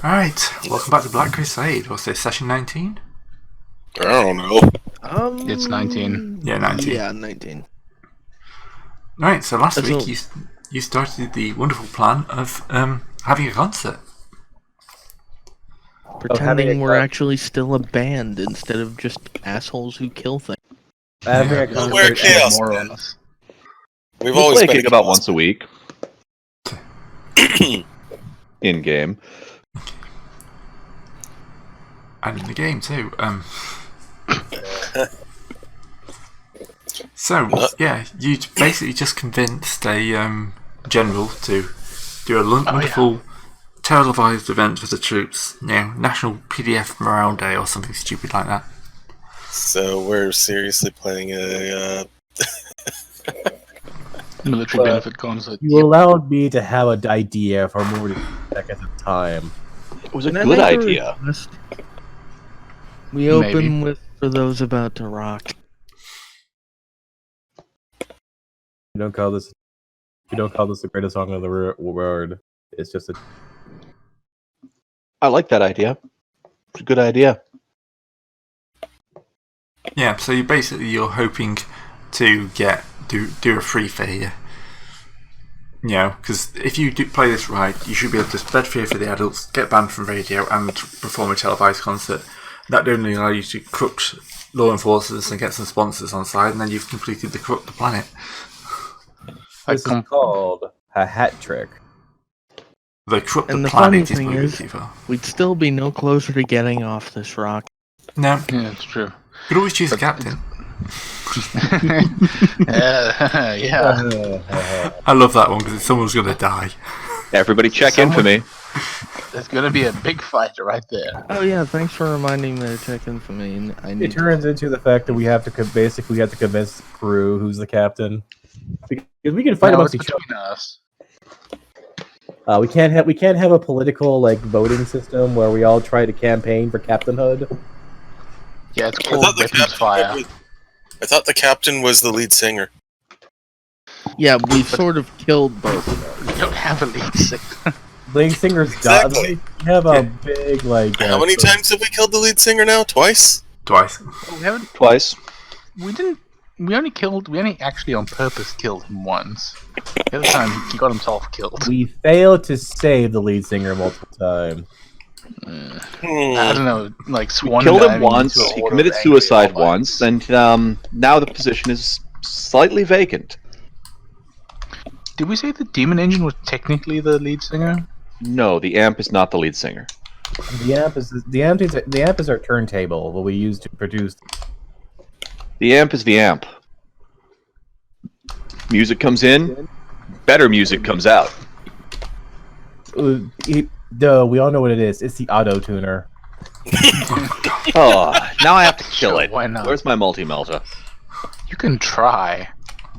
Alright, welcome back to Black Crusade. What's this, session 19? I don't know. It's 19. Yeah, 19. Yeah, 19. Right, so last week you started the wonderful plan of having a concert. Pretending we're actually still a band instead of just assholes who kill things. Having a concert. We're chaos, more or man. less. We've We always play been Gig about once a week. In game. And in the game too. So, yeah, you basically just convinced a general to do a wonderful televised event for the troops, National PDF Morale Day or something stupid like that. So we're seriously playing a Military benefit concert. You allowed me to have an idea for more than seconds at a time. It was a good idea. We open with For Those About to Rock. You don't call this the greatest song of the world. It's just a. I like that idea. It's a good idea. Yeah, so you're hoping to do a free fair. Because if you do play this right, you should be able to spread fear for the adults, get banned from radio, and perform a televised concert. That don't only allow you to crook law enforcers and get some sponsors on side, and then you've completed the Crook the Planet. This is called a hat trick. The Crook And the the funny Planet is thing moving is, too far. we'd still be no closer to getting off this rock. No, Yeah, it's true. you could always choose a captain. Yeah. I love that one because someone's going to die. Everybody check in for me. There's gonna be a big fight right there. Oh yeah, thanks for reminding me to check in for me. It turns into the fact that we have to convince the crew who's the captain, because we can fight amongst each between us. other. We can't have a political voting system where we all try to campaign for captainhood. Yeah, it's called weapons fire. I thought the captain was the lead singer. Yeah, we've sort of killed both of those. We don't have a lead singer. Lead singers Exactly. we have a big How many times have we killed the lead singer now? Twice? Twice. We haven't. Twice. We didn't. We only actually on purpose killed him once. The other time he got himself killed. We failed to save the lead singer multiple times. I don't know, like Swan Killed him diving once, into a he horde committed of angry suicide robots. once, and now the position is slightly vacant. Did we say the Demon Engine was technically the lead singer? No, the amp is not the lead singer. The amp is our turntable that we use to produce. The amp is the amp. Music comes in, better music comes out. We all know what it is. It's the auto tuner. Oh, now I have to kill Sure, it. why not? Where's my multi-melter? You can try.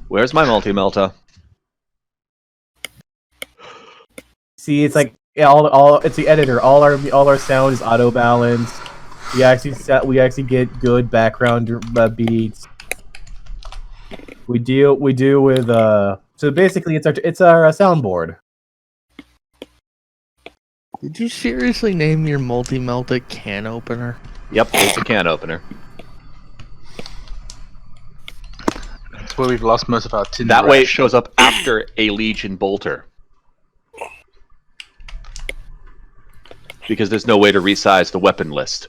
Where's my multi-melter? See, it's like it's the editor. All our sound is auto balanced. We actually get good background beats. We deal with so basically it's our soundboard. Did you seriously name your multi-melta can opener? Yep, there's the can opener. That's where we've lost most of our tin. That way it shows up after a Legion bolter. Because there's no way to resize the weapon list.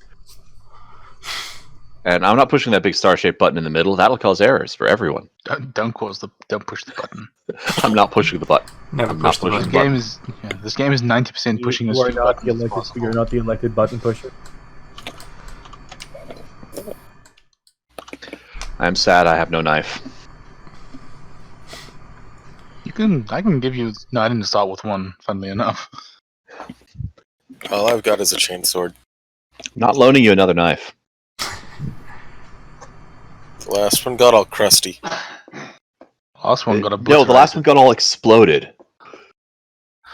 And I'm not pushing that big star-shaped button in the middle. That'll cause errors for everyone. Don't push the button. I'm not pushing the button. Never I'm push not the pushing button. This game is 90% pushing us You are to the not button. the as elected. possible. You're not the elected button pusher. I'm sad I have no knife. I can give you. No, I didn't start with one. Funnily enough. All I've got is a chainsword. Not loaning you another knife. The last one got all crusty. Last one got a. No, the last one got all exploded.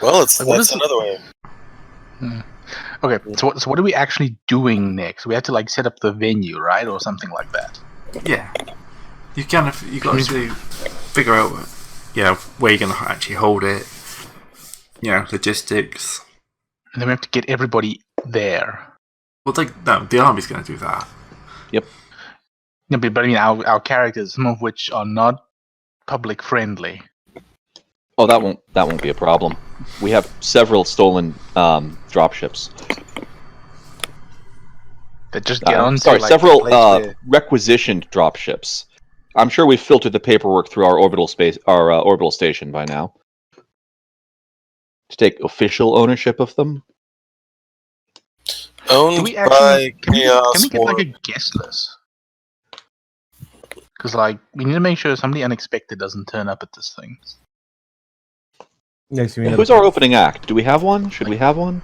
Well, What that's is it? another way. Okay, so what are we actually doing next? We have to set up the venue, right, or something like that. Yeah. You got to figure out, where you're going to actually hold it. Logistics. And then we have to get everybody there. Well, no, the army's going to do that. Yeah, but I mean, our characters, some of which are not public friendly. Oh, that won't be a problem. We have several stolen dropships. That just get on. Several requisitioned dropships. I'm sure we've filtered the paperwork through our orbital station by now to take official ownership of them. Owned by Chaos. Can we get like a guest list? Because we need to make sure somebody unexpected doesn't turn up at this thing. Next, Who's our opening act? Do we have one? Should we have one?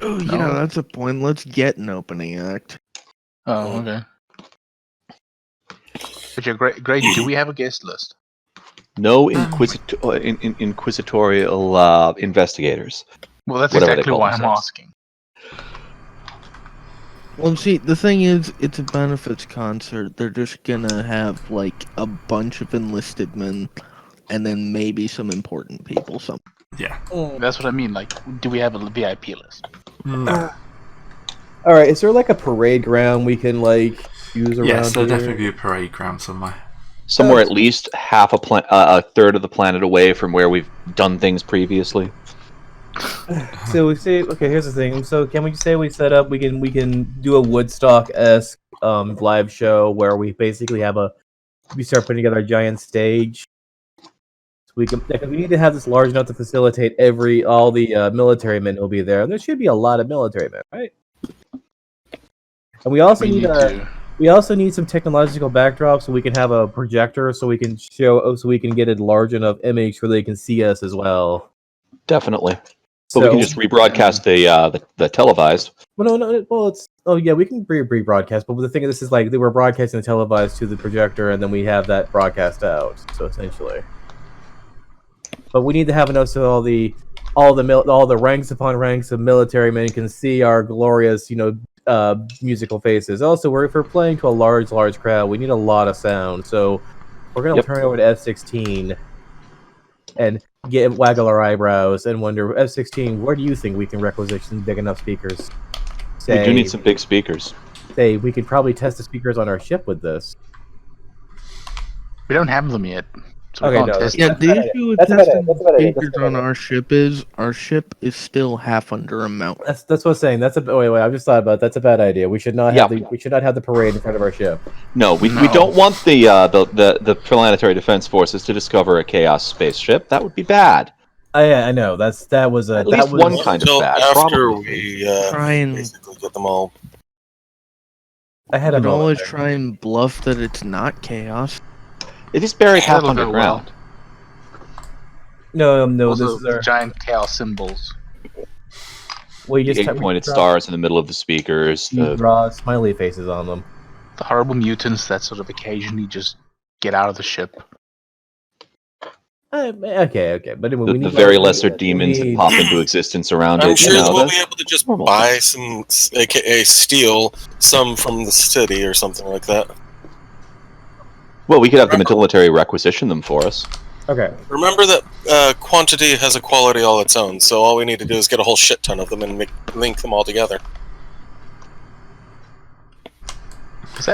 Oh, yeah, that's a point. Let's get an opening act. Oh, okay. But you're great. Do we have a guest list? No inquisitorial investigators. Well, that's Whatever exactly why I'm asking. Well, see, the thing is, it's a benefits concert. They're just gonna have, a bunch of enlisted men, and then maybe some important people. Yeah. That's what I mean. Do we have a VIP list? No. All right, is there a parade ground we can use around Yes, there'll here? definitely be a parade ground somewhere. Somewhere at least half a third of the planet away from where we've done things previously. So we say, okay, here's the thing. So can we say we set up? We can do a Woodstock-esque live show where we basically we start putting together a giant stage. So we need to have this large enough to facilitate all the military men who'll be there. There should be a lot of military men, right? And we also need some technological backdrop so we can have a projector so we can get a large enough image where they can see us as well. Definitely. But we can just rebroadcast the televised. Well, no. Well, we can rebroadcast. But the thing is, this is they were broadcasting the televised to the projector, and then we have that broadcast out. So essentially, but we need to have enough so all the ranks upon ranks of military men can see our glorious, musical faces. Also, if we're playing to a large crowd, we need a lot of sound. So we're gonna turn over to F-16 and waggle our eyebrows and wonder, F-16, where do you think we can requisition big enough speakers? We do need some big speakers. We could probably test the speakers on our ship with this. We don't have them yet. So Okay, no. Yeah, the issue with testing speakers on our ship is still half under amount. That's what I'm saying. Wait. I've just thought about it. That's a bad idea. We should not have the parade in front of our ship. No, we don't want the Planetary Defense Forces to discover a Chaos spaceship. That would be bad. I know. At least one kind of bad. After probably. we basically get them all. I had You can always try and bluff that it's not Chaos. It is buried half That'll go underground. No. Also, This is our giant chaos symbols. We The just eight-pointed stars in the middle of the speakers. You draw smiley faces on them. The horrible mutants that sort of occasionally just get out of the ship. Okay. But anyway, The very lesser demons that pop into existence around I'm it. sure we'll that's be able to just normal. buy some, aka steal some from the city or something like that. Well, we could have the military requisition them for us. Okay. Remember that quantity has a quality all its own, so all we need to do is get a whole shit ton of them and link them all together.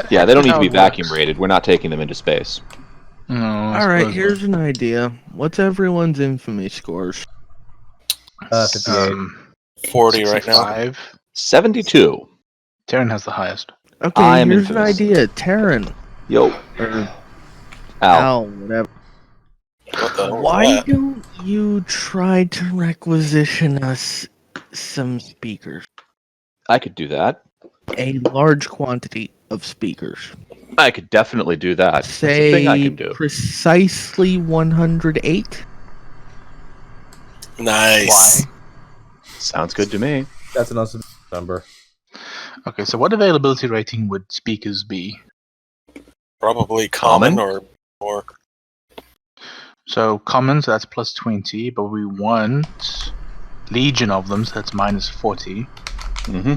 Yeah, they don't need to be vacuum rated. We're not taking them into space. No, Alright, here's an idea. What's everyone's infamy scores? 58. 40 right now. 65. 72. Taryn has the highest. Okay, I am here's an infamous. idea. Terran. Yo. Or Al. Al, whatever. What the hell was Why that? don't you try to requisition us some speakers? I could do that. A large quantity of speakers. I could definitely do that. That's a Say thing I can do. precisely 108. Nice. Why? Sounds good to me. That's an awesome number. Okay, so what availability rating would speakers be? Probably common Common? or So commons, that's plus 20, but we want legion of them, so that's minus 40. Mm-hmm.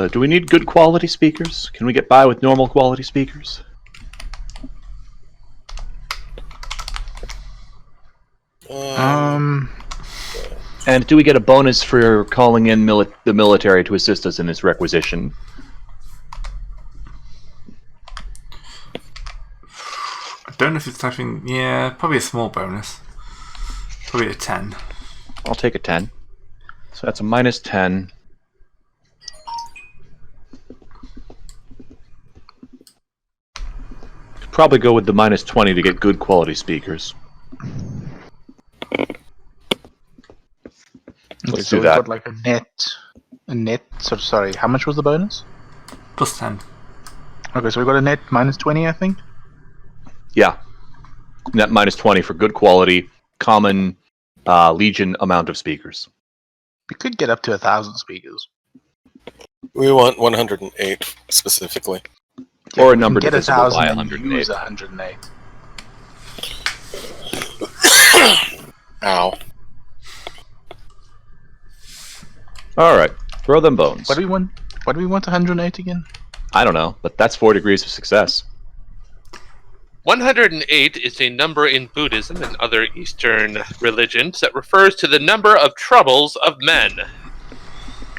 Do we need good quality speakers? Can we get by with normal quality speakers? I And do we get a bonus for calling in the military to assist us in this requisition? I don't know if it's typing. Yeah, probably a small bonus. Probably a 10. I'll take a 10. So that's a minus 10. Could probably go with the minus 20 to get good quality speakers. Okay, Let's so do we that. got like a net. So sorry, how much was the bonus? Plus 10. Okay, so we got a net minus 20, I think. Yeah. Net minus 20 for good quality, common Legion amount of speakers. We could get up to 1,000 speakers. We want 108 specifically. Yeah, Or a we can number get divisible 1,000 by and 108. use 108. Ow. Alright, throw them bones. What do we want? What do we want 108 again? I don't know, but that's 4 degrees of success. 108 is a number in Buddhism and other Eastern religions that refers to the number of troubles of men.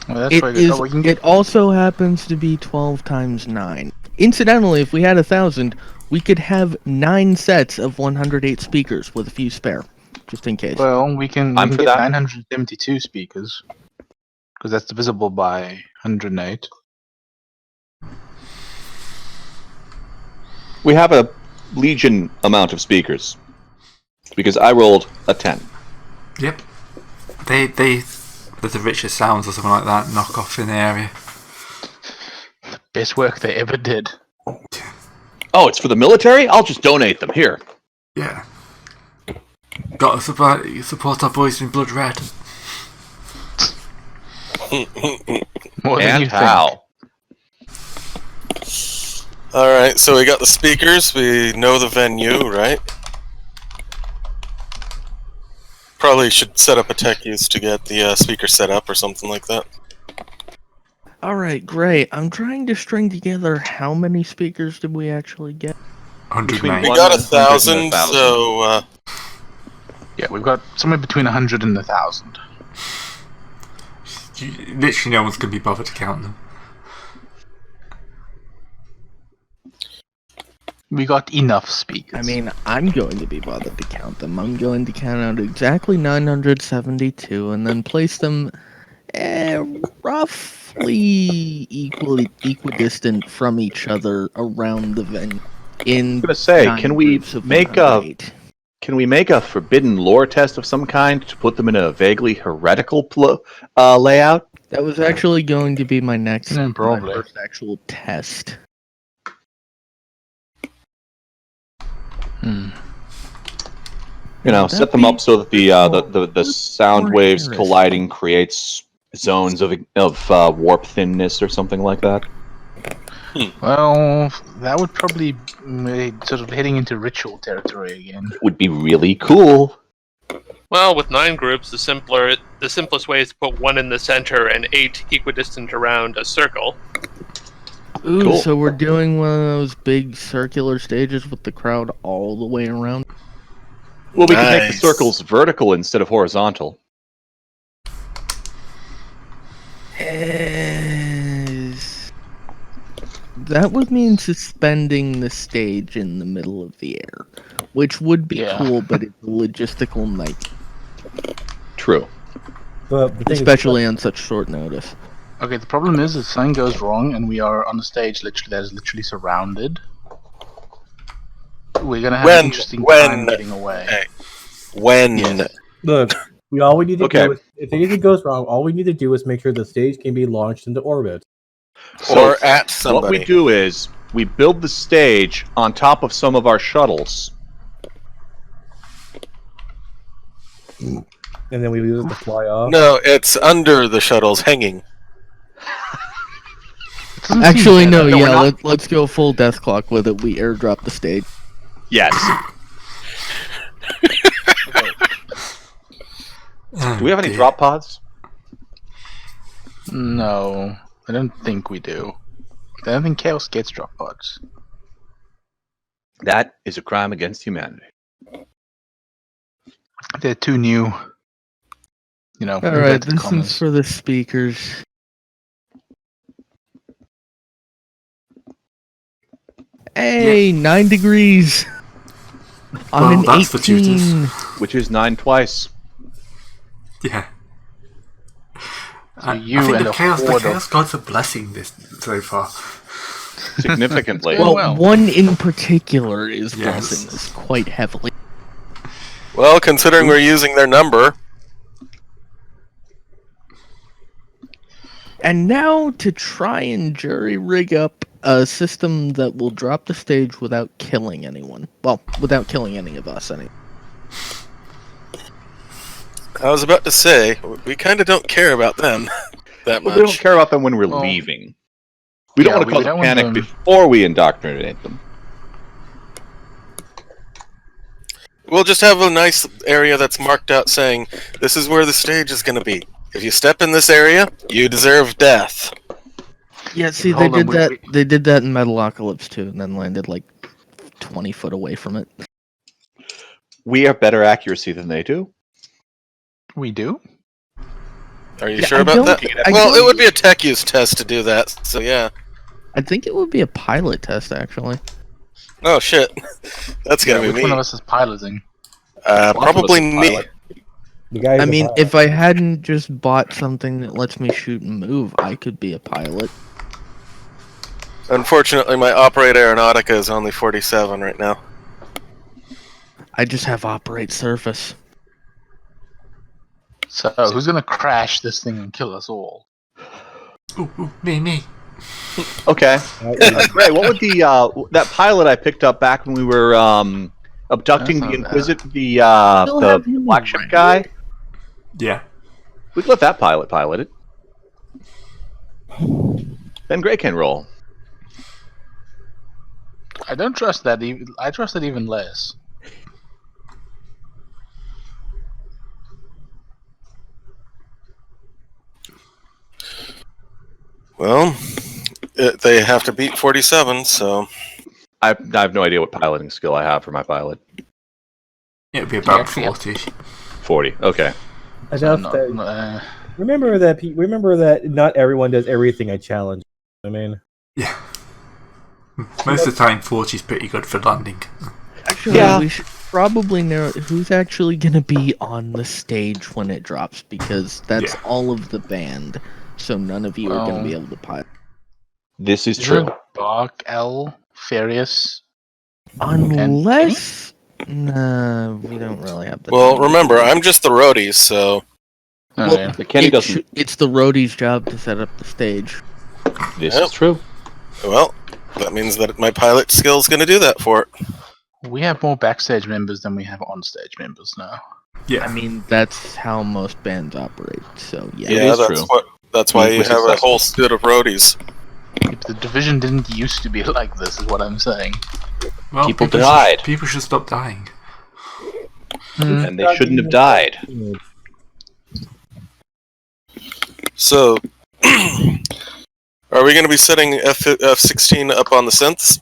Well, that's It quite is. good. Oh, we can get It also happens to be 12 times 9. Incidentally, if we had 1,000, we could have 9 sets of 108 speakers with a few spare, just in case. well, we can I'm for get that. 972 speakers because that's divisible by 108. We have a Legion amount of speakers. Because I rolled a 10. Yep. They're the richest sounds or something like that. Knock off in the area. Best work they ever did. Oh, it's for the military? I'll just donate them. Here. Yeah. Got to support our boys in blood red. More than And you how? Alright, so we got the speakers, we know the venue, right? Probably should set up a tech use to get the speaker set up or something like that. Alright, great. I'm trying to string together how many speakers did we actually get? 109. We One got 100 and 1,000, 1,000. so Yeah, we've got somewhere between 100 and 1,000. Literally no one's going to be bothered to count them. We got enough speakers. I mean, I'm going to be bothered to count them. I'm going to count out exactly 972 and then place them roughly equidistant from each other around the venue. I'm gonna say, can we make a forbidden lore test of some kind to put them in a vaguely heretical layout? That was actually going to be my next, Yeah, my probably. first actual test. Hmm. You know, That'd set them be up so that the sound more waves interesting. colliding creates zones of warp thinness or something like that. Well, that would probably be sort of heading into ritual territory again. It would be really cool. Well, with 9 groups, the simplest way is to put 1 in the center and 8 equidistant around a circle. Ooh, Cool. so we're doing one of those big circular stages with the crowd all the way around. Well, we can make the Nice. circles vertical instead of horizontal. That would mean suspending the stage in the middle of the air, which would be Yeah. cool, but it's a logistical nightmare, True. But the thing especially on such short notice. Okay, the problem is if something goes wrong and we are on a stage that is literally surrounded, we're gonna have an interesting time getting away. Hey. When? Yes. look, all we need to Okay. do is, if anything goes wrong, all we need to do is make sure the stage can be launched into orbit. So Or at somebody. what we do is we build the stage on top of some of our shuttles. And then we use it to fly off. No, it's under the shuttles hanging. It doesn't seem Actually, fair. no, we're yeah, not- let's go full death clock with it. We airdrop the stage. Yes. Do we have any drop pods? No, I don't think we do. I don't think Chaos gets drop pods. That is a crime against humanity. They're too new. All right, this is for the speakers. Hey, 9 degrees. I'm Well, an that's for tutors. 18. Which is 9 twice. Yeah. So I you think and the a chaos horde of... gods are blessing this so far. Significantly. Well, one in particular is Yes. blessing this quite heavily. Well, considering we're using their number, And now to try and jury rig up a system that will drop the stage without killing anyone. Well, without killing any of us, anyway. I was about to say, we kind of don't care about them that But we don't much. care about them when we're Well, leaving. We don't yeah, want to we cause a don't want panic them- before we indoctrinate them. We'll just have a nice area that's marked out saying, this is where the stage is going to be. If you step in this area, you deserve death. Yeah, see, Hold they on, did we- that. we- They did that in Metalocalypse too, and then landed like 20 foot away from it. We have better accuracy than they do. We do? Are you Yeah, sure I about don't- that? I Well, don't- it would be a tech use test to do that, so yeah. I think it would be a pilot test, actually. Oh, shit. That's going to Which be one of me. us is piloting? Probably me. pilot. The guy. I mean, if I hadn't just bought something that lets me shoot and move, I could be a pilot. Unfortunately, my operate aeronautica is only 47 right now. I just have operate surface. So, who's gonna crash this thing and kill us all? Ooh, me. Okay. Ray, what would the that pilot I picked up back when we were abducting That's the not Inquisit, Still have the you flagship around? guy? Yeah. We could let that pilot it. Then Gray can roll. I don't trust that. I trust it even less. Well, they have to beat 47, so... I have no idea what piloting skill I have for my pilot. It would be about Yeah. 40. 40. Okay. enough No, that remember that not everyone does everything I challenge. I mean, Yeah. Most of the time, 40 is pretty good for landing. Actually, Yeah. we should probably narrow who's actually going to be on the stage when it drops, because that's Yeah. all of the band, so none of you are going to be able to pilot. This is is true. it Bark, L, Farius? Unless... Nah, we don't really have the Well, time. remember, I'm just the roadie, so... Oh, Well, yeah. The Kenny doesn't. It's the roadie's job to set up the stage. This Yep. is true. Well, that means that my pilot skill's going to do that for it. We have more backstage members than we have on-stage members now. Yeah. I mean, that's how most bands operate, so yeah. Yeah, is that's true. that's why you With have a success. whole suit of roadies. The division didn't used to be like this, is what I'm saying. Well, People should- died. people should stop dying. And they shouldn't have died. So, are we going to be setting F16 up on the synths?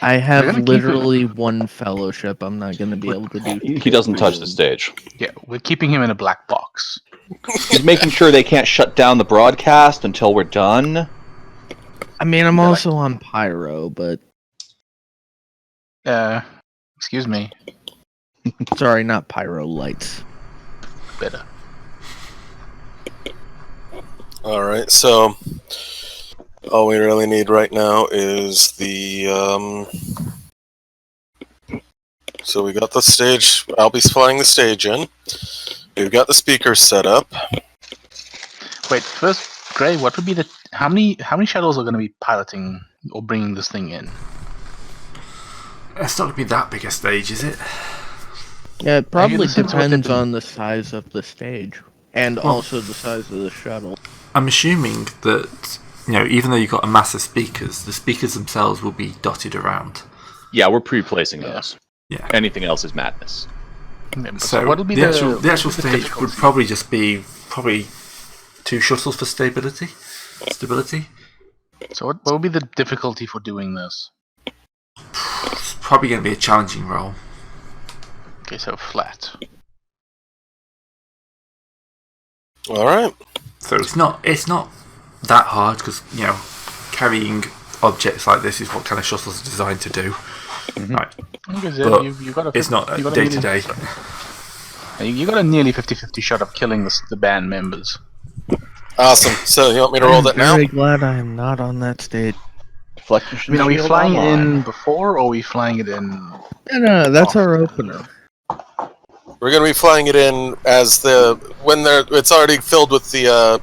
I We're have gonna keep literally one fellowship. I'm not going to be able to do. He doesn't touch the stage. Yeah, we're keeping him in a black box. He's making sure they can't shut down the broadcast until we're done. I mean, I'm also on pyro, but Excuse me. sorry, not pyro lights. Better. Alright, so... all we really need right now is the... So we got the stage... I'll be flying the stage in. We've got the speakers set up. Wait, first, Gray, what would be the... How many shuttles are going to be piloting or bringing this thing in? It's not going to be that big a stage, is it? Yeah, it probably listen to what depends they're doing. on the size of the stage and Well- also the size of the shuttle. I'm assuming that, even though you've got a mass of speakers, the speakers themselves will be dotted around. Yeah, we're pre-placing Yeah. those. Yeah. Anything else is madness. Yeah, but So what'll be the actual what'll be stage would difficulty? probably just be 2 shuttles for stability. So what will be the difficulty for doing this? It's probably going to be a challenging role. Okay, so flat. All right. So it's not that hard because carrying objects like this is what kind of shuttles are designed to do. Mhm. Right, Because but you got a it's not you got a day to nearly- day. You got a nearly 50-50 shot of killing the band members. Awesome. So you want me to roll I'm that now? very glad I am not on that stage. Deflection I mean, are we shield flying it online. in before, or are we flying it in? No, that's our After. opener. We're going to be flying it in as it's already filled with the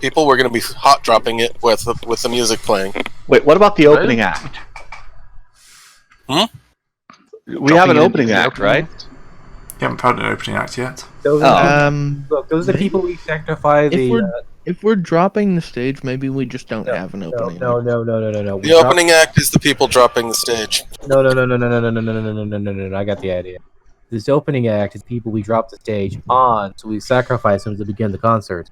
people. We're going to be hot dropping it with the music playing. Wait, what about the Right? opening act? Hmm? We have an Dropping it in opening the act, opening right? act? You haven't had an opening act yet. Those Oh. are, Look, those are the people we sacrifice. if we're dropping the stage, maybe we just don't have an opening. No. The opening act is the people dropping the stage. No. I got the idea. This opening act is people we drop the stage on, so we sacrifice them to begin the concert.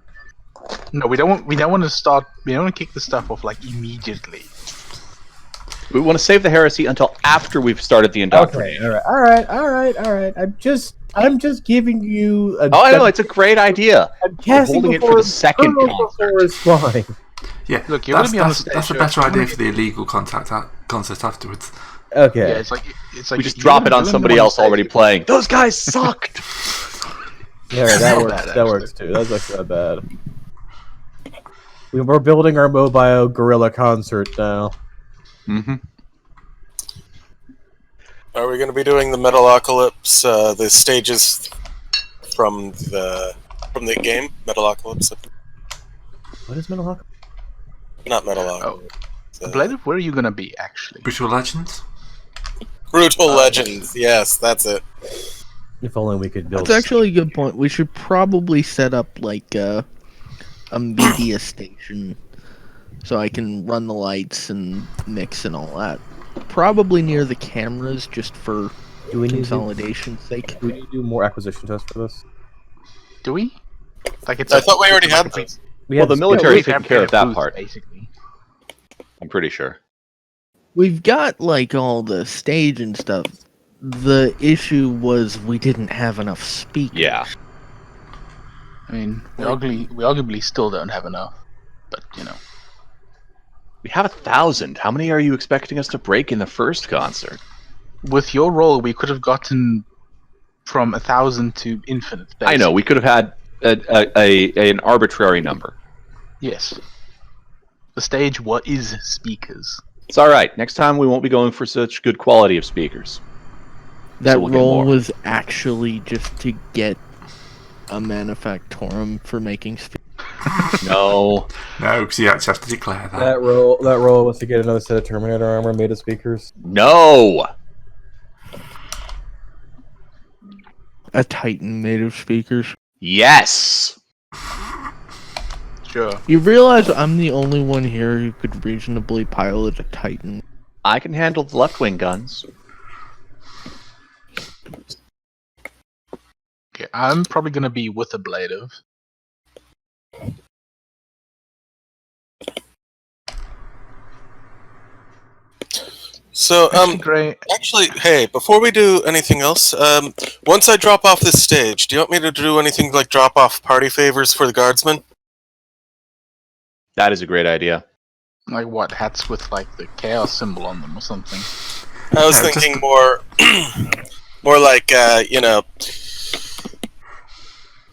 No, we don't want to start. We don't want to kick the stuff off like immediately. We want to save the heresy until after we've started the Okay, indoctrination. all right. I'm just giving you. Oh, I know, it's a great idea. I'm casting holding it for before- the second kernel concert. before it's flying. Yeah, Look, you're gonna be on the that's stage, a better so- idea for the illegal concert afterwards. Okay. Yeah, it's like We just drop it on somebody else already playing. Those guys sucked! Yeah, that Not works. bad, That works too. That's actually not bad. We're building our mobile guerrilla concert now. Mm-hmm. Are we going to be doing the Metalocalypse, the stages from the game Metalocalypse? What is Metal Hawk? Not Metalocalypse. Blade, where are you gonna be actually? Brutal Legends. Brutal Legends. Yes, that's it. If only we could build. That's actually a good point. We should probably set up like a media station so I can run the lights and mix and all that. Probably near the cameras, just for Do we need to, consolidation's sake. do we need to do more acquisition tests for this? Do we? Like it's. I thought we already had those. We Well, have the military we've taking care of fabricated that booths, part. basically. I'm pretty sure. We've got like all the stage and stuff. The issue was we didn't have enough speakers. Yeah. I mean, we arguably still don't have enough, but you know. We have 1,000. How many are you expecting us to break in the first concert? With your roll, we could have gotten from 1,000 to infinite. I know, we could have had an arbitrary number. Yes. The stage is speakers. It's alright. Next time we won't be going for such good quality of speakers. That So we'll get role more. was actually just to get a manufactorum for making speakers. No. No, because you actually have to declare that. That role was to get another set of Terminator armor made of speakers. No! A Titan made of speakers. Yes! Sure. You realize I'm the only one here who could reasonably pilot a Titan. I can handle the left wing guns. Okay, I'm probably gonna be with a blade of. So, Great. actually, hey, before we do anything else, once I drop off this stage, do you want me to do anything like drop off party favors for the guardsmen? That is a great idea. Like what? Hats with like the chaos symbol on them or something. I was No, thinking more, more like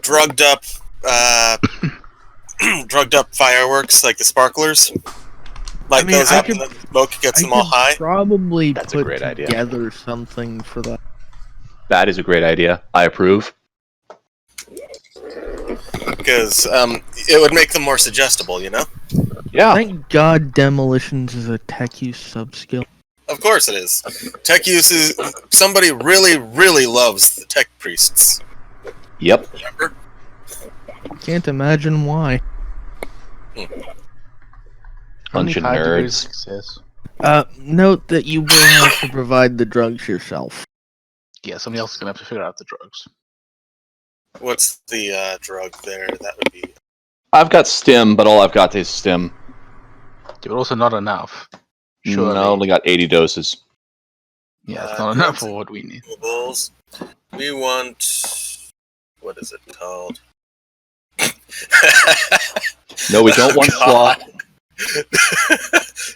drugged up, drugged up fireworks, like the sparklers. Light I mean, those I up could- and the smoke gets I them all could high. probably That's a put great idea. together something for that. That is a great idea. I approve. Because it would make them more suggestible, you know? Yeah. Thank God Demolitions is a tech use sub-skill. Of course it is. Tech use is... Somebody really, really loves the tech priests. Yep. Remember? Can't imagine why. Bunch of 25 degrees nerds. of success. Note that you will have to provide the drugs yourself. Yeah, somebody else is gonna have to figure out the drugs. What's the drug there? That would be... I've got stim, but all I've got is stim. But also not enough. Surely. I only got 80 doses. Yeah, it's not enough for what we need. Bulls. We want... What is it called? No, we don't want God. slot.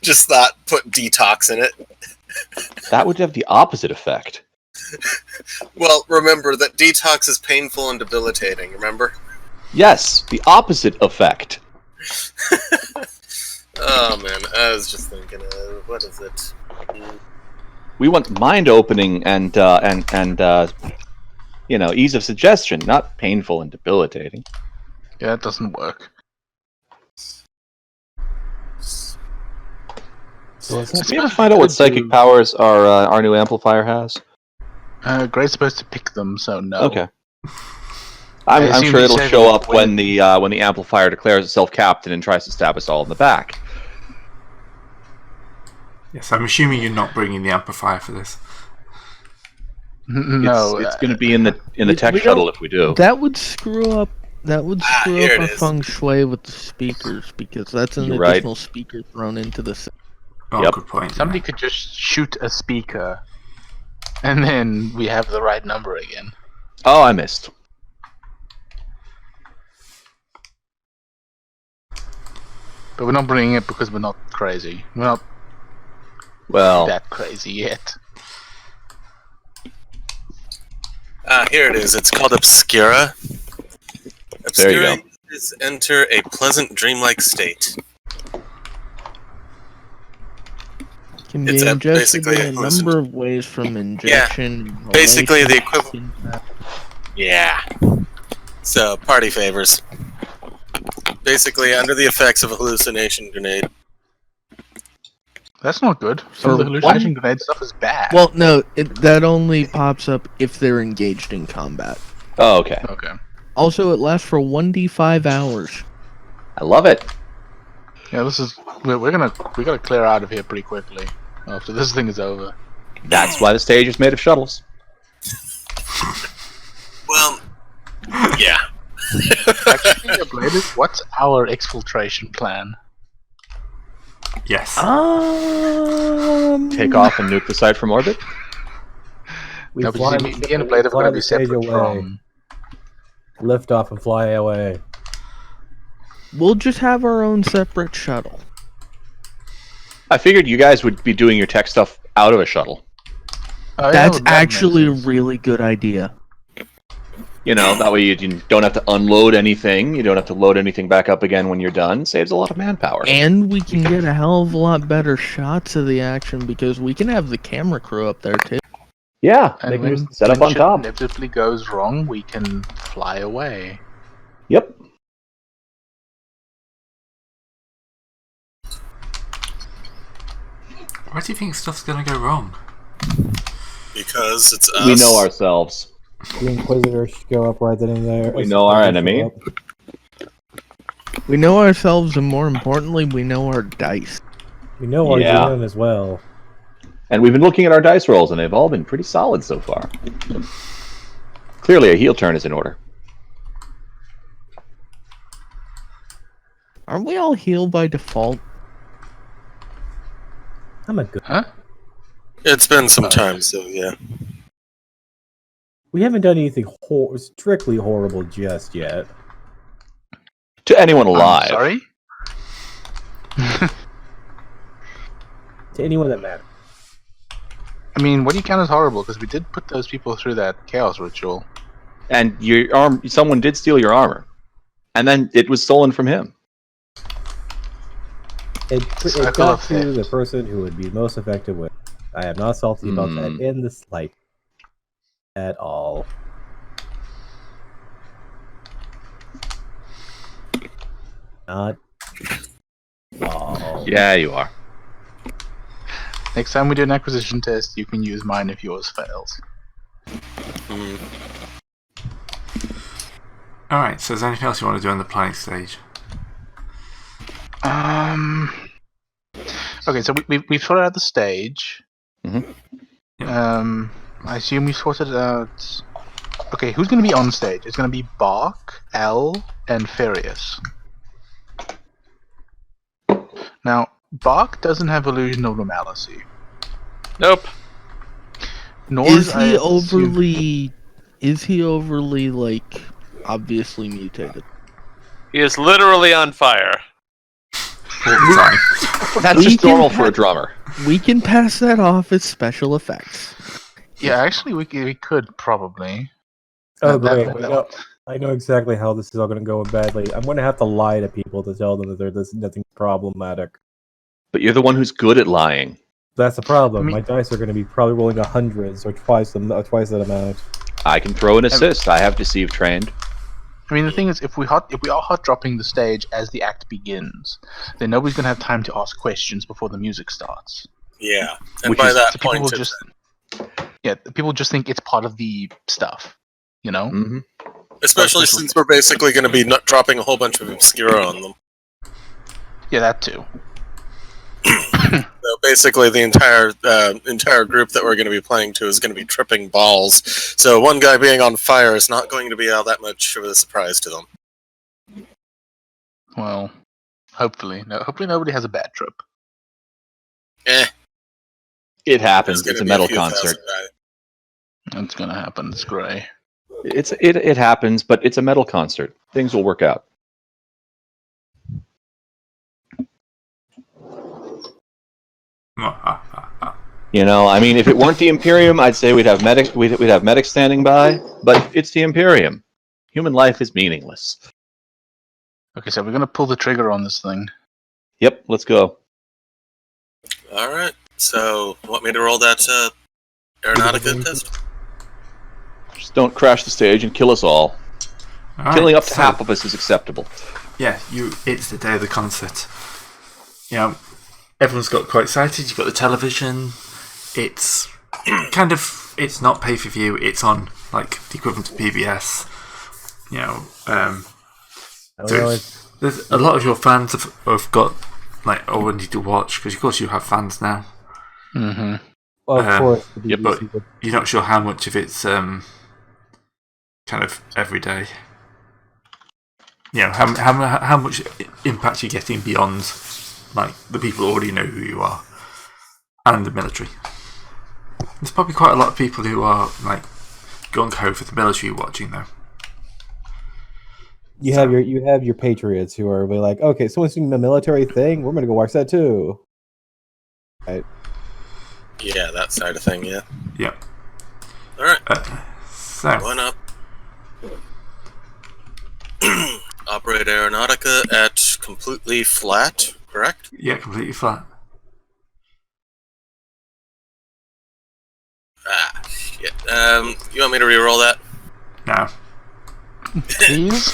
Just not put detox in it. That would have the opposite effect. Well, remember that detox is painful and debilitating, remember? Yes, the opposite effect. Oh man, I was just thinking, what is it? We want mind-opening and ease of suggestion, not painful and debilitating. Yeah, it doesn't work. So it's Did we ever find out what psychic do- powers our new amplifier has? Gray's supposed to pick them, so no. Okay. I I'm assume sure you it'll say show them up when the amplifier declares itself captain and tries to stab us all in the back. Yes, I'm assuming you're not bringing the amplifier for this. No, It's going to be in the tech we shuttle don't- if we do. That would screw up. That would screw here up it our is. feng shui with the speakers because that's an You're right. additional speaker thrown into the. Oh, Yep. good point. somebody could just shoot a speaker, and then we have the right number again. Oh, I missed. But we're not bringing it because we're not crazy. We're not Well, that crazy yet. Here it is. It's called Obscura. There you Obscura go. is enter a pleasant dreamlike state. Can be It's ingested basically in a a hallucin- number of ways, from injection. basically the inhalation, Yeah. So, party favors. Basically, under the effects of a hallucination grenade. That's not good. Some of For the hallucination one- grenade stuff is bad. Well, no, that only pops up if they're engaged in combat. oh, okay. okay. Also, it lasts for 1d5 hours. I love it. Yeah, this is we gotta clear out of here pretty quickly after this thing is over. That's why the stage is made of shuttles. Well, yeah. Actually, Ablative, what's our exfiltration plan? Yes. Take off and nuke the site from orbit. We No, but fly, me and Ablative are fly gonna be the stage separate away. from. Lift off and fly away. We'll just have our own separate shuttle. I figured you guys would be doing your tech stuff out of a shuttle. Oh, yeah, That's well, that makes actually a sense. really good idea. That way you don't have to unload anything. You don't have to load anything back up again when you're done. Saves a lot of manpower. And we can get a hell of a lot better shots of the action because we can have the camera crew up there too. Yeah, And they can when, just set up when on shit top. inevitably goes wrong, we can fly away. Yep. Why do you think stuff's gonna go wrong? Because it's us. We know ourselves. The Inquisitor should go up right then and there. We know our enemy. We know ourselves, and more importantly, we know our dice. We know our Yeah. GM as well. And we've been looking at our dice rolls, and they've all been pretty solid so far. Clearly, a heel turn is in order. Aren't we all healed by default? I'm a good. Huh? It's been some time, so yeah. We haven't done anything strictly horrible just yet. To anyone alive. Sorry? To anyone that matters. I mean, what do you count as horrible? Because we did put those people through that chaos ritual. And someone did steal your armor. And then it was stolen from him. It Circle got of to theft. the person who would be most effective with. I am not salty about that in the slight at all. Not all. Yeah, you are. Next time we do an acquisition test, you can use mine if yours fails. Mm. Alright, so is there anything else you want to do on the planning stage? Okay, so we've sorted out the stage. Mhm. I assume we sorted out. Okay, who's going to be on stage? It's going to be Bach, L, and Furious. Now, Bach doesn't have illusion of normalcy. Nope. Nor Is I he assume- overly? Is he overly like obviously mutated? He is literally on fire. All the time. That's We just can normal for a ha- drummer. We can pass that off as special effects. Yeah, actually, we could probably. Oh, That- great. that- We that- know- I know exactly how this is all going to go badly. I'm going to have to lie to people to tell them that there's nothing problematic. But you're the one who's good at lying. That's the problem. I mean- My dice are going to be probably rolling 100s or twice that amount. I can throw an assist. I have deceive trained. I mean, the thing is, if we are hot dropping the stage as the act begins, then nobody's gonna have time to ask questions before the music starts. Yeah, and Which by is- that so people point, will just people just think it's part of the stuff, you know. Mm-hmm. especially since we're basically going to be dropping a whole bunch of obscura on them. Yeah, that too. So basically, the entire group that we're going to be playing to is going to be tripping balls. So one guy being on fire is not going to be all that much of a surprise to them. Well, hopefully nobody has a bad trip. It happens. There's It's a gonna be metal few concert. thousand That's gonna happen. It's grey. It happens, but it's a metal concert. Things will work out. You know, I mean, if it weren't the Imperium, I'd say we'd have medics standing by. But it's the Imperium. Human life is meaningless. Okay, so we're gonna pull the trigger on this thing. Yep, let's go. All right. So, want me to roll that aeronautica test? Just don't crash the stage and kill us all. All Killing right, up to so- half of us is acceptable. Yeah, it's the day of the concert. You know, everyone's got quite excited. You've got the television. It's kind of, it's not pay per view. It's on like the equivalent of PBS. You know, there's a lot of your fans have got like already to watch because of course you have fans now. Mm-hmm. Of course, the Yeah, but BBC would- you're not sure how much of it's kind of everyday. You know, how much impact you're getting beyond like the people who already know who you are and the military. There's probably quite a lot of people who are like gung ho for the military watching though. you have your patriots who are really like, okay, someone's doing the military thing. We're gonna go watch that too. Right. Yeah, that side of thing. Yeah. Yep. All right. So Going up. Operate aeronautica at completely flat. Correct. yeah, completely flat. Ah, shit. You want me to re-roll that? Now, Please.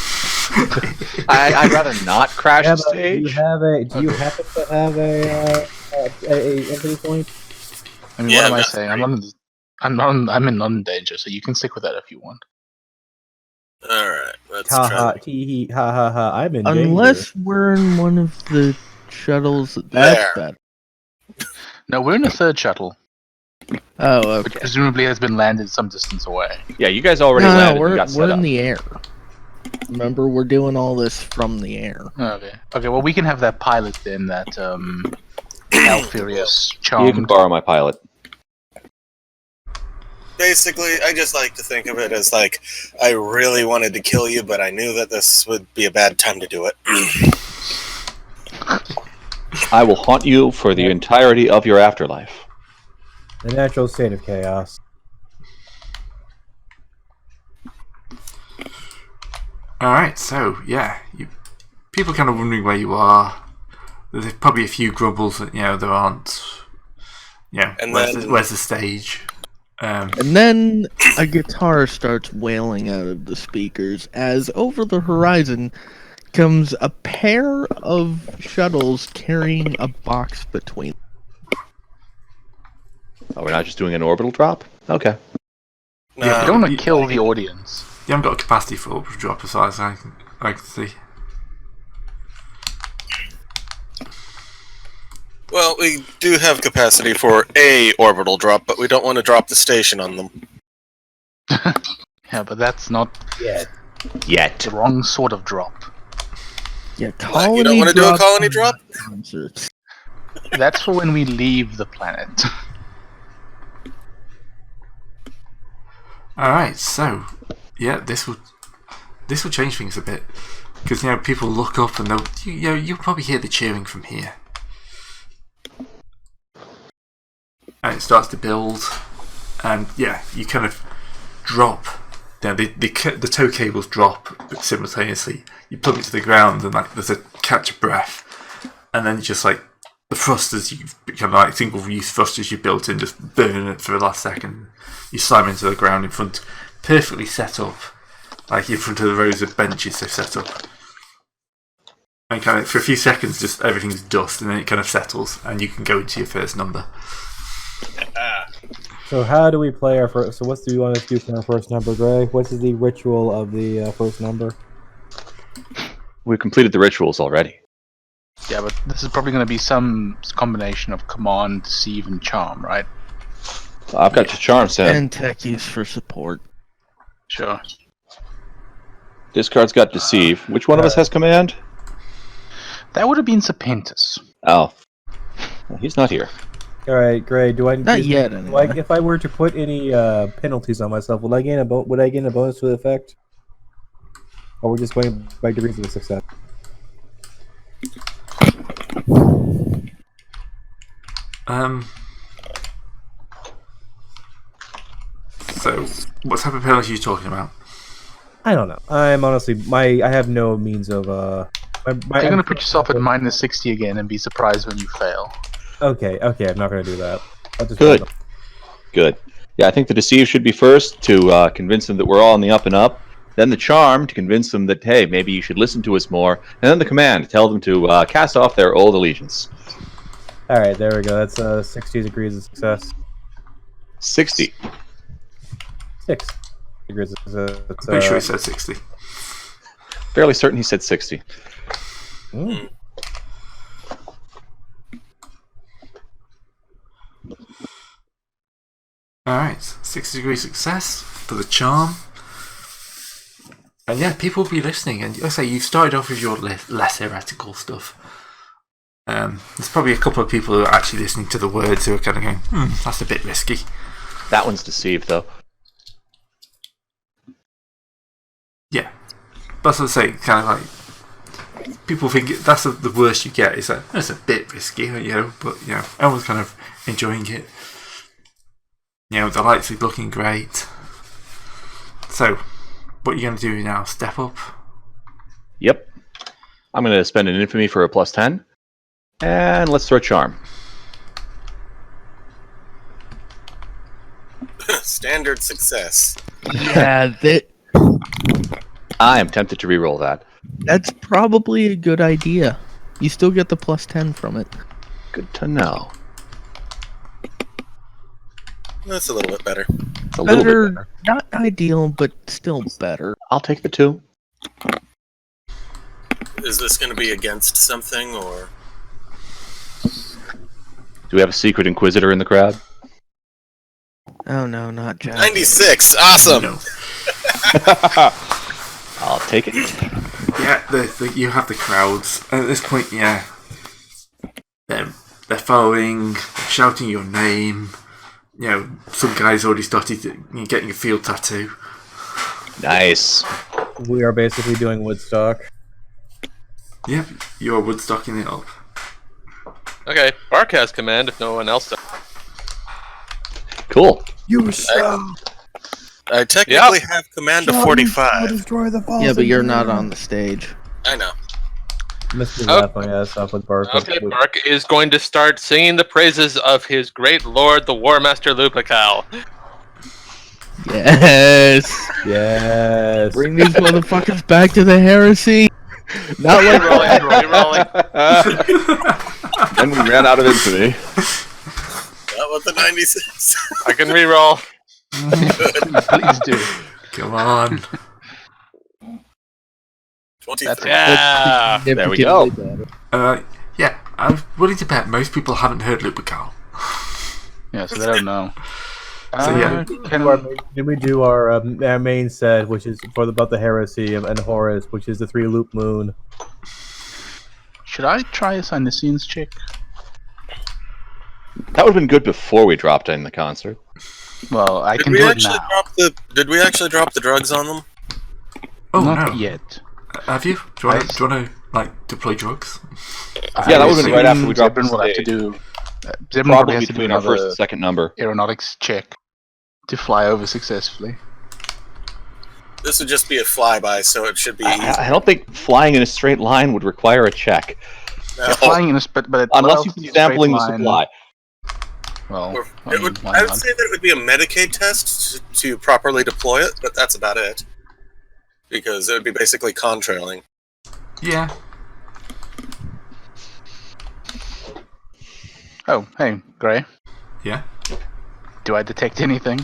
I'd rather not crash the Do stage. you happen to have a entry point? I mean, Yeah, what am I I've got saying? three. I'm in non-danger, so you can stick with that if you want. All right. Let's Ha try. ha, tee hee, ha ha ha. I'm in Unless danger. we're in one of the shuttles, that's There. better. No, we're in a third shuttle, Oh, which okay. presumably has been landed some distance away. Yeah, you guys already No, landed. and we're got set we're in up. the air. Remember, we're doing all this from the air. Okay. Okay. Well, we can have that pilot then. That Alfurious You can charmed. borrow my pilot. Basically, I just like to think of it as like I really wanted to kill you, but I knew that this would be a bad time to do it. I will haunt you for the entirety of your afterlife. The natural state of chaos. all right. So yeah, people kind of wondering where you are. There's probably a few grumbles that there aren't. Yeah, And where's the stage? And then a guitar starts wailing out of the speakers as over the horizon comes a pair of shuttles carrying a box between. Oh, we're not just doing an orbital drop? Okay. Yeah, You don't want to kill the audience. You haven't got a capacity for orbital drop as far as I can see. Well, we do have capacity for a orbital drop, but we don't want to drop the station on them. Yeah, but that's not Yet. the wrong sort of drop. Yeah, What, colony you don't want to do a drop colony drop? concerts. That's for when we leave the planet. All right, so yeah, this will change things a bit. Because people look up and you'll probably hear the cheering from here, and it starts to build, and you kind of drop. The tow cables drop simultaneously. You plug it to the ground, and there's a catch of breath, and then just the thrusters you've become single-use thrusters you built in just burn it for the last second. You slam into the ground in front, perfectly set up, in front of the rows of benches they've set up. And for a few seconds, just everything's dust, and then it kind of settles, and you can go into your first number. So how do we play our first? So what do you want us to do for our first number, Gray? What is the ritual of the first number? We've completed the rituals already. Yeah, but this is probably going to be some combination of command, deceive, and charm, right? I've got your charm, Sam. And techies for support. Sure. Discard's got deceive. Which one of us has command? That would have been Serpentis. Oh. Well, he's not here. All right, Gray. Do I Not yet, anyway. If I were to put any penalties on myself, would I gain a bonus to the effect, or we're just going by degrees of success? So, what type of penalty are you talking about? I don't know. I'm honestly I have no means of You're going to put yourself at minus 60 again and be surprised when you fail. Okay, I'm not going to do that. I'll just Good. Good. Yeah, I think the deceive should be first to convince them that we're all on the up and up. Then the charm to convince them that, hey, maybe you should listen to us more. And then the command to tell them to cast off their old allegiance. All right, there we go. That's 60 degrees of success. 60. 6 degrees of success. Pretty sure he said 60. Fairly certain he said 60. Mm. Alright, 60 degrees success for the charm. And people will be listening. And like I say, you've started off with your less heretical stuff. There's probably a couple of people who are actually listening to the words who are kind of going, that's a bit risky. That one's deceived, though. Yeah. That's what I say, kind of people think that's the worst you get. Is that it's a bit risky, but everyone's kind of enjoying it. The lights are looking great. So, what are you going to do now? Step up? Yep. I'm going to spend an infamy for a plus 10. And let's throw a charm. Standard success. Yeah, I am tempted to re-roll that. that's probably a good idea. You still get the plus 10 from it. Good to know. That's a little bit better. It's a little bit better. Not ideal, but still better. I'll take the 2. Is this going to be against something, or...? Do we have a secret inquisitor in the crowd? Oh no, not Jack. 96! Awesome! No. I'll take it. Yeah, you have the crowds. And at this point, they're following, shouting your name. Some guy's already started getting a field tattoo. Nice. We are basically doing Woodstock. Yep, you're woodstocking it up. Okay, Bark has command if no one else does. Cool. You shall I technically have command of 45. destroy the falls. Yeah, but you're not on the stage. I know. Mr. Oh. Laughing ass off with Bark. Okay, Bark is going to start singing the praises of his great lord, the War Master Lupical. Yes. Yes. Bring these motherfuckers back to the heresy. Not like Rerolling. Then we ran out of infamy. That was the 96. I can reroll. Please do. Come on. 23. Yeah. There we go. I'm willing to bet most people haven't heard Lupical. Yeah, so they don't know. Did we do our main set, which is about the heresy and Horus, which is the 3 loop moon? Should I try a Sinicians check? That would have been good before we dropped in the concert. Well, I Did can we do it actually now. Did we actually drop the drugs on them? Oh, Not no. yet. Have you? Do you want to like deploy drugs? Yeah, that would've been right after we dropped the Zebrin will have to stage. do. Zebrin Probably has to do between our first another and second number. aeronautics check to fly over successfully. This would just be a flyby, so it should be easy. I don't think flying in a straight line would require a check. No. Yeah, flying in a but Unless you've been sampling the supply. Well, I would say that it would be a Medicaid test to properly deploy it, but that's about it. Because it would be basically contrailing. Yeah. Oh, hey, Gray. Yeah. Do I detect anything?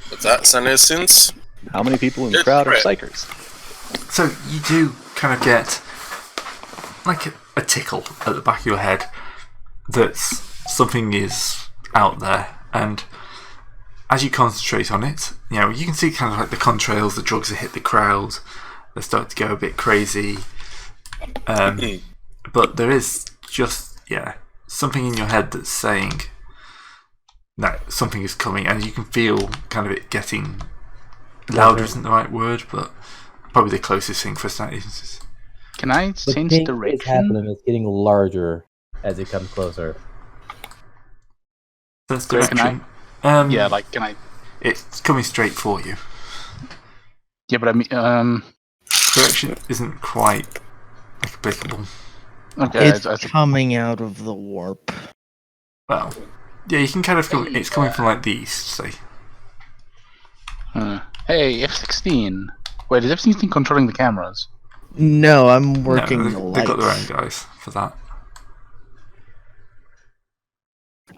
What's that, Sunday students? How many people in the It's crowd are great. psychers? So you do kind of get like a tickle at the back of your head that something is out there, and as you concentrate on it, you know, you can see kind of like the contrails, the drugs that hit the crowd, they start to go a bit crazy. But there is just, something in your head that's saying that something is coming, and you can feel kind of it getting louder isn't the right word, but probably the closest thing for status. Can I The change thing direction? is happening. It's getting larger as it comes closer. Sense Greg, can direction. can I? It's coming straight for you. Yeah, but I mean, Direction isn't quite applicable. okay. It's coming out of the warp. Well, yeah, you can kind of come. It's coming from like the east, say. Hey, F-16. Wait, is F-16 controlling the cameras? No, I'm working No, the lights. they've got their own guys for that.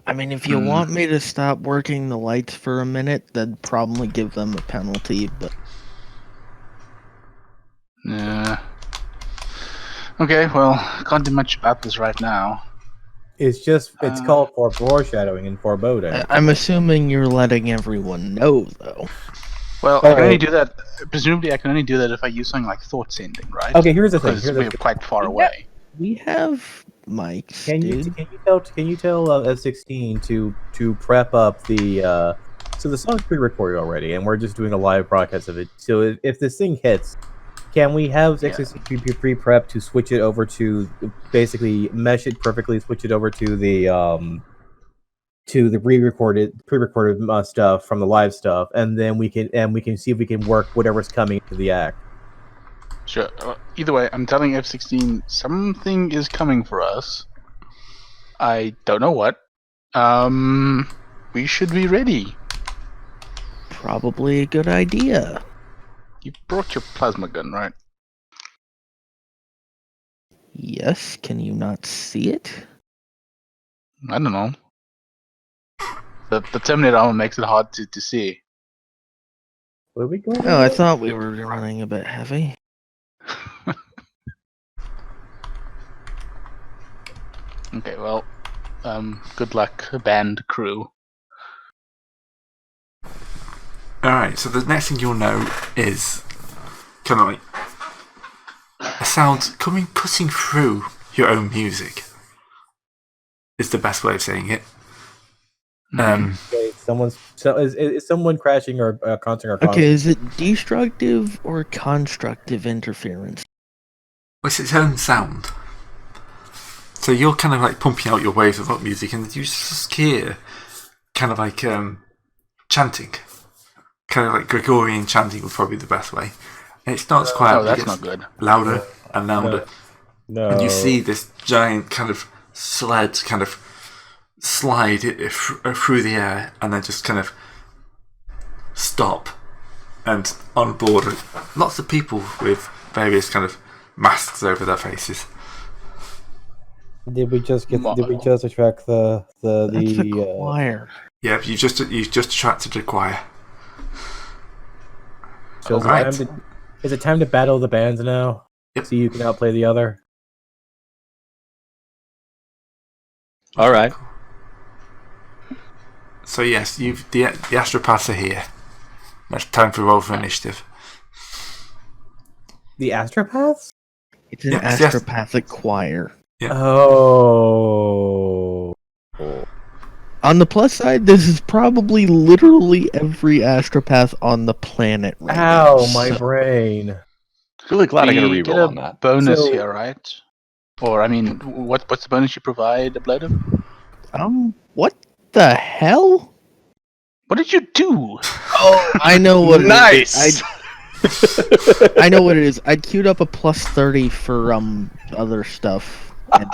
I mean, if you want me to stop working the lights for a minute, that'd probably give them a penalty, but... Yeah. Okay, well, can't do much about this right now. It's called for foreshadowing and foreboding. I'm assuming you're letting everyone know, though. Well, I can only do that. Presumably, I can only do that if I use something like thought sending, right? Okay, here's the thing. Because we're quite far away. We have mics, Can dude. you tell F16 to prep up the so the song's pre-recorded already, and we're just doing a live broadcast of it. So if this thing hits, can we have F16 pre-prep to switch it over to basically mesh it perfectly, switch it over to the pre-recorded stuff from the live stuff, and then we can see if we can work whatever's coming to the act. Sure. Either way, I'm telling F-16 something is coming for us. I don't know what. We should be ready. Probably a good idea. You brought your plasma gun, right? Yes, can you not see it? I don't know. The Terminator armor makes it hard to see. Where are we going? Oh, I thought we were running a bit heavy. Okay, well, good luck, band crew. Alright, so the next thing you'll know is kind of like a sound cutting through your own music. Is the best way of saying it. Wait, is someone crashing or causing our Okay, is it destructive or constructive interference? It's its own sound. So you're kind of like pumping out your waves of rock music, and you just hear kind of like chanting. Kind of like Gregorian chanting would probably be the best way. And it starts quiet. Oh, that's not good. Louder and louder. No. And you see this giant kind of sled kind of slide through the air and then just kind of stop. And on board lots of people with various kind of masks over their faces. Did we just attract the That's a choir. Yeah, but you've just attracted a choir. So Alright. is it time to battle the bands now? Yep. So you can outplay the other? All right. So yes, the astropaths are here. It's time for roll for initiative. The astropaths? It's an Yes, yes. astropathic choir. Yeah. Oh. On the plus side, this is probably literally every astropath on the planet right now. Ow, my so- brain. Really glad I got a We get reroll a on that. bonus So- here, right? Or I mean, what's the bonus you provide, Ablative? What the hell? What did you do? Oh, I know what Nice! it is. I know what it is. I queued up a plus 30 for other stuff. And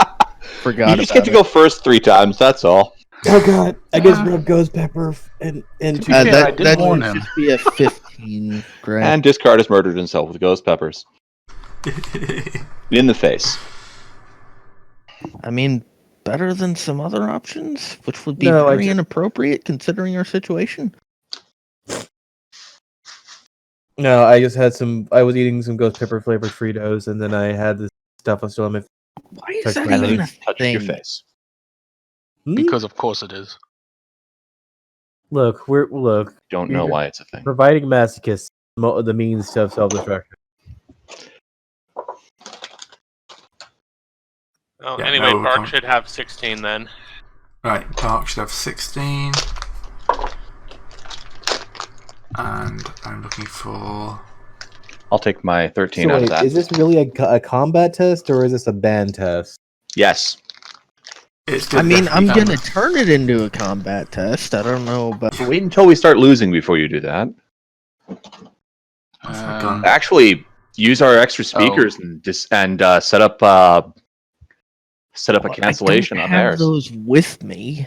forgot You just get about to it. go first 3 times, that's all. Oh god, I just rubbed Ghost Pepper and To be fair, I did warn him. should be a 15, Grant. And Discard has murdered himself with Ghost Peppers. In the face. I mean, better than some other options, which would be No, very inappropriate considering our situation. No, I just had some. I was eating some Ghost Pepper flavored Fritos, and then I had this stuff on still on my. Why is Touch that my even a face. Touches thing? your face. Because of course it is. Look, Don't know why it's a thing. providing masochists the means of self-destruction. Well, Yeah, anyway, no, Bark come- should have 16 then. Right, Bark should have 16. And I'm looking for... I'll take my 13 So out of wait, that. is this really a combat test or is this a band test? Yes. It's I mean, I'm definitely- gonna turn it into a combat test. I don't know, but Wait until we start losing before you do that. What's my gun? Actually, use our extra speakers and set up a cancellation I on don't have theirs. those with me.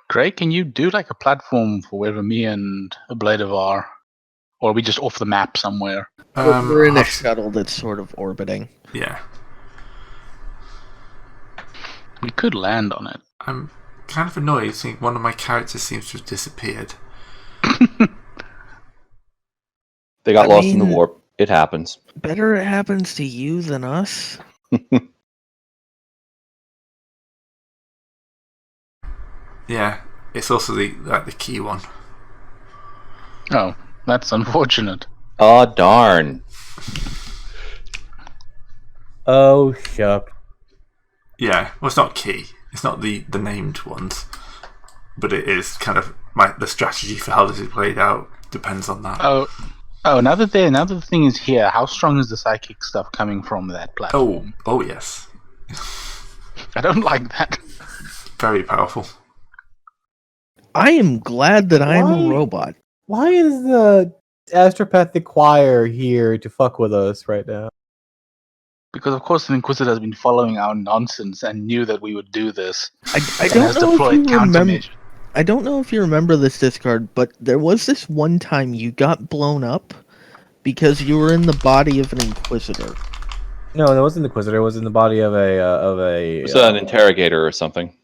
Craig, can you do like a platform for wherever me and Ablative are? Or are we just off the map somewhere? We're in a I'll have to- shuttle that's sort of orbiting. Yeah. We could land on it. I'm kind of annoyed seeing one of my characters seems to have disappeared. They got I lost in the mean- warp. It happens. Better it happens to you than us. Yeah, it's also the key one. Oh, that's unfortunate. Oh, darn. Oh shuck. Yeah, well, it's not key. It's not the named ones, but it is kind of the strategy for how this is played out depends on that. Oh, now that the thing is here, how strong is the psychic stuff coming from that platform? Oh yes, I don't like that. very powerful. I am glad that I'm Why? a robot. Why is the astropathic choir here to fuck with us right now? Because of course the Inquisitor has been following our nonsense and knew that we would do this. I And don't has know if deployed you remember. countermeasures. I don't know if you remember this, Discard, but there was this one time you got blown up because you were in the body of an Inquisitor. No, it wasn't the Inquisitor. It was in the body of a. It was an interrogator or something.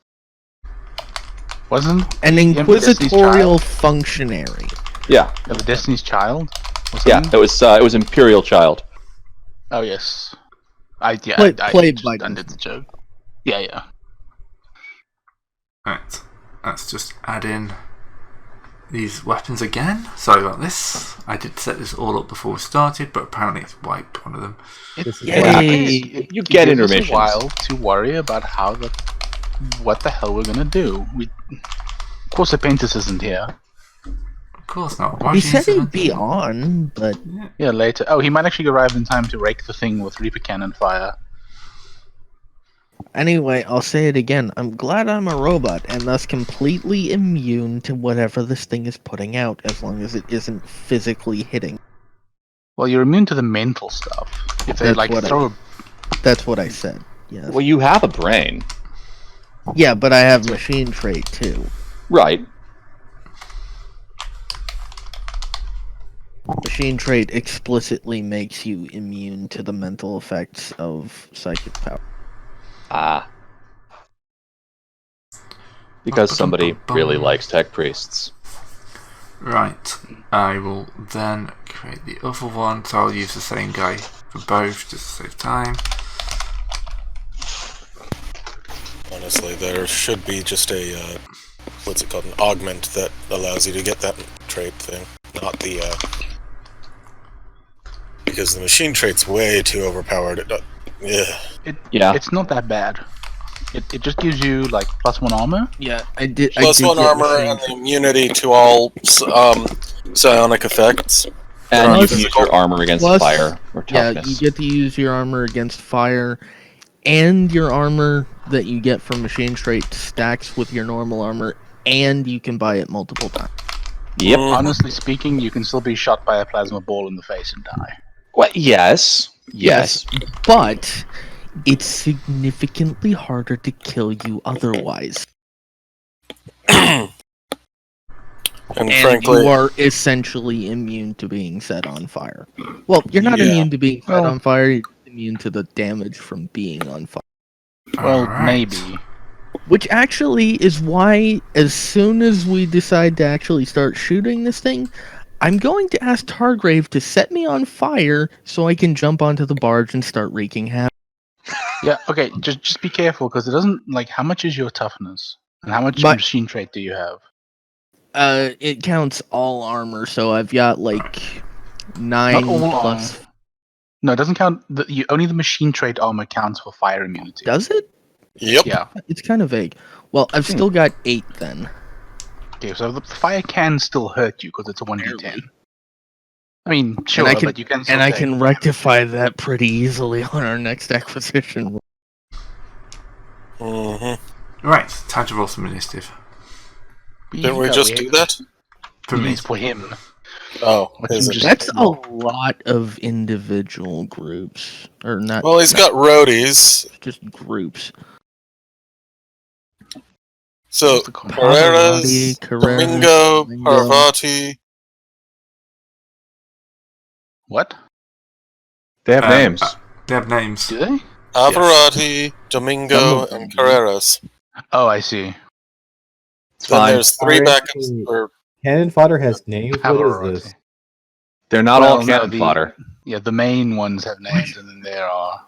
Wasn't An Destiny's inquisitorial functionary. Yeah, of the Destiny's Child? Or yeah. something? It was Imperial Child. Oh yes. I Played just by undid the joke. Yeah. Right, let's just add in these weapons again. Sorry about this. I did set this all up before we started, but apparently it's wiped one of them. This is Yay. what It You get gives us intermissions. a while to worry about what the hell we're gonna do. Of course, the Apprentice isn't here. Of course not. Why He would you said use he'd be on, but Yeah, later. Oh, he might actually arrive in time to rake the thing with Reaper Cannon fire. anyway, I'll say it again. I'm glad I'm a robot and thus completely immune to whatever this thing is putting out as long as it isn't physically hitting. Well, you're immune to the mental stuff. If they That's like what I- throw a That's what I said. Yes. Well, you have a brain. Yeah, but I have machine trait too. Right. Machine trait explicitly makes you immune to the mental effects of psychic power. Ah. Because somebody really likes tech priests. Right, I will then create the other one, so I'll use the same guy for both just to save time. Honestly, there should be just a what's it called, an augment that allows you to get that trait thing, not the because the machine trait's way too overpowered. Yeah. It's not that bad. It just gives you like +1 armor. Yeah, I did. Plus I did one get armor machine and the immunity to all psionic effects. And you Plus- can use your armor against plus- fire or Yeah, toughness. you get to use your armor against fire, and your armor that you get from Machine Trait stacks with your normal armor, and you can buy it multiple times. Yep. Honestly speaking, you can still be shot by a plasma ball in the face and die. Well, yes. But it's significantly harder to kill you otherwise. And And frankly, you are essentially immune to being set on fire. Well, you're not Yeah. immune to being set Well- on fire, you're immune to the damage from being on fire. Well, Alright. maybe. Which actually is why, as soon as we decide to actually start shooting this thing, I'm going to ask Targrave to set me on fire so I can jump onto the barge and start wreaking havoc. Yeah, okay, just be careful, because it doesn't, like, how much is your toughness? And how much But- machine trait do you have? It counts all armor, so I've got like 9 Not all plus. armor. No, it doesn't count, only the machine trait armor counts for fire immunity. Does it? yep. Yeah. It's kind of vague. Well, I've still got 8 then. Okay, so the fire can still hurt you, because it's a 1d10. Barely. I mean, sure, I can- but you can still And I take- can rectify that pretty easily on our next acquisition. Right, time to roll some initiative. Didn't we just do that? For me. It's for him. Oh, What is you it? just- That's a lot of individual groups. Or not. Well, he's got roadies. just groups. So What's the call? Carreras, Domingo, Parvati. What? They have names. They have names. Do they? Averati, Domingo, Some of them and do. Carreras. Oh, I see. It's Then fine. there's 3 Alright. backups. Or Cannon fodder has names. What Averati. is this? They're not Well, all no, cannon the- fodder. Yeah, the main ones have names, and then there are.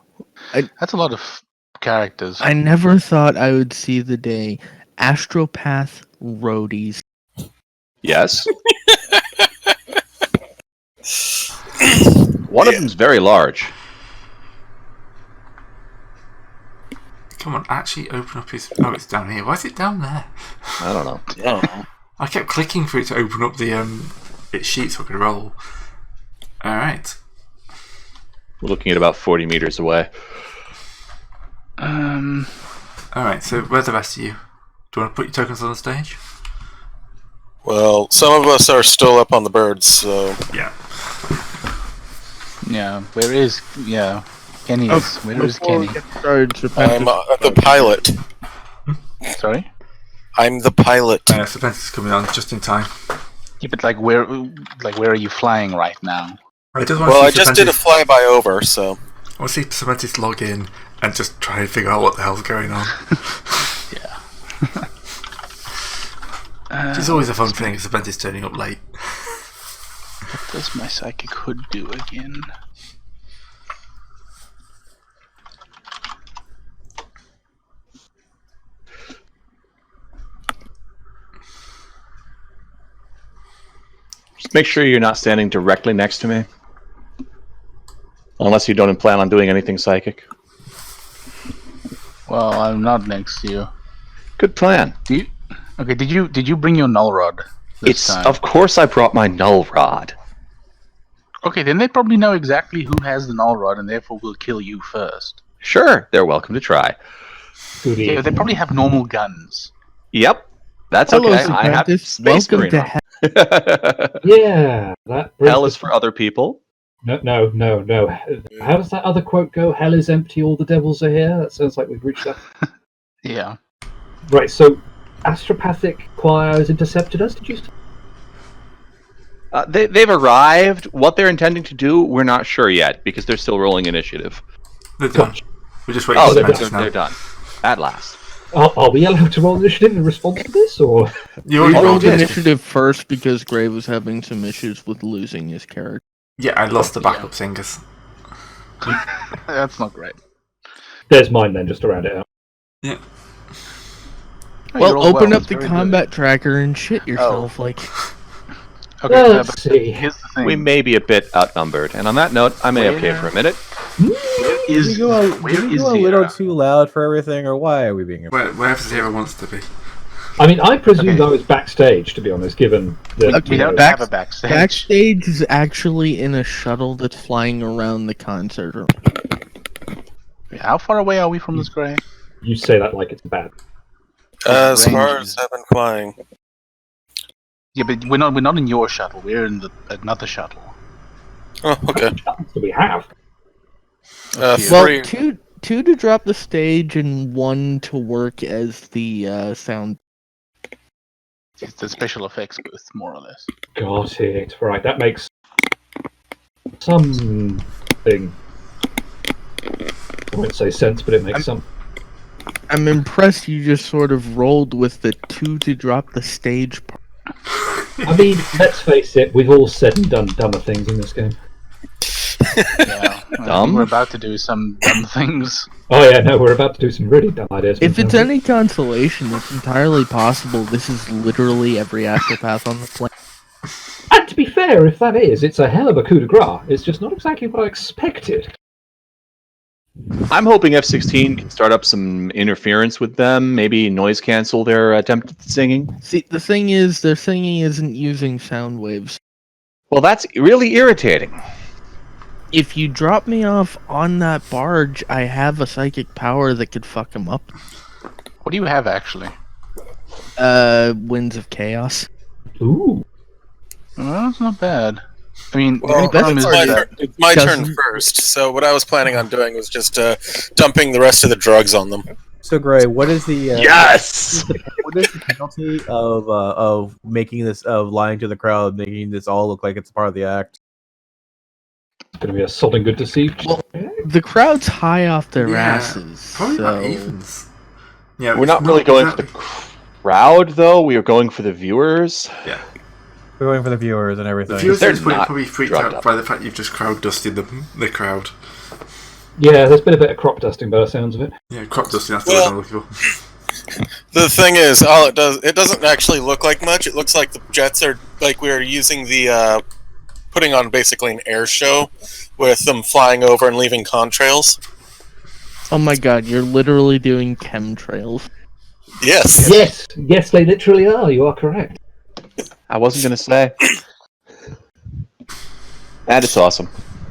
I- That's a lot of characters. I never thought I would see the day. Astropath roadies. Yes. One of them's very large. Come on, actually open up his... Oh, it's down here. Why is it down there? I don't know. I don't know. I kept clicking for it to open up the its sheet so I could roll. Alright. We're looking at about 40 meters away. Alright, so where are the rest of you? Do you want to put your tokens on the stage? Well, some of us are still up on the birds, so Yeah. Yeah, where is Kenny? Is where is Before we Kenny? get started, Serpentis, I'm the pilot. Sorry. I'm the pilot. Serpentis is coming on just in time. Yeah, but where are you flying right now? I just want Well, I to see just did a Serpentis- flyby over, so I want to see Serpentis log in and just try and figure out what the hell's going on. It's always a fun thing if Serpentis turning up late. What does my psychic hood do again? Just make sure you're not standing directly next to me. Unless you don't plan on doing anything psychic. Well, I'm not next to you. Good plan. Do you? Okay. Did you bring your null rod this It's time? of course I brought my null rod. Okay, then they probably know exactly who has the null rod, and therefore will kill you first. Sure, they're welcome to try. Goody. Yeah, they probably have normal guns. Yep, that's hello, okay. I have Serpentis. space Welcome to marine. Yeah. That Hell is for other people. No. How does that other quote go? Hell is empty, all the devils are here. That sounds like we've reached that. Yeah. Right. So, astropathic choir has intercepted us. Did you? They've arrived. What they're intending to do, we're not sure yet because they're still rolling initiative. They're done. Gotcha. We're just waiting Oh, for they're, Serpentis now. they're done. At last. Are we allowed to roll initiative in response to this, or? You We already rolled rolled it. initiative first because Gray was having some issues with losing his character. Yeah, I lost the backup singers. That's not great. There's mine then, just to round it out. Yeah. Oh, you Well, rolled open well, up it's the very combat tracker and shit yourself. Like, Good. Okay, Let's but see. here's the thing. We may be a bit outnumbered. And on that note, I may have for a minute. Where is Did we go a little Zira? too loud for everything, or why are we being? Wherever Zero wants to be. I mean, I presumed I was backstage, to be honest, given that We don't have a backstage. Backstage is actually in a shuttle that's flying around the concert room. How far away are we from this, Gray? you say that like it's bad. As far Range as is- I've been flying. Yeah, but we're not in your shuttle. We're in another shuttle. Oh, okay. That's what we have. Yeah. Well, Three. two to drop the stage and one to work as the sound. It's the special effects booth, more or less. Got it. Right, that makes something. I won't say sense, but it makes some. I'm impressed you just sort of rolled with the two to drop the stage part. I mean, let's face it, we've all said and done dumber things in this game. Yeah, Dumb? We're about to do some dumb things. Oh yeah, no, we're about to do some really dumb ideas. If it's any consolation, it's entirely possible this is literally every astropath on the planet. And to be fair, if that is, it's a hell of a coup de grace. It's just not exactly what I expected. I'm hoping F-16 can start up some interference with them, maybe noise cancel their attempt at singing. See, the thing is, their singing isn't using sound waves. Well, that's really irritating. If you drop me off on that barge, I have a psychic power that could fuck them up. What do you have, actually? Winds of Chaos. Ooh. Well, that's not bad. I mean, the Well, only problem is that it's my turn doesn't- first, so what I was planning on doing was just dumping the rest of the drugs on them. So, Gray, what is the Yes! what is the penalty of making this of lying to the crowd, making this all look like it's part of the act? It's going to be a sodding good deceive. Well, the crowd's high off their Yeah, asses. Probably about so... evens. Yeah, We're it's not really going for exactly- the crowd, though. We are going for the viewers. Yeah. We're going for the viewers and The everything. viewers They're are not probably freaked drugged out up. by the fact you've just crowd dusted the crowd. Yeah, there's been a bit of crop dusting by the sounds of it. Yeah, crop dusting, that's the Well- word I'm looking for. The thing is, all it doesn't actually look like much. It looks like the jets are, like we're using the, putting on basically an air show with them flying over and leaving contrails. Oh my god, you're literally doing chemtrails. Yes. Yes, they literally are. You are correct. I wasn't going to say. And it's awesome.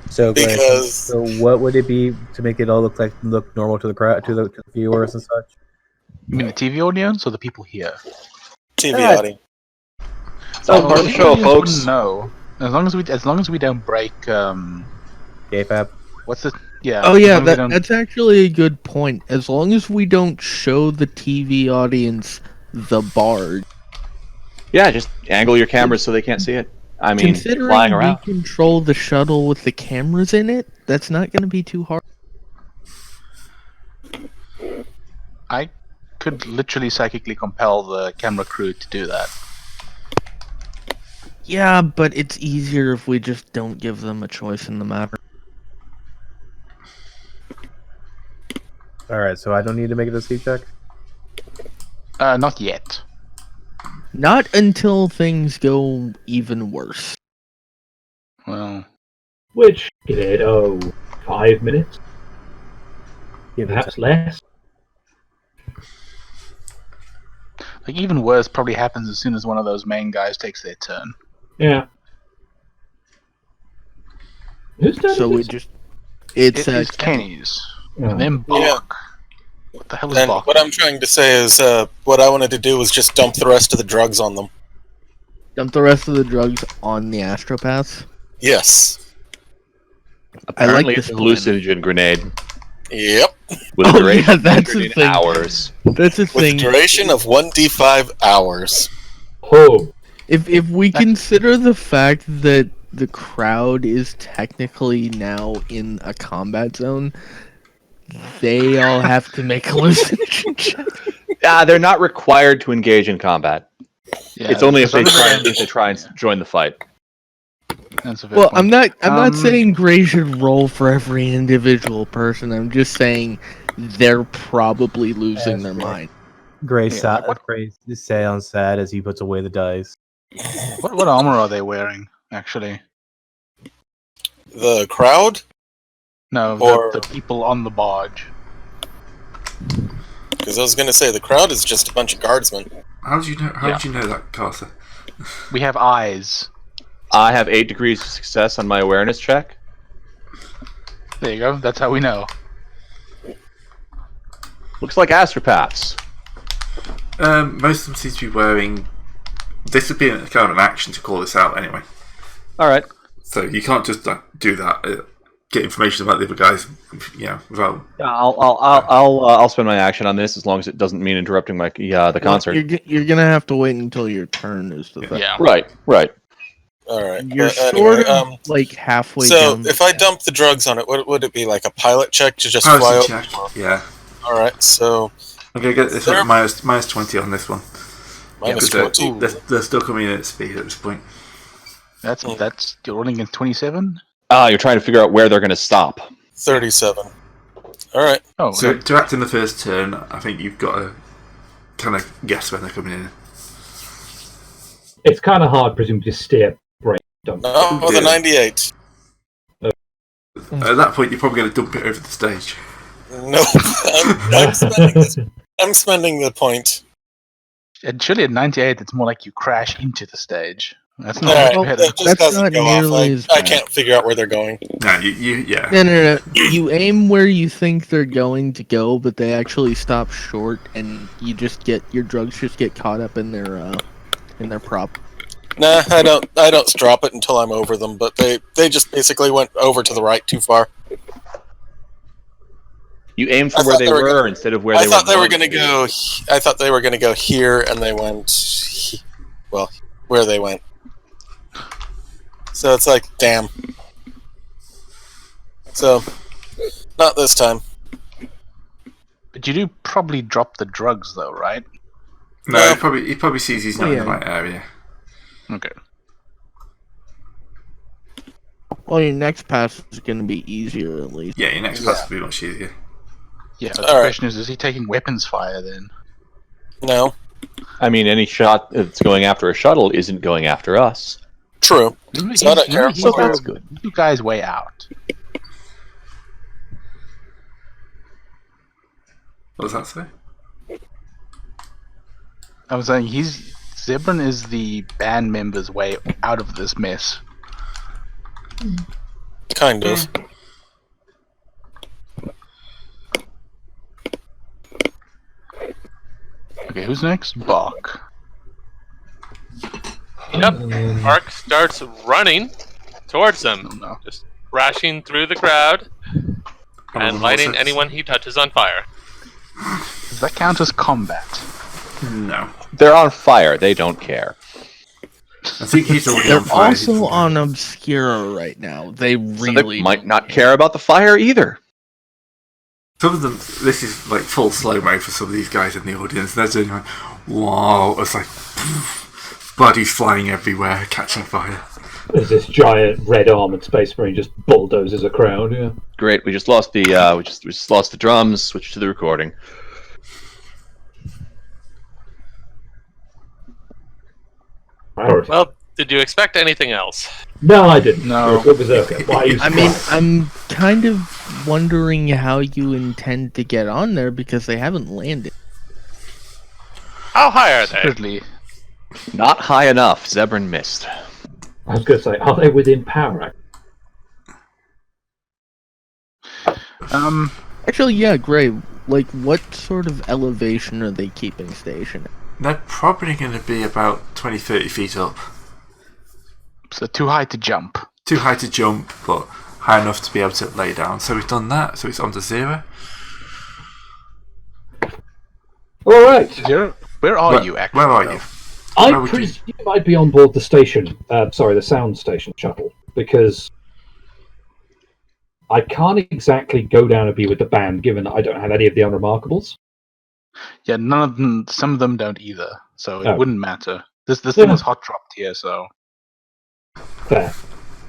So, Gray, Because- so what would it be to make it all look normal to the crowd, to the viewers and such? you mean the TV audience or the people here? TV Yeah. audience. It's all part of the show, audience folks. wouldn't know. As long as we don't break K-pap. what's the yeah. Oh as yeah, long as we don't- that's actually a good point. As long as we don't show the TV audience the barge. Yeah, just angle your cameras so they can't see it. I mean, Considering flying we around. control the shuttle with the cameras in it, that's not going to be too hard. I could literally psychically compel the camera crew to do that. Yeah, but it's easier if we just don't give them a choice in the matter. Alright, so I don't need to make a deceive check? Not yet. Not until things go even worse. Well, Which, give it, 5 minutes? Give it Perhaps less? like even worse probably happens as soon as one of those main guys takes their turn. Yeah. Who's done So we this? just... It's It is Kenny's. Oh. And then Bach. What the hell is And Bach? what I'm trying to say is, what I wanted to do was just dump the rest of the drugs on them. dump the rest of the drugs on the astropaths. Yes. Apparently, this it's a plan. hallucinogen grenade Yep. with a Oh, duration yeah, of that's the 100 thing. hours. That's a With thing. a duration of 1d5 hours. Oh, If we consider the fact that the crowd is technically now in a combat zone, they all have to make hallucination checks. They're not required to engage in combat. Yeah, It's only if they as long as try and join the fight. That's a fair Well, point. I'm not Um, saying Gray should roll for every individual person. I'm just saying they're probably losing their mind. Gray, Yeah, what- Gray sounds sad as he puts away the dice. What armor are they wearing, actually? The crowd? No, Or- the people on the barge. Because I was going to say, the crowd is just a bunch of guardsmen. How do you know? How do you know that, Carter? We have eyes. I have 8 degrees of success on my awareness check. There you go. That's how we know. Looks like astropaths. Most of them seem to be wearing. This would be kind of an action to call this out anyway. All right. So you can't just do that. Get information about the other guys. Without. I'll spend my action on this as long as it doesn't mean interrupting my the concert. You're gonna have to wait until your turn is the thing. Yeah. Right. All right. You're But sort of like halfway So down. if I dump the drugs on it, what would it be, like a pilot check to just Pilot fly over? check. Yeah. All right. So I'm gonna get this at minus 20 on this one. minus Because 20. they're still coming in at speed at this point. That's you're rolling in 27. You're trying to figure out where they're going to stop. 37. All right. Oh, So okay. to act in the first turn, I think you've got to kind of guess when they're coming in. It's kind of hard, presumably, to steer brain dump. Oh, the 98. At that point, you're probably going to dump it over the stage. Nope. I'm spending the point. Actually, at 98, it's more like you crash into the stage. That's not All right. much better. It just That's doesn't not go off. nearly as I bad. can't figure out where they're going. No, yeah. No. You aim where you think they're going to go, but they actually stop short, and your drugs just get caught up in their prop. Nah, I don't drop it until I'm over them, but they just basically went over to the right too far. You aim for I where thought they they were were gonna- instead of where I they thought were they were going going to go. I thought they were going to go here, and they went. Where they went. So it's like, damn. So, not this time. But you do probably drop the drugs, though, right? No, Yeah. he probably sees he's not in the right area. Okay. Well, your next pass is going to be easier, at least. Yeah, your next pass will be much easier. Yeah, but All the right. question is he taking weapons fire then? No, I mean, any shot that's going after a shuttle isn't going after us. true. So I don't care. He's So that's good. You guys way out. What does that say? I was saying Zebran is the band member's way out of this mess. Kind of. Okay, who's next? Bach. Yep. Mark starts running towards them, Oh, no. just crashing through the crowd and lighting anyone he touches on fire. Does that count as combat? No. They're on fire. They don't care. I think he's already They're on fire. also on Obscura right now. They So really they might not care about the fire either. Some of them, this is like full slow mo for some of these guys in the audience. They're doing like, wow, it's like bodies flying everywhere, catching fire. There's this giant red armored space marine just bulldozes a crowd. Yeah. Great. We just lost the we just lost the drums. Switch to the recording. Priority. Well, did you expect anything else? No, I didn't. No. You're a good berserker. Why are you I mean, surprised? I'm kind of wondering how you intend to get on there because they haven't landed. How high are they? Certainly. Not high enough. Zebran missed. I was going to say, are they within power? Actually, yeah, great. Like, what sort of elevation are they keeping station? They're probably going to be about 20, 30 feet up. So too high to jump. Too high to jump, but high enough to be able to lay down. So we've done that, so it's on to 0. All right. Where are you, actually? Where are though? you? I Where would you- presume I'd be on board the station. The sound station shuttle, because I can't exactly go down and be with the band, given that I don't have any of the unremarkables. Yeah, none of them. Some of them don't either, so it Oh. wouldn't matter. This thing Yeah. was hot dropped here, so Fair.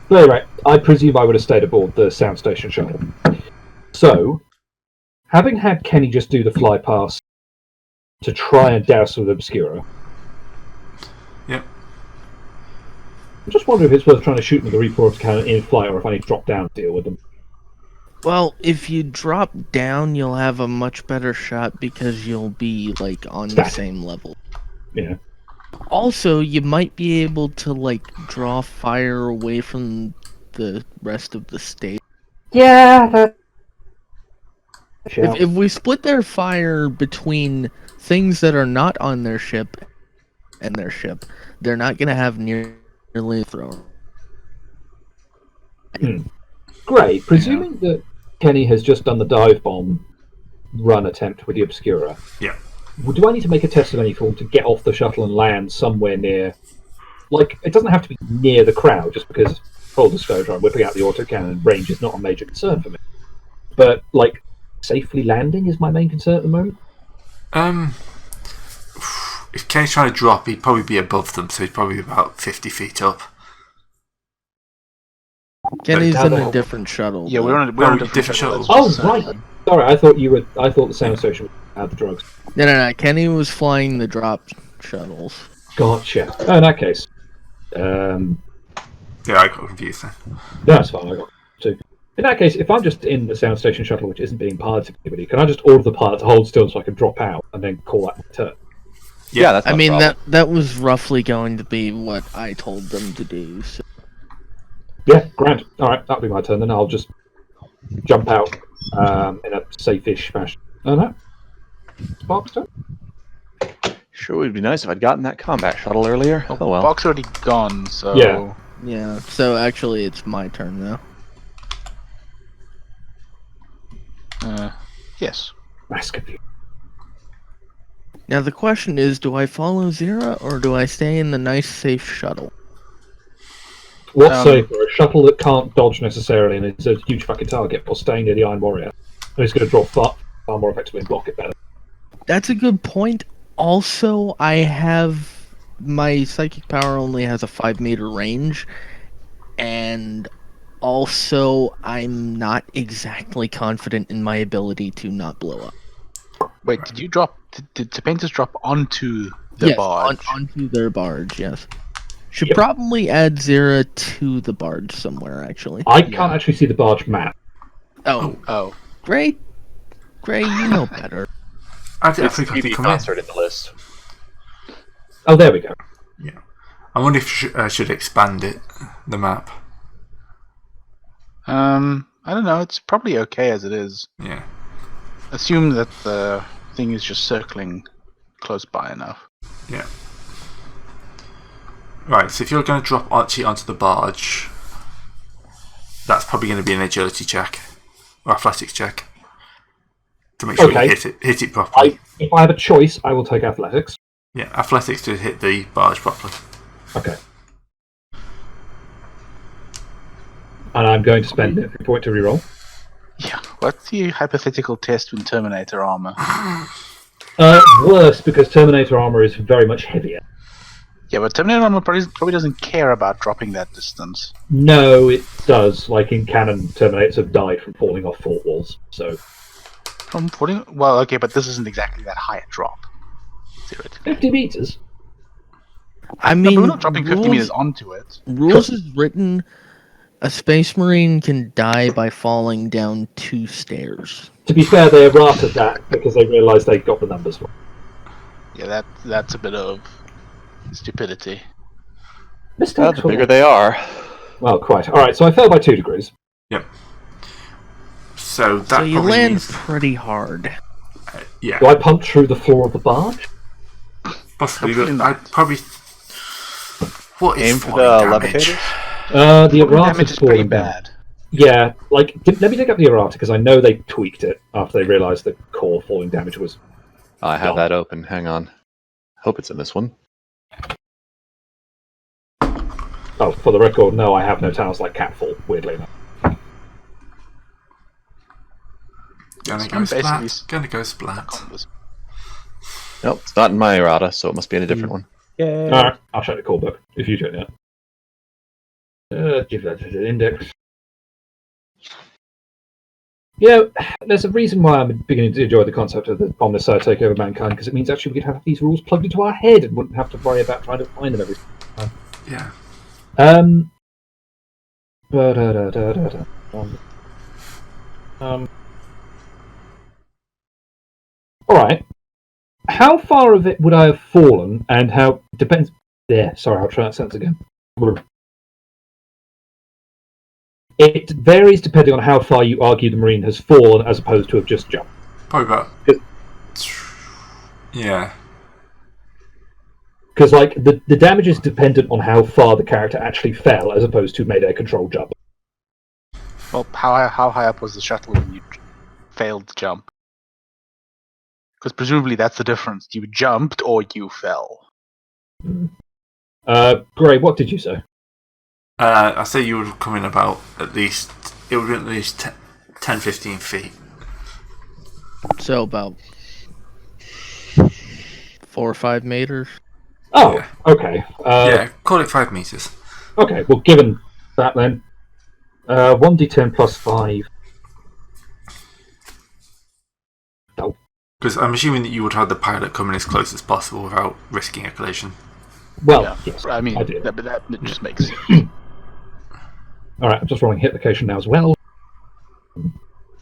But anyway, I presume I would have stayed aboard the sound station shuttle. So, having had Kenny just do the fly past to try and douse with Obscura, Yep. I'm just wondering if it's worth trying to shoot with the report cannon in flight, or if I need to drop down to deal with them. Well, if you drop down, you'll have a much better shot because you'll be, like, on the Static. same level. you know. Also, you might be able to like draw fire away from the rest of the state. Yeah, that. If we split their fire between things that are not on their ship and their ship, they're not going to have nearly thrown. Great. Presuming that Kenny has just done the dive bomb run attempt with the Obscura, Yeah. do I need to make a test of any form to get off the shuttle and land somewhere near? Like, it doesn't have to be near the crowd, just because, full disclosure, I'm whipping out the autocannon. Range is not a major concern for me. But, like, safely landing is my main concern at the moment. If Kenny's trying to drop, he'd probably be above them, so he'd probably be about 50 feet up. Kenny's How in the a hell- different shuttle. Yeah, though. we're on a different different shuttle. shuttle. That's Oh, just, right. Sorry, I thought the sound station had the drugs. No. Kenny was flying the drop shuttles. Gotcha. Oh, in that case. Yeah, I got confused then. That's fine, I got two. In that case, if I'm just in the sound station shuttle which isn't being piloted by anybody, can I just order the pilot to hold still so I can drop out and then call that my turn? Yeah, that's. I not a mean, problem. that was roughly going to be what I told them to do. So. Yeah, grand. Alright, that'll be my turn then. I'll just jump out in a safe-ish fashion. Oh no. Spark's turn? Sure would be nice if I'd gotten that combat shuttle earlier. Oh well. Box already gone, so Yeah. Yeah, so actually it's my turn now. Yes. That's confusing. Now the question is, do I follow Zira or do I stay in the nice safe shuttle? What's safer? A shuttle that can't dodge necessarily and is a huge fucking target, or staying near the Iron Warrior? Who's going to drop far more effectively and block it better? That's a good point. Also, I have my psychic power only has a 5-meter range, and also I'm not exactly confident in my ability to not blow up. Wait, did you drop? Did Serpentis drop onto the Yes, barge? onto their barge, yes. Should Yep. probably add Zira to the barge somewhere, actually. I can't actually see the barge map. Oh, Great. Gray, you know better. I It's the think I could PD come in. concert in the list. Oh, there we go. I wonder if I should expand it, the map. I don't know. It's probably okay as it is. Yeah. Assume that the thing is just circling close by enough. Yeah. Right, so if you're going to drop Archie onto the barge, that's probably going to be an agility check or athletics check to make sure Okay. you hit it properly. If I have a choice, I will take athletics. Yeah, athletics to hit the barge properly. Okay. And I'm going to spend every point to reroll. Yeah. What's the hypothetical test with Terminator armor? Worse, because Terminator armor is very much heavier. Yeah, but Terminator armor probably doesn't care about dropping that distance. No, it does. Like in canon, Terminators have died from falling off fort walls. So From falling? Well, okay, but this isn't exactly that high a drop. Theoretically. 50 meters. I No, mean, but we're not dropping 50 rules- meters onto it. Rules is written, a space marine can die by falling down 2 stairs. To be fair, they errated that because they realised they got the numbers wrong. Yeah, that's a bit of stupidity. Well, Mistakes. the bigger they are. Well, quite. All right, so I fell by 2 degrees. Yep. So that So you probably land means, pretty hard. yeah, Do I punch through the floor of the barge? possibly. Hopefully But I'd not. probably. What is Aim for falling the damage? levitators. The Falling errata damage is pretty falling down. bad. Yeah, like let me dig up the errata because I know they tweaked it after they realised the core falling damage was. I have that open. Hang on. Hope it's in this one. Oh, for the record, no, I have no towers like Catfall. Weirdly enough. Gonna go I'm splat. basically Gonna go splat. Combos. Nope, it's not in my errata, so it must be in a different one. Yay. All right, I'll check the core book if you check that. Give that an index. Yeah, there's a reason why I'm beginning to enjoy the concept of the Omnissiah take over mankind, because it means actually we could have these rules plugged into our head and wouldn't have to worry about trying to find them every time. Yeah. All right. how far of it would I have fallen, and how depends? Yeah, sorry, I'll try that sentence again. It varies depending on how far you argue the Marine has fallen, as opposed to have just jumped. Probably about. Yeah. Because like the damage is dependent on how far the character actually fell, as opposed to made a controlled jump. Well, how high up was the shuttle when you failed to jump? Because presumably that's the difference. You jumped or you fell. Gray, what did you say? I say you would come in about at least. It would be at least 10, 15 feet. So about 4 or 5 meters. Oh, Yeah. okay. Yeah, call it 5 meters. Okay, well, given that then, 1d10 plus 5. Oh. Because I'm assuming that you would have the pilot come in as close as possible without risking a collision. Well, Yeah. yes, I mean, I did. that just makes sense. Alright, I'm just rolling hit location now as well.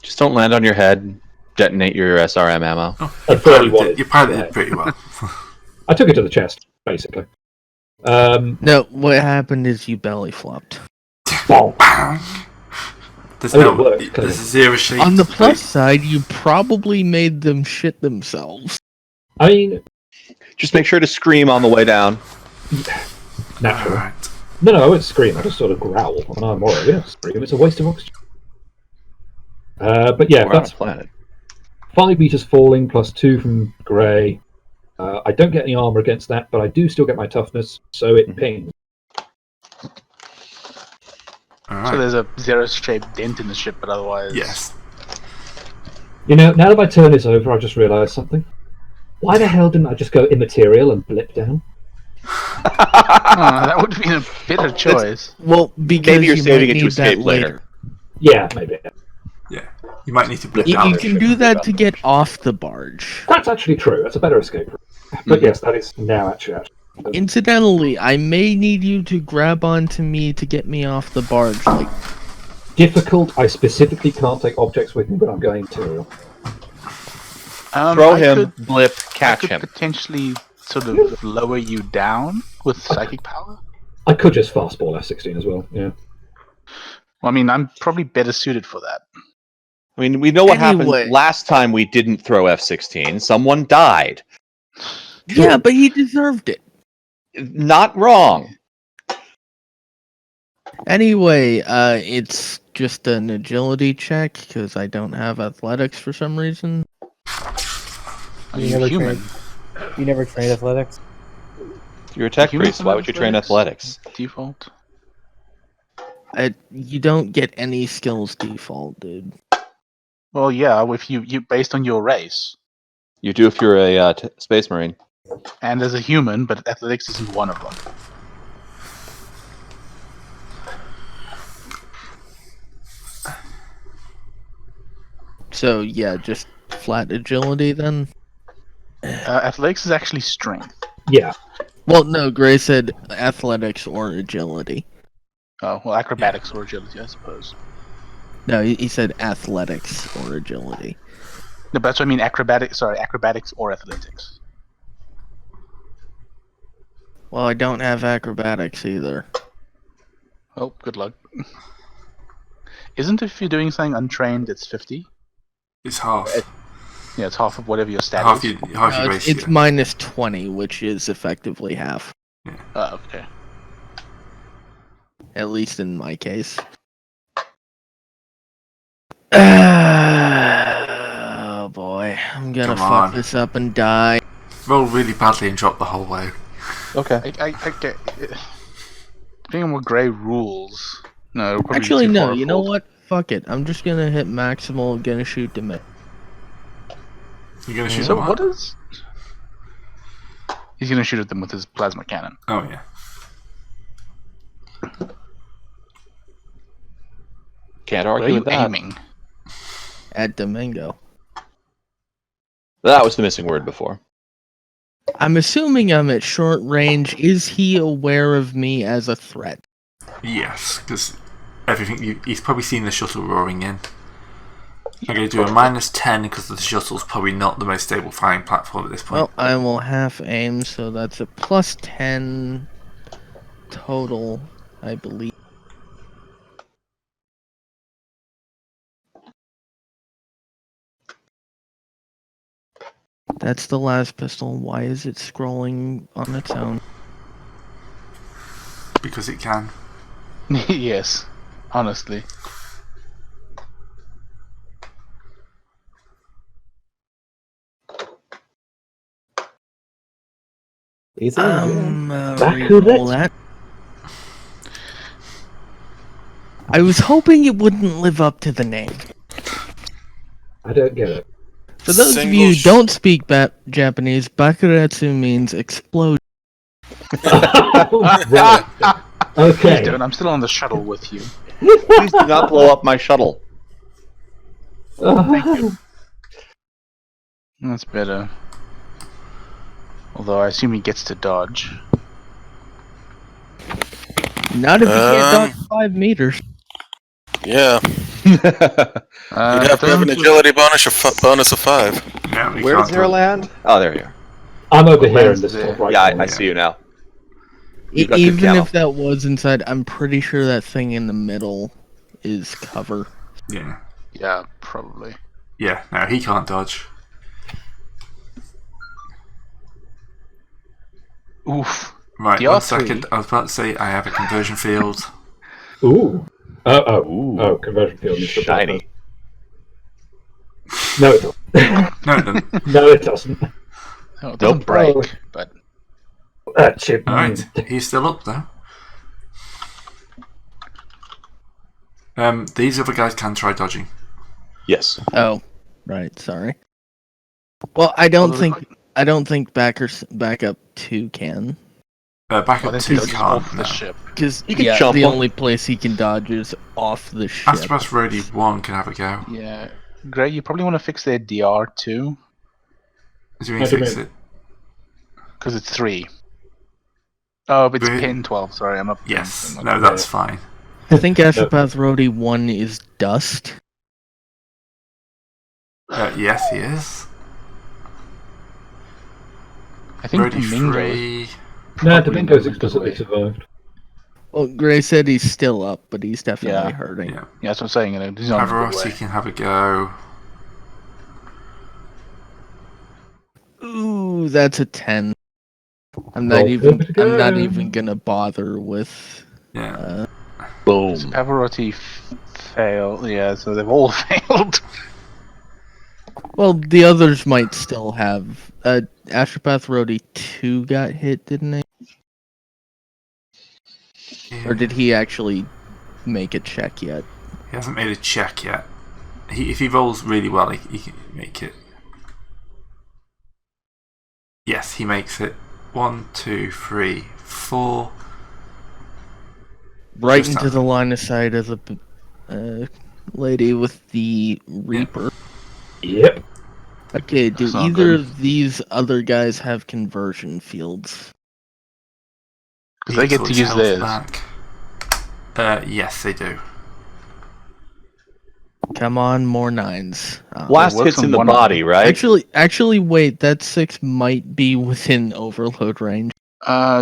Just don't land on your head. Detonate your SRM ammo. I thought you wanted. You piloted pretty well. I took it to the chest, basically. No, what happened is you belly flopped. Well, Bang! There's, I mean, no, it worked, clearly. there's zero shape. On the plus side, you probably made them shit themselves. I mean, Just make sure to scream on the way down. naturally. Alright. No, I won't scream. I just sort of growl. And I'm alright. We don't scream. It's a waste of oxygen. But yeah, We're on that's a planet. 5 meters falling plus 2 from Grey. I don't get any armor against that, but I do still get my toughness, so it pings. Alright. So there's a zero-shaped dent in the ship, but otherwise... Yes. You know, now that my turn is over, I just realised something. Why the hell didn't I just go immaterial and blip down? That would have been a better choice. Well, because Maybe you're you saving might it to need that escape later. Yeah, maybe. Yeah. You might need to blip You, down. you can do that to get off the barge. That's actually true. That's a better escape route. But yes, that is now actually. Incidentally, I may need you to grab onto me to get me off the barge. Like, Difficult. I specifically can't take objects with me, but I'm going to. Throw I him, could- blip, I catch could him. potentially sort of lower you down with psychic power. I could just fastball F-16 as well. Yeah. Well, I mean, I'm probably better suited for that. I mean, we know what Anyway. happened last time we didn't throw F-16. Someone died. yeah, but he deserved it. Not wrong. Anyway, it's just an agility check because I don't have athletics for some reason. Are You you never human? You never trained athletics? You're a tech Humans priest. Why have would you train athletics? Default. You don't get any skills default, dude. Well, yeah, if you based on your race You do if you're a space marine. and as a human, but athletics isn't one of them. So yeah, just flat agility then. Athletics is actually strength. Yeah. Well, no, Gray said athletics or agility. Oh, well, acrobatics or agility, I suppose. No, he said athletics or agility. No, but that's what I mean. Acrobatics or athletics. Well, I don't have acrobatics either. Oh, good luck. Isn't if you're doing something untrained, it's 50? It's half. Yeah, it's half of whatever your stat Half is. your No, ratio. it's minus 20, which is effectively half. Oh, okay. At least in my case. Oh boy, I'm gonna Come fuck on. this up and die. Roll really badly and drop the whole way. Okay. I get. Depending on what Gray rules. No, it'll probably be Actually, too no, far you know afield. what? Fuck it. I'm just gonna hit maximal, gonna shoot the mid. You're gonna shoot So them what out? is? He's gonna shoot at them with his plasma cannon. Oh yeah. Can't Where are argue you with that. aiming? At Domingo. That was the missing word before. I'm assuming I'm at short range. Is he aware of me as a threat? Yes, because he's probably seen the shuttle roaring in. I'm going to do a -10 because the shuttle's probably not the most stable flying platform at this point. Well, I will half aim, so that's a +10 total, I believe. That's the last pistol. Why is it scrolling on its own? Because it can. Yes, honestly. He's in jail. Reroll that. I was hoping it wouldn't live up to the name. I don't get it. For those of you who don't speak Japanese, bakuretsu means explode. Right. Okay. Dude, I'm still on the shuttle with you. Please do not blow up my shuttle. Thank you. That's better. Although I assume he gets to dodge. Not if you can't dodge 5 meters. Yeah. You'd have to have an agility bonus of 5. No, we Where can't does there do it. land? Oh, there you are. I'm over here in Lands this there. top right Yeah, corner. I see you now. You've got good Even camo. if that was inside, I'm pretty sure that thing in the middle is cover. Yeah. Yeah, probably. Yeah, no, he can't dodge. Oof. Right, The one R3. second. I was about to say I have a conversion field. Ooh. Ooh. Oh, conversion field needs to be Shiny. No, it doesn't. No, it doesn't. No, it doesn't. Oh, it doesn't Nope. break, Oh. but Chip. Alright, he's still up though. These other guys can try dodging. Yes. Oh, right. Sorry. Well, I don't think backup 2 can, Back up I think 2 he's can't. off No. the ship. because You can jump the him. only place he can dodge is off the ship. Astrobus Rody 1 can have a go. Yeah. Gray, you probably want to fix their DR too, Do you How do you fix mean? it? because it's 3. Oh, but it's Really? pin 12, sorry, I'm up. Yes. I'm No, that's fine. I think Astropath Rody 1 is dust. Yes, he is. I think Rody Domingo 3. No, probably Domingo's moved explicitly away. survived. Well, Gray said he's still up, but he's definitely Yeah. hurting. Yeah. Yeah, that's what I'm saying. He's on a good Pavarotti way. can have a go. Ooh, that's a 10. I'm Roll not even. it I'm not again. even gonna bother with. Yeah. Boom. So Pavarotti failed. Yeah, so they've all failed. Well, the others might still have. Astropath Rody 2 got hit, didn't he? Or did he actually make a check yet? He hasn't made a check yet. If he rolls really well, he can make it. Yes, he makes it. 1, 2, 3, 4. Right Just into that. the line of sight of the lady with the Reaper. Yep. Okay, do That's not either good. of these other guys have conversion fields? Because they get to He use took his theirs. health back. Yes, they do. Come on, more 9s. Blast works hits on in the one of body, them. right? Actually, wait. That 6 might be within overload range.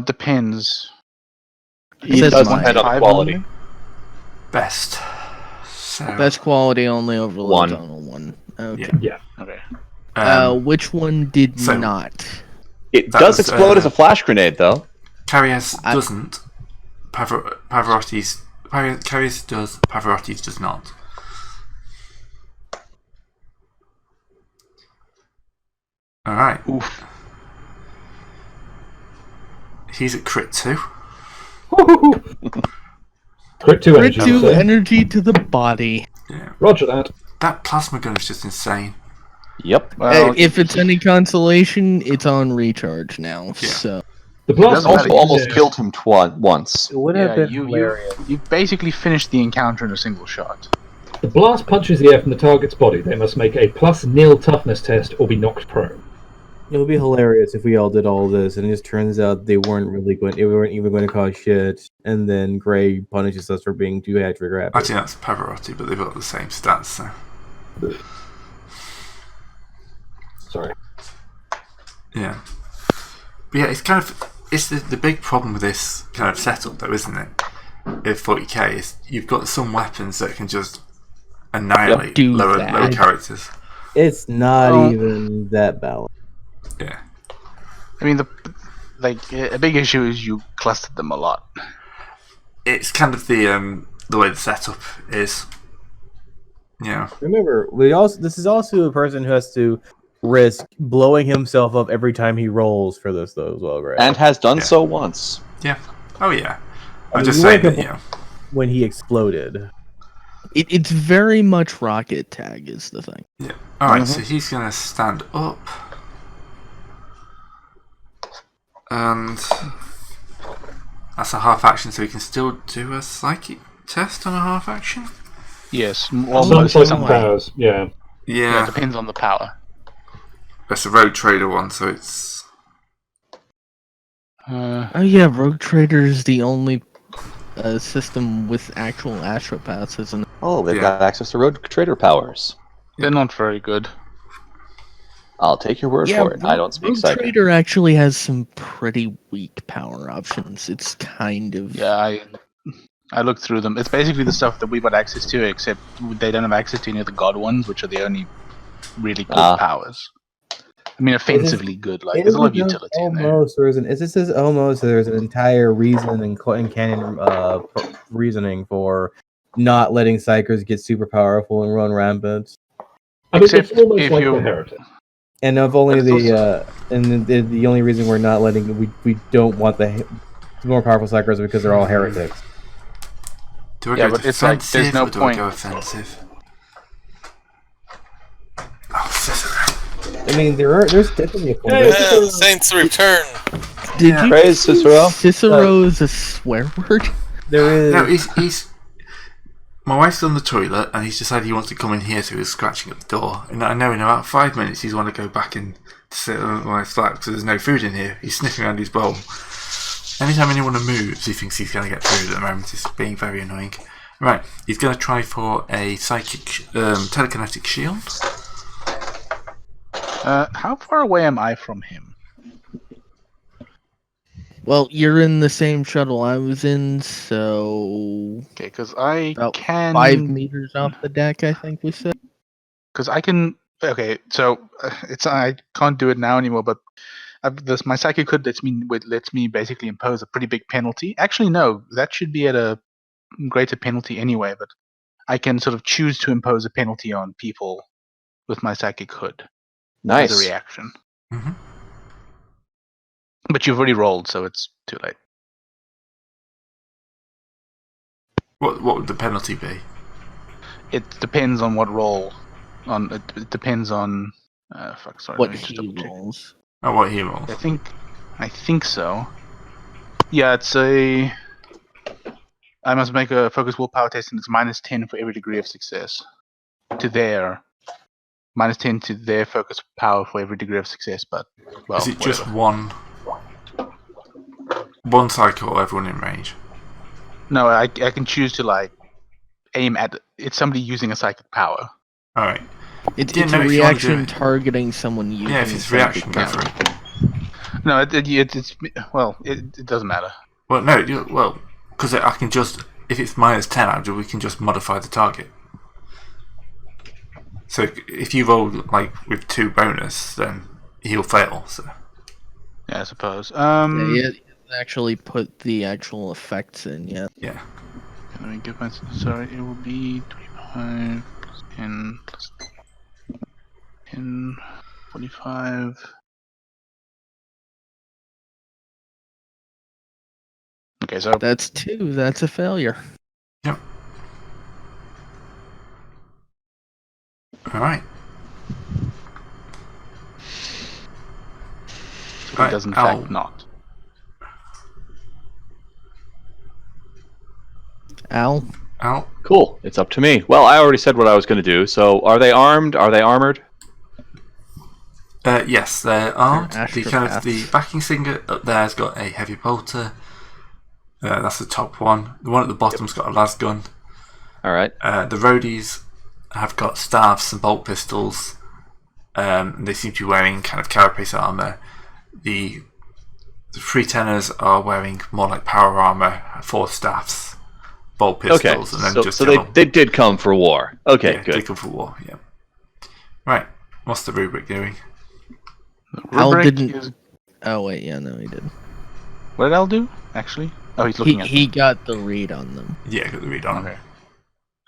Depends. It says does mine. depend on the 5 quality. only? Best. So, Best quality only overloads 1. on a 1. Okay. Yeah. Okay. Which one did so- not? It That does was, explode as a flash grenade, though. Carrier's doesn't. Pavarotti's does. Pavarotti's does not. All right. Oof. He's at crit 2. Crit 2 Crit energy. 2 so- energy to the body. Yeah. Roger that. That plasma gun is just insane. Yep. Well, If it's any consolation, it's on recharge now. Yeah. So The blast doesn't Also matter, almost yeah. killed him once. It would yeah, have been you hilarious. basically finished the encounter in a single shot. The blast punches the air from the target's body. They must make a +0 toughness test or be knocked prone. It would be hilarious if we all did all this, and it just turns out they weren't even going to cause shit, and then Gray punishes us for being too hatchery rapid. Actually, that's Pavarotti, but they've got the same stats. So Sorry. Yeah. But yeah, it's the big problem with this kind of setup, though, isn't it? If 40k is you've got some weapons that can just annihilate Do lower that. characters. It's not Oh. even that balanced. Yeah. I mean, a big issue is you clustered them a lot. It's kind of the way the setup is. Yeah. Remember, this is also a person who has to risk blowing himself up every time he rolls for this, though, as well, right? And has done Yeah. so once. Yeah. Oh yeah. I I'm mean, just you saying weren't that, when he exploded. It's very much rocket tag is the thing. Yeah. Alright, so he's going to stand up. And that's a half action, so he can still do a psychic test on a half action? Yes, Some almost. sort of powers, yeah. Yeah, Yeah. it depends on the power. That's a Rogue Trader one, so it's... Oh yeah, Rogue Trader is the only system with actual astropaths, isn't it? Oh, they've Yeah. got access to road trader powers. They're not very good. I'll take your word for it. I don't speak Rogue psychic. Trader actually has some pretty weak power options. It's kind of Yeah, I looked through them. It's basically the stuff that we've got access to, except they don't have access to any of the god ones, which are the only really good powers. I mean, offensively good. Like, there's a lot of utility in there. Almost, or is this is almost? There's an entire reason and canon reasoning for not letting psychers get super powerful and run rampant. I mean, Except it's almost if like you- the heretic. And of only But it's the only reason we're not letting we don't want the more powerful psychers because they're all heretics. Do I Yeah, go but it's like, defensive there's no or do point. I go offensive? Oh, Cicero. I mean, there's definitely a point. Yeah, the Saints return. Did you Praise Cicero. Cicero is a swear word? There is. No, he's... My wife's on the toilet and he's decided he wants to come in here, so he's scratching at the door. And I know in about 5 minutes he's want to go back in to sit on my flat because there's no food in here. He's sniffing around his bowl. Anytime anyone moves, he thinks he's going to get food at the moment. It's being very annoying. Right, he's going to try for a psychic, telekinetic shield. How far away am I from him? Well, you're in the same shuttle I was in, so Okay, because I about can 5 meters off the deck, I think we said. Because I can. Okay, so I can't do it now anymore. But my psychic hood lets me basically impose a pretty big penalty. Actually, no, that should be at a greater penalty anyway. But I can sort of choose to impose a penalty on people with my psychic hood as a Nice. reaction. Mhm. But you've already rolled, so it's too late. What would the penalty be? It depends on what roll. It depends on. Sorry. What let me just he double-check. rolls. Oh, what he rolls? I think so. Yeah, it's a. I must make a focus willpower test, and it's -10 for every degree of success. To their -10 to their focus power for every degree of success. But well, Is it just whatever. one cycle or everyone in range? No, I can choose to aim at it's somebody using a psychic power. Alright. It's Yeah, a no, if you wanna do reaction it. targeting someone using Yeah, if it's psychic reaction, go power. for it. No, it doesn't matter. Well, no, because I can just, if it's -10, we can just modify the target. So if you roll with 2 bonus, then he'll fail. So Yeah, I suppose. Yeah, you didn't actually put the actual effects in yet. yeah, Let me give my. Sorry, it will be 25 plus 10 plus 10, 45. Okay, so That's 2. That's a failure. yep. All right. it does in fact not. Al? Al. Cool. It's up to me. Well, I already said what I was going to do. So, are they armed? Are they armored? Yes, they're armed. The astropaths. backing singer up there's got a heavy bolter. That's the top one. The one at the bottom's got a las gun. All right. The roadies have got staffs and bolt pistols. They seem to be wearing kind of carapace armor. The three tenors are wearing more like power armor, 4 staffs, bolt Okay, pistols, and then just so they did come for war. Okay, yeah, good. they come for war. Yeah. Right. What's the rubric doing? Al Rubric didn't. is- Oh wait, yeah, no, he did. What did Al do? Actually, oh, he's looking at. He got the read on them. Yeah, got the read on. Okay.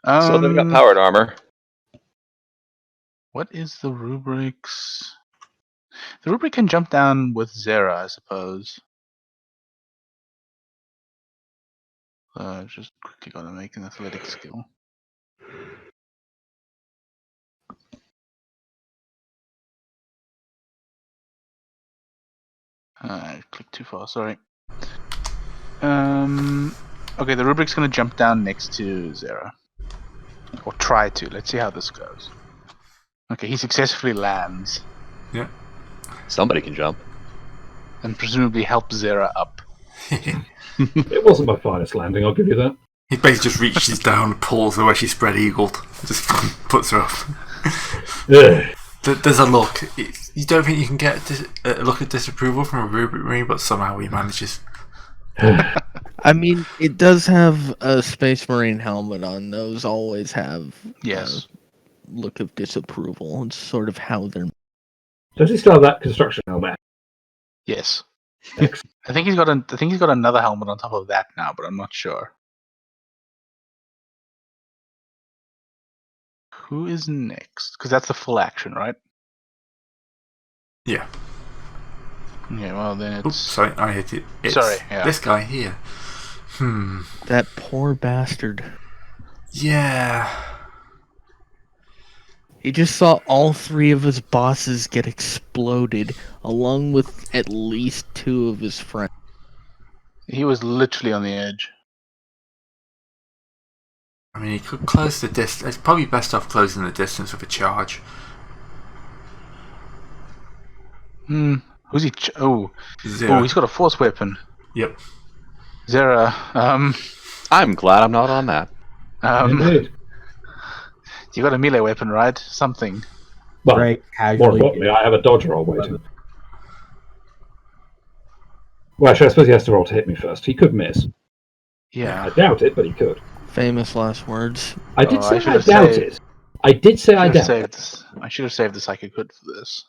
So they've got powered armor. What is the rubrics? The rubric can jump down with Zera, I suppose. Just quickly gotta make an athletic skill. I clicked too far, sorry. Okay, the rubric's gonna jump down next to Zera. Or try to. Let's see how this goes. Okay, he successfully lands. Yeah. Somebody can jump. And presumably help Zera up. It wasn't my finest landing, I'll give you that. He basically just reaches down, pulls her where she's spread eagled, just puts her up. Ugh. There's a look. You don't think you can get a look of disapproval from a rubric marine, but somehow he manages. I mean, it does have a Space Marine helmet on. Those always have Yes. look of disapproval. It's sort of how they're. Does he still have that construction helmet? Yes. Excellent. I think he's got another helmet on top of that now, but I'm not sure. Who is next? Because that's the full action, right? Yeah. Okay, well then Oops, it's sorry, I hit it. It's Sorry, yeah. this guy here. That poor bastard. Yeah. He just saw all 3 of his bosses get exploded, along with at least 2 of his friends. he was literally on the edge. I mean, he could close the distance. It's probably best off closing the distance with a charge. Who's he? Zero. He's got a force weapon. Yep. Zera. I'm glad I'm not on that. Indeed. You got a melee weapon, right? Something. Well, Right, more casually. importantly, I have a dodge roll waiting. Well, actually, I suppose he has to roll to hit me first. He could miss. Yeah. I doubt it, but he could. Famous last words. I did say I should I have doubt saved- it. I did say I doubt it. I should have saved the psychic hood for this.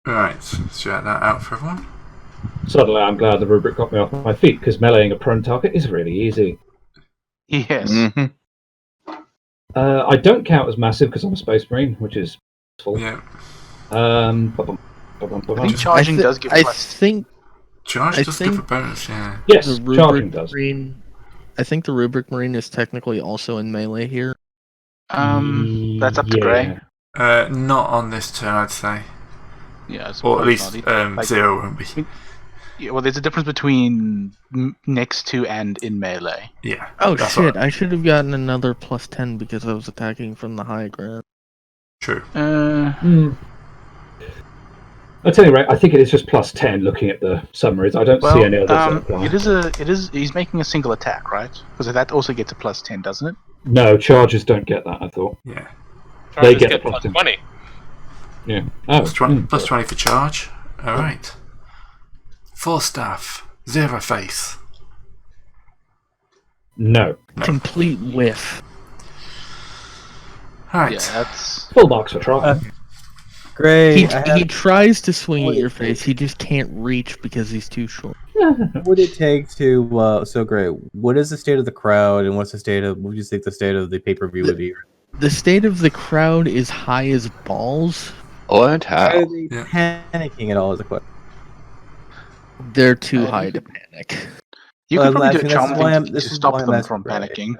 Right, let's check that out for everyone. Suddenly, I'm glad the rubric got me off my feet, because meleeing a prone target is really easy. Yes. Mm-hmm. I don't count as massive because I'm a space marine, which is useful. Yeah. I think charging does give I plus. think Charge I does think- give a bonus, yeah. Yes, the charging rubric does. marine. I think the rubric marine is technically also in melee here. That's up to Gray. Not on this turn, I'd say. Yeah, I Or suppose at least not. Like- Zero won't be. Yeah, well, there's a difference between next to and in melee. Yeah. Oh that's shit! what- I should have gotten another +10 because I was attacking from the high ground. True. At any rate, I think it is just plus 10 looking at the summaries. I don't see any others that apply. it is. He's making a single attack, right? Because that also gets a +10, doesn't it? No, charges don't get that, I thought. Yeah. They Charges get get plus plus 10. 20. Yeah. Oh, Plus 20, plus 20 for charge. Alright. 4 staff. 0 face. No. Complete whiff. Alright. Yeah, that's. Full marks for try. Great. He tries to swing at your face. He just can't reach because he's too short. What would it take to so great? What is the state of the crowd, and what's the state of? What do you think the state of the pay-per-view would be? The state of the crowd is high as balls. What? Are How? they Yeah. panicking at all? Is the question. They're too high to panic. You Well, could probably I'm do a asking- charm that's why thing I'm- to this is stop why I'm them asking from for it. panicking.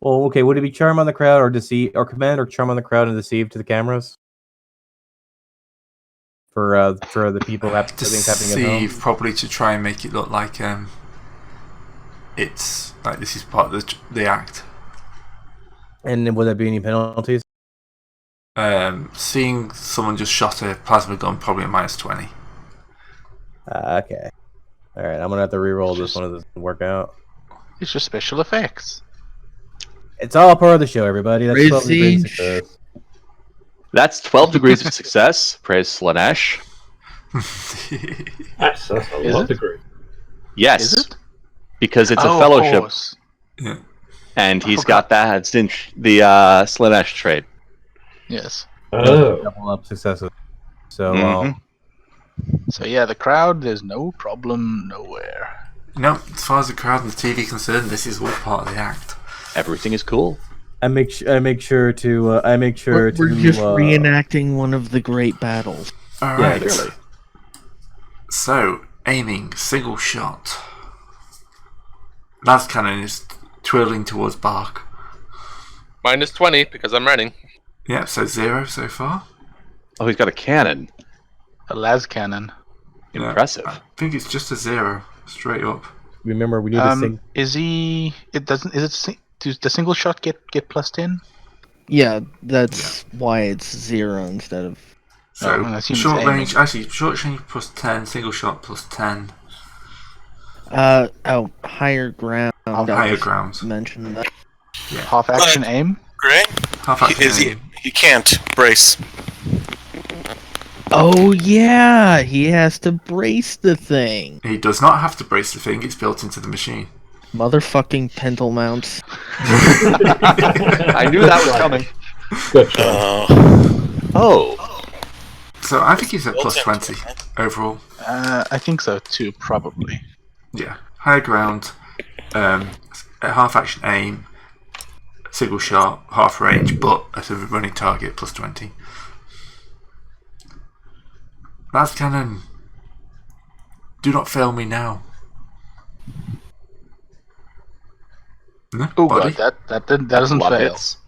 Well, okay. Would it be charm on the crowd, or deceive, or command, or charm on the crowd and deceive to the cameras? For the people that things happening at home. Deceive, probably to try and make it look like it's like this is part of the act. And then would there be any penalties? Seeing someone just shot a plasma gun, probably a -20. Okay. All right. I'm gonna have to re-roll this one. It doesn't work out. It's just special effects. It's all part of the show, everybody. That's 12 degrees of Prestige. success. That's 12 degrees of success. Praise Slanesh. That's a Is lot it? degree. Yes, Is it? because it's a Of fellowship, course. Yeah. and he's forgot. got that since the Slanesh trait. Yes. Oh. Double up successes. So, Mhm. So yeah, the crowd. There's no problem nowhere. No, as far as the crowd and the TV are concerned, this is all part of the act. Everything is cool. I make sure to We're just reenacting one of the great battles. Alright. clearly. So, aiming, single shot. Las cannon is twirling towards Bark. Minus 20 because I'm running. Yeah, so 0 so far. Oh, he's got a cannon. A las cannon. Yeah, Impressive. I think it's just a 0, straight up. Remember, we need to sing. Is he? It doesn't. Is it? Does the single shot get plus 10? Yeah, that's why it's 0 instead of. So, I assume it's short aiming. range, actually, short range plus 10, single shot plus 10. Higher ground. I Higher just ground. mentioned that. Half action aim. Gray? Half action. He can't brace. Oh yeah, he has to brace the thing. He does not have to brace the thing, it's built into the machine. Motherfucking pental mounts. I knew that was coming. Good try. Oh, So I think he's at plus Built 20 into it. overall. I think so too. Probably. Yeah. Higher ground, a half action aim, single shot, half range, but at a running target plus 20. Las cannon. Do not fail me now. No, Oh body. god, that doesn't love fail. hits.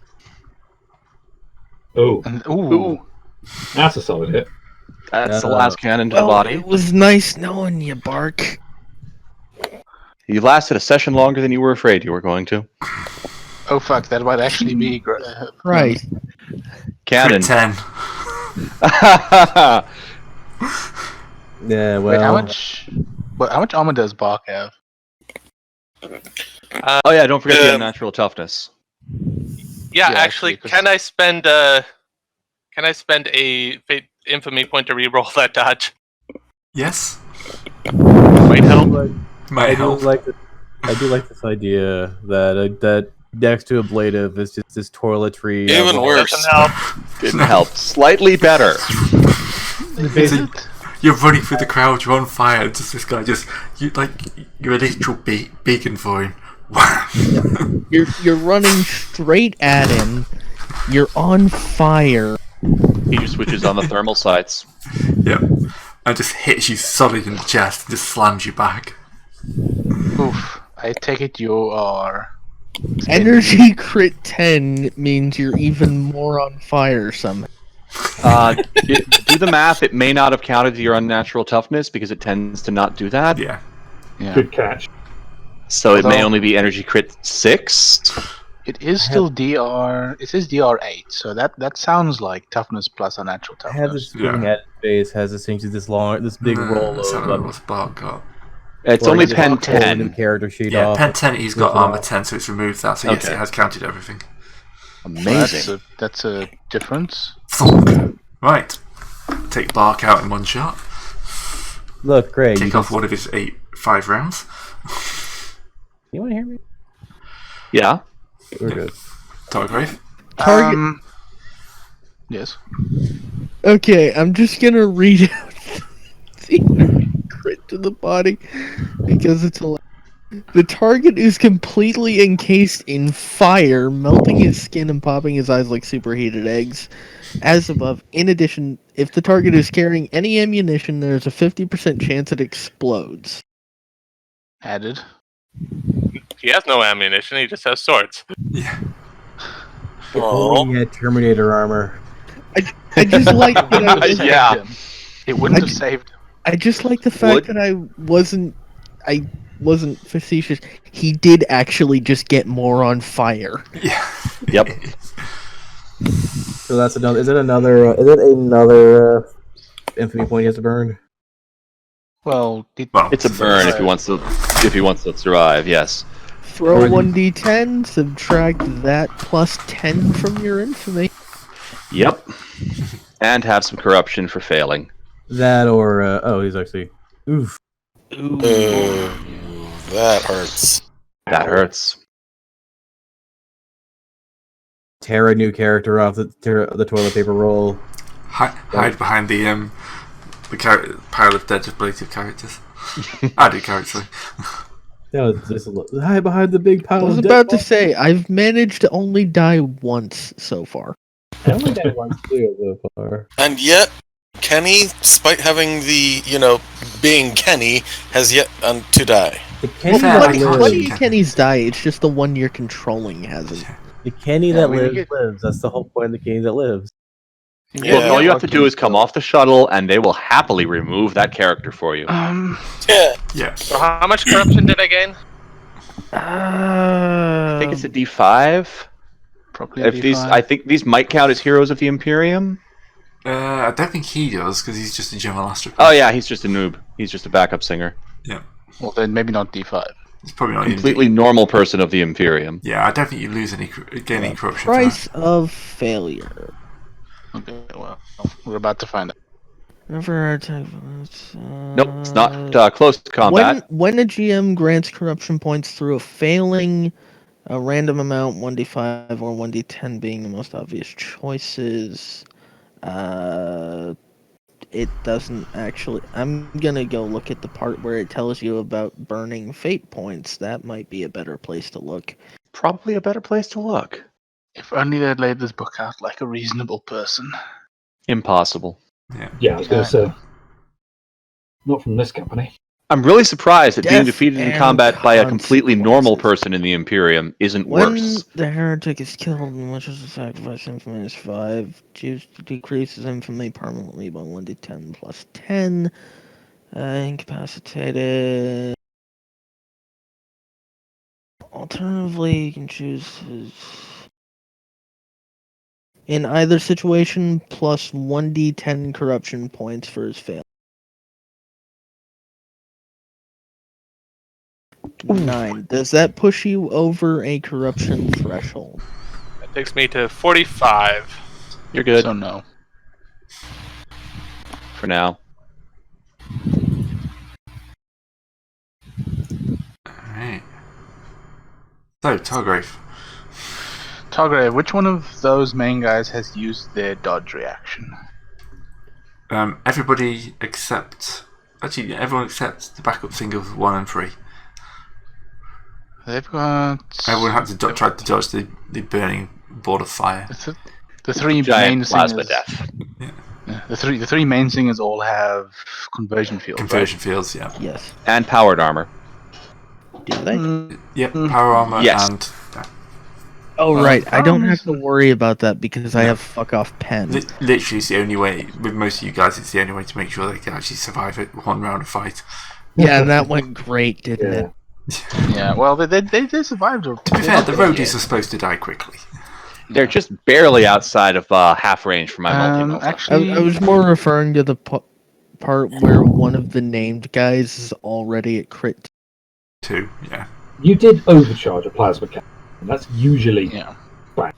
Oh, And, ooh. that's a solid hit. That's the last cannon to the Well, body. it was nice knowing you, Bark. You lasted a session longer than you were afraid you were going to. Oh fuck, that might actually be Right. Cannon. Crit 10. Yeah, well. Wait, how much? How much armor does Bark have? Oh yeah, don't forget the unnatural toughness. Yeah, Yeah, actually, actually, 'cause- can I spend a fate infamy point to reroll that dodge? Yes. Might help. Might I help. do like this idea that next to ablative is just this toiletry. Even worse. Doesn't help. Didn't help. Slightly better. So you're running through the crowd, you're on fire, and just this guy you're a literal beacon for him. Wow. You're running straight at him. You're on fire. He just switches on the thermal sights. Yep. And just hits you solid in the chest and just slams you back. Oof. I take it you are. Energy crit 10 means you're even more on fire somehow. Do the math. It may not have counted to your unnatural toughness because it tends to not do that. Yeah. Yeah. Good catch. So it may Although- only be energy crit 6. It is still DR. It says DR8, so that sounds like toughness plus unnatural I have toughness. this feeling Yeah. at face has essentially this big roll Let's have of a look what's Bart got. It's or only just pen pulling the 10. character sheet Yeah, off. pen 10, he's got Lift it armor off. 10, so it's removed that. So yes, Okay. it has counted everything. Amazing. That's a difference. Thunk. Right. Take Bark out in one shot. Look, great. Kick off one of his 5 rounds. You want to hear me? Yeah. We're good. Targrave. Target. Yes. Okay, I'm just gonna read out the crit to the body because it's a. The target is completely encased in fire, melting his skin and popping his eyes like superheated eggs. As above, in addition, if the target is carrying any ammunition, there's a 50% chance it explodes. Added. He has no ammunition. He just has swords. Yeah. If only he had Terminator armor. I just like that I wasn't, Yeah. It wouldn't I have saved him. I just like the fact that I wasn't facetious. He did actually just get more on fire. Yeah. Yep. So that's another. Is it another infamy point he has to burn? Well, It's a burn if he wants to survive. Yes. Roll Or the- 1d10, subtract that plus 10 from your infamy. Yep. And have some corruption for failing. That or he's actually oof. That hurts. That hurts. Tear a new character off the toilet paper roll. Hide behind the pile of dead depleted characters. Added character. That was just hide behind the big pile. I was of about to dead say, I've managed to only die once so far. I only got one too so far. And yet, Kenny, despite having the, being Kenny, has yet to die. The Kenny Fair, that I can't lives. see Plenty of Kenny's die, it's just the one you're controlling hasn't. The Kenny Yeah, that we lives get- lives. That's the whole point of the Kenny that lives. Yeah. Look, all you have to do is come off the shuttle, and they will happily remove that character for you. Yeah. Yeah. So how much corruption did I gain? I think it's a D5. Probably If these, I think these might count as heroes of the Imperium. I don't think he does because he's just a general astropod. Oh yeah, he's just a noob. He's just a backup singer. Yeah. Well, then maybe not D5. It's probably not Completely normal person of the Imperium. Yeah, I don't think you lose gain any corruption. for Price of failure. Okay, well, we're about to find out. Never attack. Nope, it's not close to combat. When a GM grants corruption points through a failing, a random amount, 1d5 or 1d10 being the most obvious choices, it doesn't actually. I'm gonna go look at the part where it tells you about burning fate points. That might be a better place to look. Probably a better place to look. If only they'd laid this book out like a reasonable person. Impossible. Yeah, I was going to say. Not from this company. I'm really surprised that being Death defeated in and combat by a completely normal consequences. person in the Imperium isn't When worse. the heretic is killed, which is a sacrifice infamy is 5, choose to decrease his infamy permanently by 1d10 plus 10. Incapacitated. Alternatively, you can choose his. In either situation, plus 1d10 corruption points for his fail. 9. Does that push you over a corruption threshold? That takes me to 45. You're good So no. for now. Alright. So, Targrave. Targrave, which one of those main guys has used their dodge reaction? Everybody except. Actually, everyone except the backup singles 1 and 3. They've got Everyone had to try to dodge the burning ball of fire. the three main Giant plasma singers. death. Yeah, the three main singers all have conversion fields. Conversion fields, yeah. Yes. And powered armor. Do they? Right? Yep, power armor Yes. and. Oh, right. I don't have to problem is- worry about that because I have fuck off pen. Literally, it's the only way, with most of you guys, it's the only way to make sure they can actually survive it one round of fight. Yeah, and that went great, didn't Yeah. it? Yeah, well, they survived. To be fair, the roadies are supposed to die quickly. They're just barely outside of half range for my multi-nova. Actually, I was more referring to the part where one of the named guys is already at crit. 2, yeah. You did overcharge a plasma cannon. That's usually yeah. fine.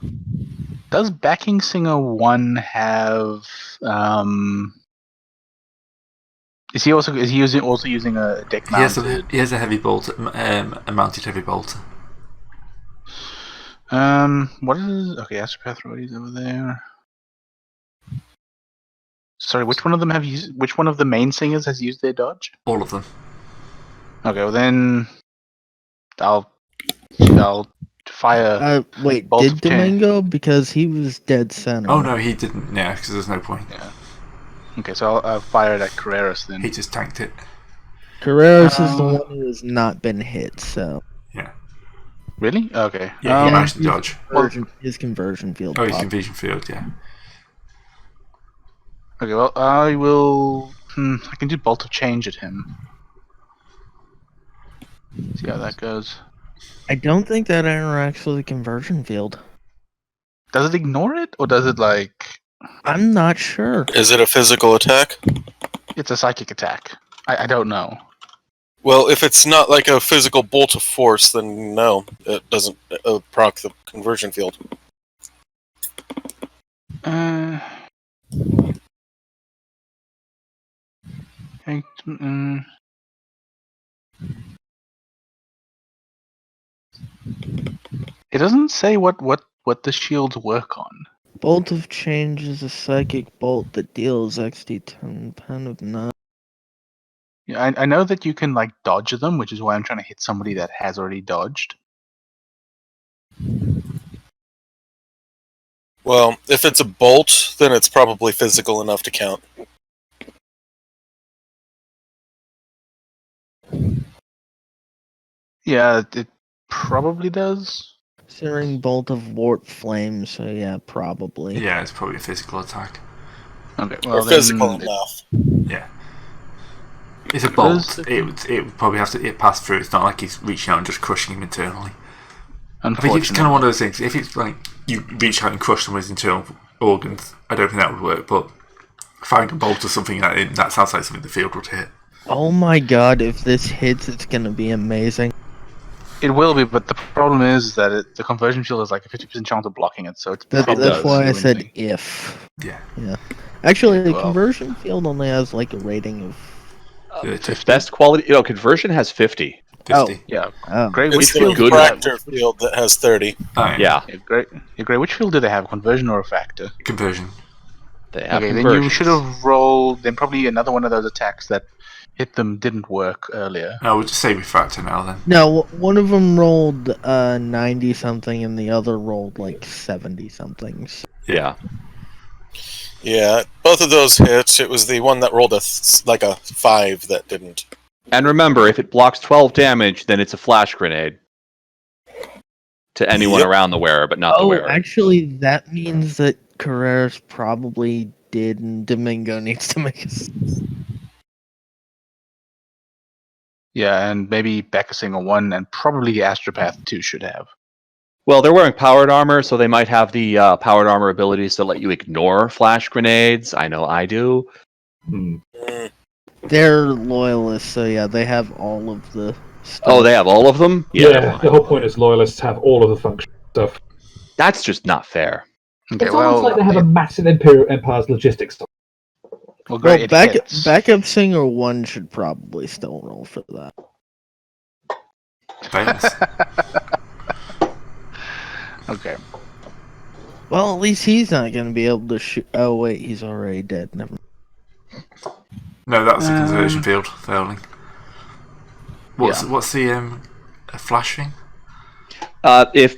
Does backing singer 1 have? Is he also using a deck He has mounted? a heavy bolt, a mounted heavy bolter. What is? Okay, Astropath roadies over there. Sorry, which one of them have used? Which one of the main singers has used their dodge? All of them. Okay, well then, I'll fire. Wait, Bolt did of 10. Domingo? Because he was dead center. Oh no, he didn't, yeah, because there's no point. Okay, so I'll fire it at Carreras then. He just tanked it. Carreras is the one who has not been hit, so. Really? Okay. Yeah, he managed to dodge. His conversion field. Oh, his popped. conversion field, yeah. Okay, well, I will. I can do bolt of change at him. See how that goes. I don't think that interacts with the conversion field. Does it ignore it, or does it like? I'm not sure. Is it a physical attack? It's a psychic attack. I don't know. Well, if it's not like a physical bolt of force, then no, it doesn't proc the conversion field. Uh, it doesn't say what the shields work on. Bolt of Change is a psychic bolt that deals XD 10 pound of 9. Yeah, I know that you can like dodge them, which is why I'm trying to hit somebody that has already dodged. Well, if it's a bolt, then it's probably physical enough to count. Yeah, it probably does. Searing Bolt of Warp Flame, so yeah, probably. Yeah, it's probably a physical attack. Okay, Or well physical then enough. Yeah. It's a bolt. It would probably have to pass through. It's not like he's reaching out and just crushing him internally. I think it's kind of one of those things. If it's like you reach out and crush someone's internal organs, I don't think that would work. But firing a bolt or something that sounds like something the field would hit. Oh my god, if this hits, it's gonna be amazing. It will be, but the problem is that the conversion field is like a 50% chance of blocking it, so it's That's probably why I the said thing. if. Yeah. Yeah. Actually, the Well. conversion field only has like a rating of. Best quality. Conversion has 50. 50. Yeah. Oh. Great. It's Which the field? good. refractor field that has 30. Oh, Yeah, Great. Yeah, great. Which field do they have? Conversion or refractor? Conversion. they have Okay, then conversions. you should have rolled. Then probably another one of those attacks that hit them didn't work earlier. No, we'll just say refractor now then. No, one of them rolled 90 something, and the other rolled like 70 something. Yeah. Yeah, both of those hits. It was the one that rolled a 5 that didn't. And remember, if it blocks 12 damage, then it's a flash grenade to anyone Yep. around the wearer, but not the Oh, wearer. actually, that means that Carreras probably did, and Domingo needs to make us. Yeah, and maybe Becca Single 1, and probably the Astropath 2 should have. Well, they're wearing powered armor, so they might have the powered armor abilities to let you ignore flash grenades. I know I do. Hmm. They're loyalists, so yeah, they have all of the stuff. Oh, they have all of them? Yeah, the whole point is loyalists have all of the functional stuff. That's just not fair. Okay, It's almost like they have a massive Imperial Empire's logistics stuff. well, great. Well, it hits. backup singer 1 should probably still roll for that. Famous. Okay. Well, at least he's not going to be able to shoot. Oh, wait, he's already dead. Never. No, that's the conversion field failing. What's the flash thing? If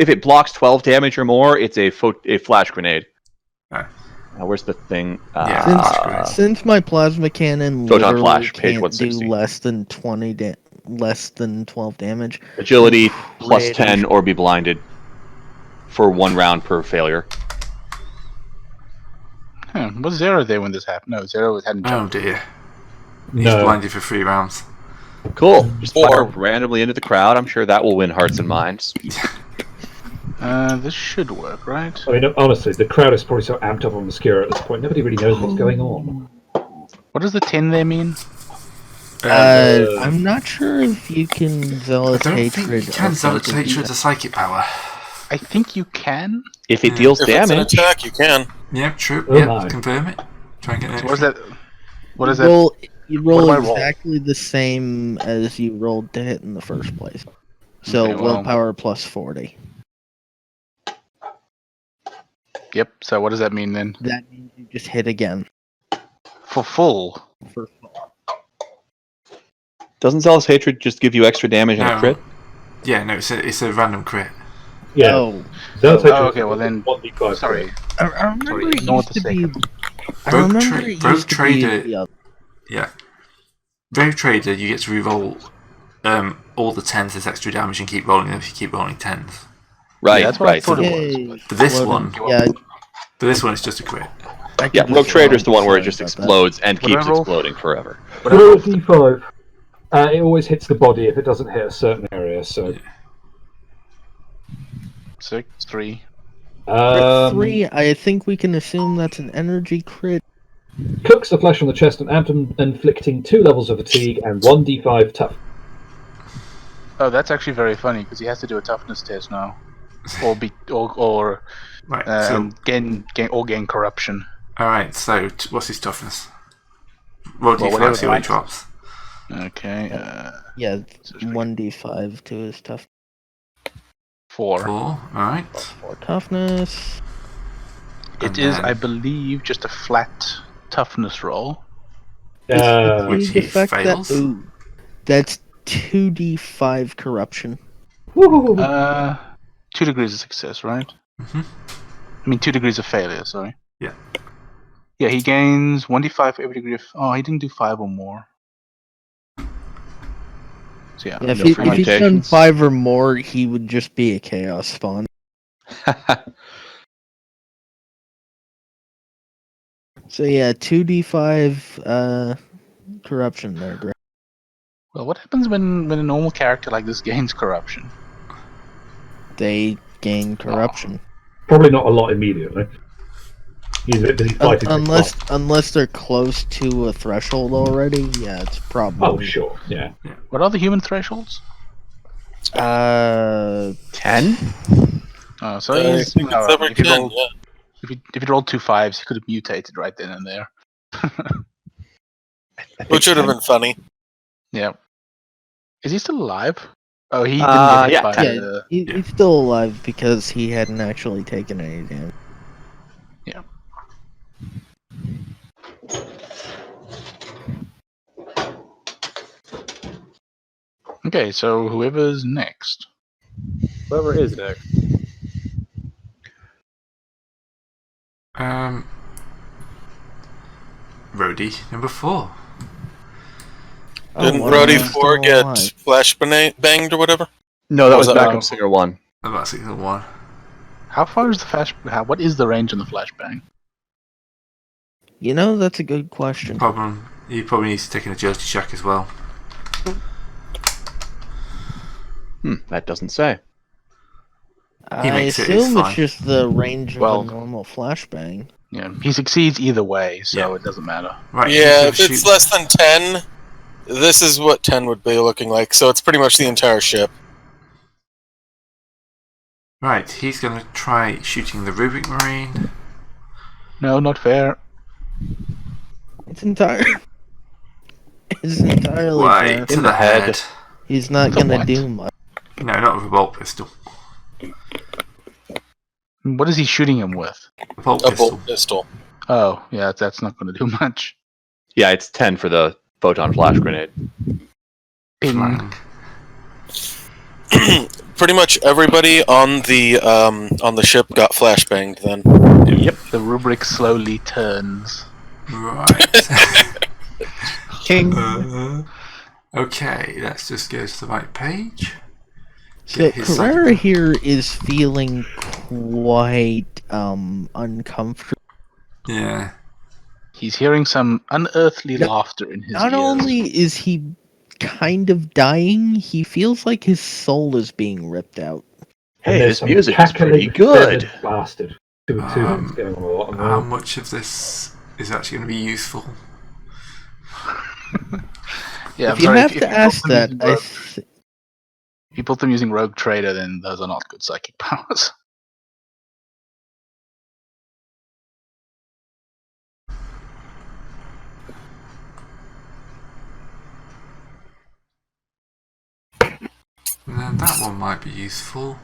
it blocks 12 damage or more, it's a flash grenade. Oh. Where's the thing? Yeah, Since, that's great. since my plasma cannon Photon literally flash, page can't 160. do less than 12 damage. Agility plus Great. 10 or be blinded for 1 round per failure. Was Zero there when this happened? No, Zero hadn't Oh jumped. dear. He's No. blinded for 3 rounds. Cool. Just Or- fire randomly into the crowd. I'm sure that will win hearts and minds. This should work, right? I mean, honestly, the crowd is probably so amped up on Obscura at this point, nobody really knows what's going on. What does the 10 there mean? I'm not sure if you can I Zealous don't think Hatred. you can or Zealous Psychic Hatred as a psychic power. I think you can. If it deals If it's an damage, attack, you can. Yeah, true. Oh Yeah, my. confirm it. Try and get an So what is extra. that? What is You that? roll, you What roll do I roll? exactly the same as you rolled to hit in the first place. So Okay, well- willpower plus 40. Yep. So what does that mean then? That means you just hit again. For full. For doesn't Zealous Hatred just give you extra damage and a No. crit? Yeah, no, it's a random crit. Yeah. Oh, That's okay, well then- 1d5. Sorry. I remember Sorry, it ignore used the to be. I Rogue remember tra- it Rogue used to be Trader- the other. Yeah. Brave Trader, you get to reroll all the 10s as extra damage and keep rolling them if you keep rolling 10s. Right, Yeah, that's what I right. thought it Yay. was. For this Floating. one, Yeah, it's just a crit. I could Yeah, just Rogue Trader's the roll. one where it Sorry just about that. explodes and What do I keeps roll? exploding forever. Roll a d5. It always hits the body if it doesn't hit a certain area, so... 6, 3. Crit 3, I think we can assume that's an energy crit. Cooks the flesh on the chest and abdomen, inflicting 2 levels of fatigue and 1d5 tough. Oh, that's actually very funny because he has to do a toughness test now, or Right. and gain corruption. All right. So what's his toughness? Roll Well, d5, whatever see what he the drops. Okay. Yeah, 1d5 to his tough 4. 4. All right. for toughness. It And is, then- I believe, just a flat toughness roll. Which he Defect fails. That, ooh, that's 2d5 corruption. Woo! 2 degrees of success, right? Mhm. I mean, 2 degrees of failure. Sorry. Yeah. Yeah, he gains 1d5 for every degree of. Oh, he didn't do 5 or more. So yeah, Yeah, if, No he, if he's done permutations. 5 or more, he would just be a chaos spawn. So yeah, 2d5 corruption there, Greg. Well, what happens when a normal character like this gains corruption? They gain corruption. Probably not a lot immediately. He's a bit busy fighting. Unless they're close to a threshold already, yeah, it's probably. Oh, sure, yeah. What are the human thresholds? 10. Oh, so I he's, think it's every if you 10, rolled, yeah. if you rolled 2 5s, he could have mutated right then and there. Which would have been funny. Yeah. Is he still alive? Oh, he didn't get hit yeah, by 10. Yeah, he's still alive because he hadn't actually taken any damage. Yeah. Okay, so whoever's next. Whoever is next. Rhodey, number 4. Didn't one Roddy of them's 4 still get alive. flash banged or whatever? No, that was that backup now? singer 1. About 6 and 1. How far is the flash? What is the range on the flashbang? You know, that's a good question. Problem. He probably needs to take an agility check as well. That doesn't say. He I makes it, assume it's it's just the range of Well- a normal flashbang. Yeah, he succeeds either way, so Yeah. it doesn't matter. Right. Yeah, he's if gonna it's shoot- less than 10, this is what 10 would be looking like. So it's pretty much the entire ship. Right, he's going to try shooting the Rubik Marine. No, not fair. It's entirely Right, fair. to In the the head. head. He's not The gonna what? do much. No, not with a bolt pistol. What is he shooting him with? A bolt A pistol. bolt pistol. Oh, yeah, that's not going to do much. Yeah, it's 10 for the photon flash grenade. Ping. Flying. Pretty much everybody on the ship got flashbanged then. Yep, the rubric slowly turns. Right. King. Okay, let's just go to the right page. So Get his Carrera psychic- here is feeling quite uncomfortable. Yeah. He's hearing some unearthly No, laughter in his Not ears. only is he kind of dying, he feels like his soul is being ripped out. Hey, there's this some music is pretty cackling, good. feathered Bastard. Two things going on a lot. How much of this is actually going to be useful? Yeah, if I'm you sorry, have if to you ask built them that, using I rogue- th- if you built them using Rogue Trader, then those are not good psychic powers. And then that one might be useful.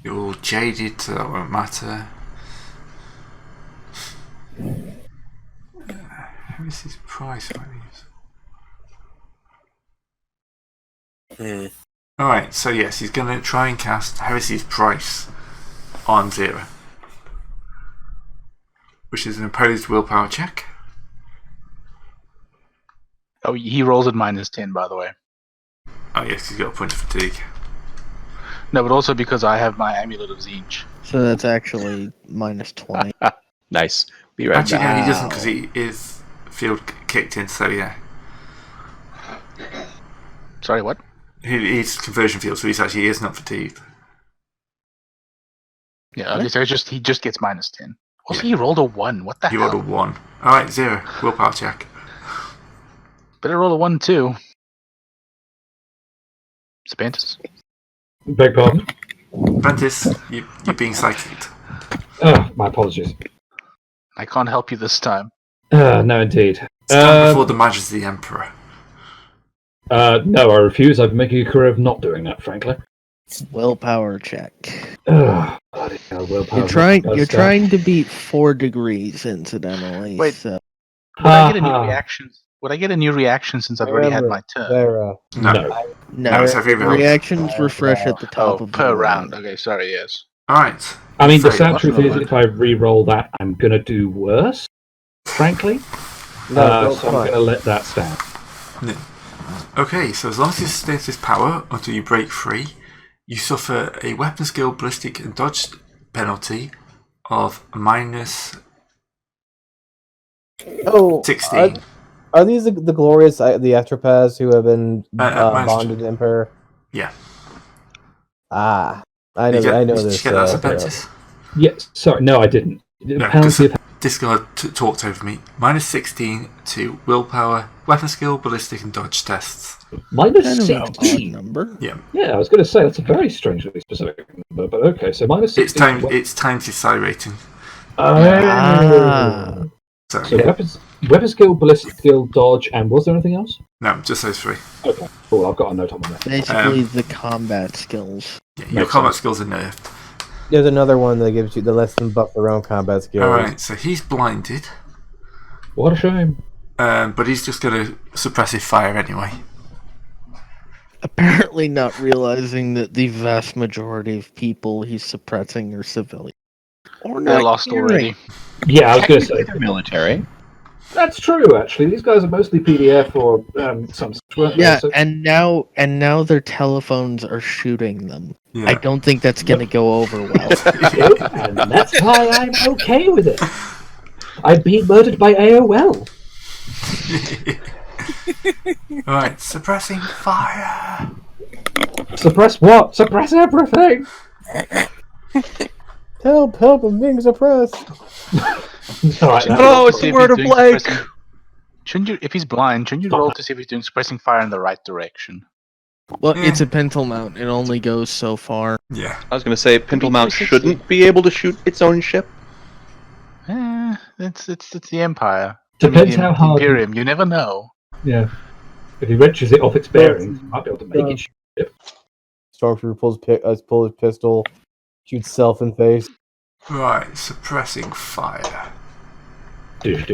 You're all jaded, so that won't matter. This is price values. Alright, so yes, he's going to try and cast Heresy's Price on 0, which is an opposed willpower check. Oh, he rolls at -10, by the way. Oh yes, he's got a point of fatigue. No, but also because I have my Amulet of Siege. so that's actually -20. Nice. Be right Actually, back. no, he doesn't because he is field kicked in, so yeah. Sorry, what? He's conversion field, so he is not fatigued. Yeah, okay, so he just gets -10. Also, he rolled a 1. What the He hell? rolled a 1. Alright, 0. Willpower check. Better roll a 1 too. Sepantis. Beg pardon? Prentice, you're being psychicked. My apologies. I can't help you this time. No, indeed. Stand before the majesty of the Emperor. No, I refuse. I've been making a career of not doing that, frankly. Willpower check. Bloody hell, willpower. You're trying to beat 4 degrees, incidentally. Wait. So. Would I get a new reaction? Would I get a new reaction since I've already had my turn? No. No, it's every round. Reactions refresh at the top of per the round. Okay, sorry, yes. Alright. I mean, the So- sad truth is, if I re-roll that, I'm going to do worse, frankly. So I'm going to let that stand. No. Okay, so as long as you sustain this power until you break free, you suffer a weapon skill, ballistic, and dodge penalty of minus Oh, 16. are these the glorious the Astropaths who have been minus bonded to the Emperor? Yeah. Ah, I know. Did you this. get that, Serpentis? Yes, sorry, no, I didn't. No, Penalty of Discard talked over me. Minus 16 to willpower, weapon skill, ballistic, and dodge tests. minus Kind of an odd 16. number. Yeah. Yeah, I was going to say that's a very strangely specific number, but okay. So minus 16. It's time to psi rating. Ah. So, So weapon skill, ballistic skill, dodge, and was there anything else? no, just those 3. Okay, cool. I've got a note on that. Basically, the combat skills. Yeah, your Makes combat sense. skills are nerfed. There's another one that gives you that lets them buff their own combat skills. Alright, so he's blinded, What a shame. but he's just going to suppress his fire anyway. Apparently, not realizing that the vast majority of people he's suppressing are civilians. Or They're not lost hearing. already. Yeah, I was going to say Technically, they're military. that's true. Actually, these guys are mostly PDF or some. Weren't they? Yeah, So- and now their telephones are shooting them. Yeah. I don't think that's going to go over well. and that's why I'm okay with it. I've been murdered by AOL. Alright, suppressing fire. Suppress what? Suppress everything. Help! I'm being suppressed. All right. Oh, it's See the if word he's of doing Blake. suppressing- Shouldn't you, if he's blind, shouldn't you roll to see if he's doing suppressing fire in the right direction? Well, it's a pintle mount. It only goes so far. Yeah. I was going to say, Pintle Mount 360. shouldn't be able to shoot its own ship. It's the Empire. Depends I mean, how hard. Imperium. You never know. Yeah. If he wrenches it off its bearings, he might be able to make it shoot. Stormtrooper pulls his pistol, shoots self in face. Right, suppressing fire. Douche.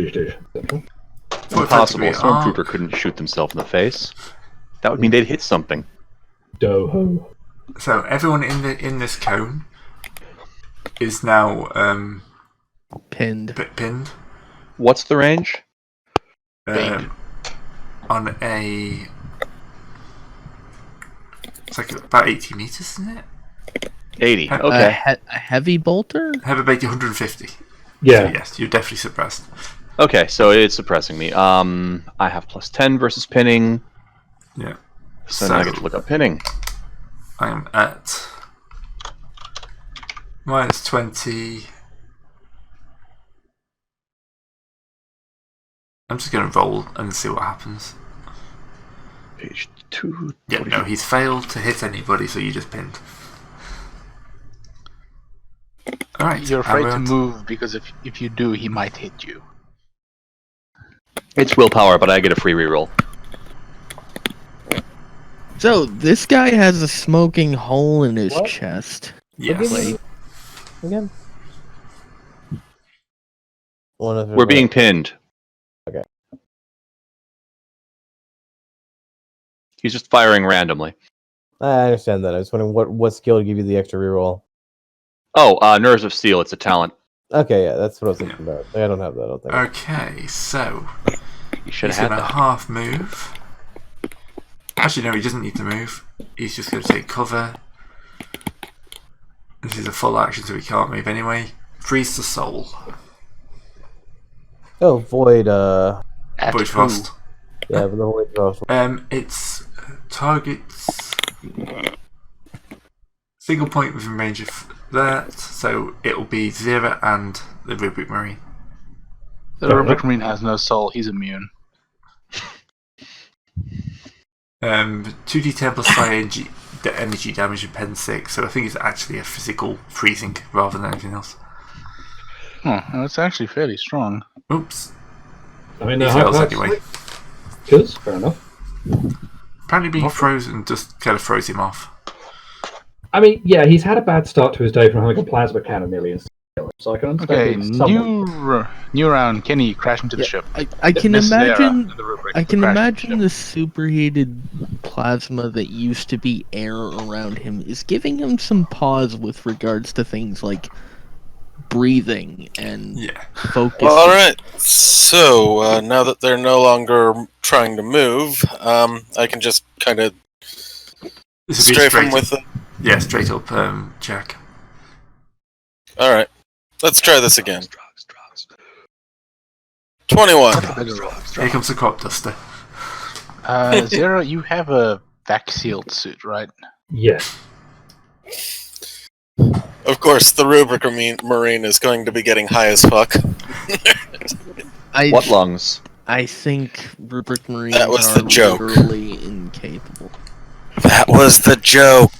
45 Impossible. degree Stormtrooper arc. couldn't shoot themselves in the face. That would mean they'd hit something. Doho. So everyone in this cone is now Pinned. pinned. What's the range? On a. It's like about 80 meters, isn't it? 80. A Okay. A heavy bolter? Have about 150. So Yeah. yes, you're definitely suppressed. Okay, so it's suppressing me. I have plus 10 versus pinning. Yeah. So now I get to look up pinning. I'm at minus 20. I'm just going to roll and see what happens. Page 2. Yeah, no, he's failed to hit anybody, so you just pinned. Alright. You're afraid and to we're on move because if you do, he might hit you. It's willpower, but I get a free reroll. So, this guy has a smoking hole in his chest. Yes. Wait. Again. We're being pinned. Okay. He's just firing randomly. I understand that. I was wondering what skill to give you the extra reroll. Oh, Nerves of Steel. It's a talent. Okay, yeah, that's what I was thinking about. I don't have that. I don't think. Okay, so You should he's have going had to that. half move. Actually, no, he doesn't need to move. He's just going to take cover. This is a full action, so he can't move anyway. Freeze the soul. Oh, void. At Void who? frost. Yeah, but the void frost. It's targets. Single point within range of that, so it will be Zira and the Rubric Marine. The Rubric Marine has no soul. He's immune. 2d10 plus fire the energy damage of pen 6, so I think it's actually a physical freezing rather than anything else. Oh, that's actually fairly strong. Oops. I mean, He fails anyway. Because, fair enough. Apparently being frozen just kind of throws him off. I mean, yeah, he's had a bad start to his day from having a plasma cannon nearly instantly, so I can understand. Okay, it's somewhat- new round. Kenny, crash into the ship. I can Miss Zara, imagine. the Rubric, I can crash into the imagine ship. the superheated plasma that used to be air around him is giving him some pause with regards to things like breathing and focus. Well, all right. So now that they're no longer trying to move, I can just kind of strafe them with the. Yeah, straight up check. All right, let's try this again. 21. Here comes the crop duster. Zero, you have a vac-sealed suit, right? Yes. Of course, the Rubric Marine is going to be getting high as fuck. What lungs? I think Rubric Marines That was are the joke. literally incapable. That was the joke.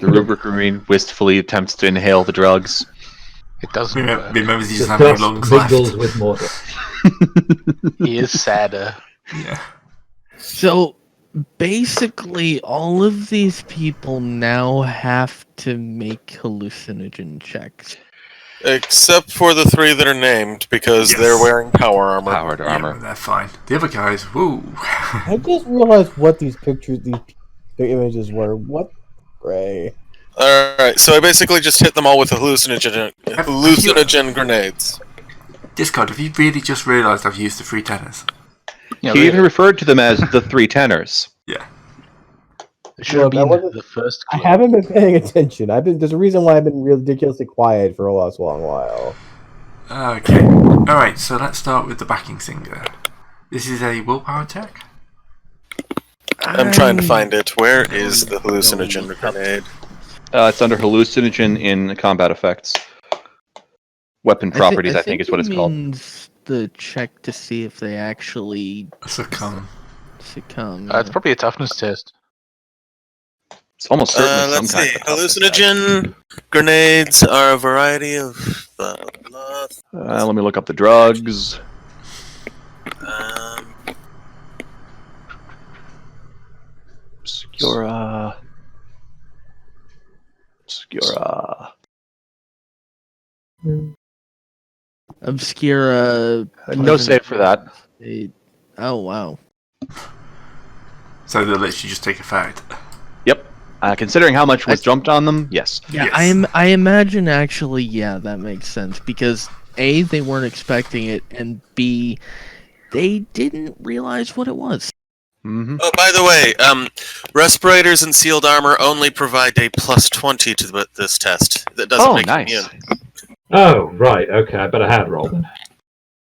The Rubric Marine wistfully attempts to inhale the drugs. It doesn't work. Remembers he Just doesn't have any dust lungs mingles left. with mortar. He is sadder. Yeah. So basically, all of these people now have to make hallucinogen checks. Except for the 3 that are named, because they're wearing power armor. Powered armor. Yeah, they're fine. The other guys, woo. I just realized what these pictures, the images were. What? Gray. Alright, so I basically just hit them all with hallucinogen grenades. Discard, have you really just realised I've used the 3 tenors? Yeah, He even referred to them as the 3 tenors. Yeah. It should have Look, I been wasn't- the first I clue. haven't been paying attention. There's a reason why I've been ridiculously quiet for a long while. Okay. Alright, so let's start with the backing singer. This is a willpower check. I'm trying to find it. Where is the hallucinogen grenade? It's under hallucinogen in combat effects. Weapon properties, I think is what it's called. Means the check to see if they actually Succumb. succumb. It's probably a toughness test. It's almost certainly Let's some kind see. of toughness Hallucinogen grenades are a variety of. let me look up the drugs. Obscura. Obscura. No save for that. Oh wow. So they'll literally just take effect. Yep. Considering how much was jumped on them, yes. Yeah, Yes. I imagine actually, yeah, that makes sense because A, they weren't expecting it, and B, they didn't realize what it was. Mm-hmm. Oh, by the way, respirators and sealed armor only provide a plus 20 to this test. That doesn't make nice. it immune. Oh, right. Okay, I better hand roll then.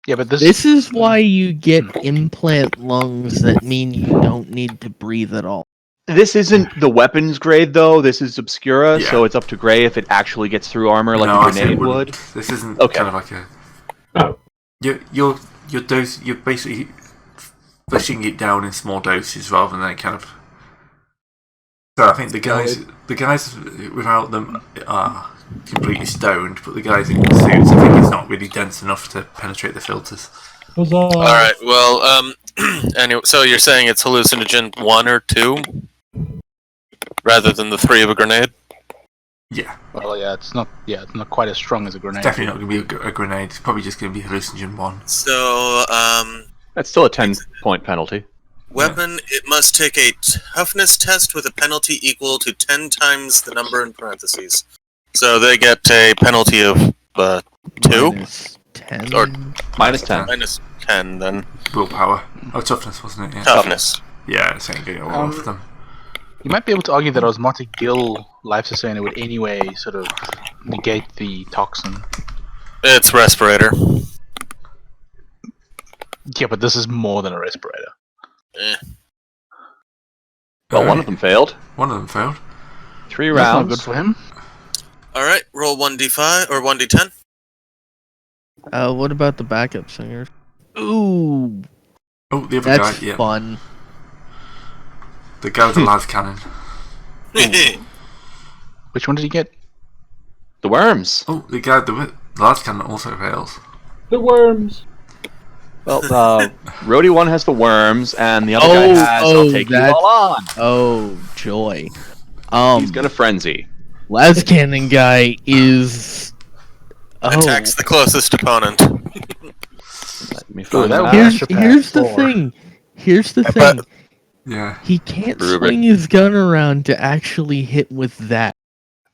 Yeah, but This is why you get implant lungs that mean you don't need to breathe at all. This isn't the weapons grade, though. This is Obscura, Yeah. so it's up to Gray if it actually gets through armor like No, a I say it grenade wouldn't. would. This isn't Okay. kind of like a. Oh. Your dose. You're basically flushing it down in small doses rather than kind of. So I think the guys without them are completely stoned, but the guys in the suits, I think it's not really dense enough to penetrate the filters. Huzzah. Alright, well, anyway, so you're saying it's hallucinogen 1 or 2? Rather than the 3 of a grenade? Yeah, well, yeah, it's not quite as strong as a grenade. definitely not going to be a grenade. It's probably just going to be hallucinogen 1. So, That's still a 10-point penalty. weapon, it must take a toughness test with a penalty equal to 10 times the number in parentheses. So they get a penalty of 2? Minus 10. Or- Minus 10. Minus 10, then. Willpower. Oh, toughness, wasn't it? Yeah. Toughness. Yeah, it's ain't going to well for them. You might be able to argue that Osmotic Gill Life Sustainer would anyway sort of negate the toxin. It's respirator. Yeah, but this is more than a respirator. Eh. Well, one of them failed. One of them failed. 3 That's not rounds. good for him. All right, roll 1d5 or 1d10. What about the backup singers? Ooh, Oh, the other that's guy, yeah. fun. The guy with the las cannon. Which one did he get? The worms. Oh, the guy with the las cannon also fails. The worms. Well, Rhodey 1 has the worms, and the other guy has I'll take you all on. Oh, joy. He's gonna frenzy. Las Cannon guy is... Attacks the closest opponent. Let me find that that. was- Here's the Four. thing. Here's the thing. But- Yeah. He can't Rubric. swing his gun around to actually hit with that.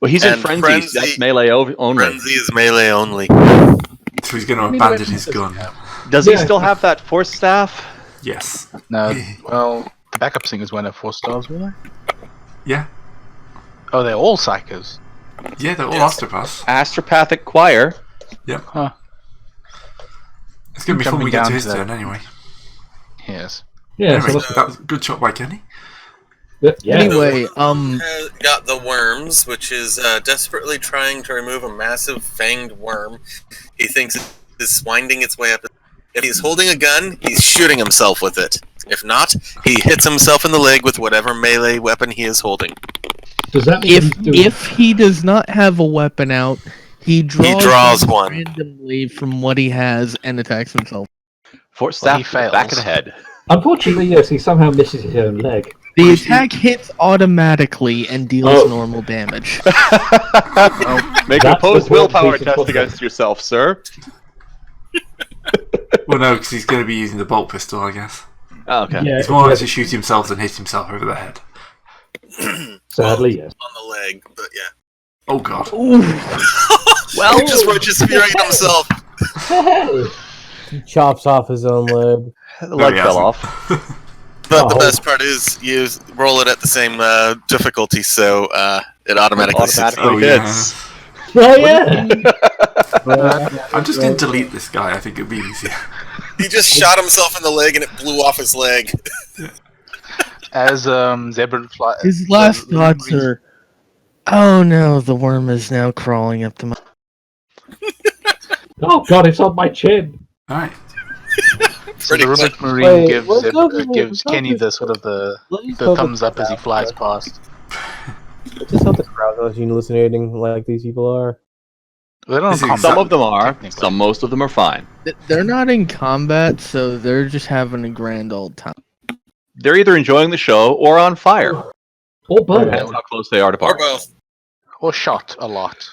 Well, he's in And frenzy. frenzy- That's melee only. Frenzy is melee only. So he's going to abandon his gun. Does he still have that force staff? Yes. No, well, the backup singers went at 4 stars, were they? Yeah. Oh, they're all psychos. Yeah, they're all Yes. osteopaths. Astropathic choir. Yep. Huh. It's going to be fun when we get Jumping to his down to turn that. anyway. Yes. Yeah, Anyway, so that's, that was a good shot by Kenny. yeah. Anyway, Got the worms, which is desperately trying to remove a massive fanged worm. He thinks it's winding its way up. If he's holding a gun, he's shooting himself with it. If not, he hits himself in the leg with whatever melee weapon he is holding. Does that mean if he's doing- if he does not have a weapon out, he draws one. randomly from what he has and attacks himself. Force Well, he staff to the back of fails. the head. Unfortunately, yes, he somehow misses his own leg. The attack hits automatically and deals Oh. normal damage. Make an That's the opposed point willpower piece of test puzzle. against yourself, sir. Well, no, because he's going to be using the bolt pistol, I guess. Oh, okay. Yeah, It's more yeah, likely to shoot himself than hit himself over the head. sadly, yes. On the leg, but yeah. Oh, God. Well, he just Roger's himself. He chops off his own leg. The leg he fell hasn't. off. But the Oh. best part is you roll it at the same difficulty, so it automatically succeeds. Oh, hits. Oh, yeah. I'm just going to delete this guy. I think it'd be easier. He just shot himself in the leg and it blew off his leg. As Zebra fly. His last thoughts are, "Oh no, the worm is now crawling up to my." Oh, God, it's on my chin. Alright. So the Pretty Rubik Marine Wait, gives what's up with- gives what's Kenny up with- the sort of the Let's talk thumbs up as he about flies that. past. It's just not the crowd hallucinating like these people are. They don't This is combat, Some of them are. technically. Most of them are fine. They're not in combat, so they're just having a grand old time. They're either enjoying the show or on fire. Or both. That's how close they are to Or party. both. Or shot a lot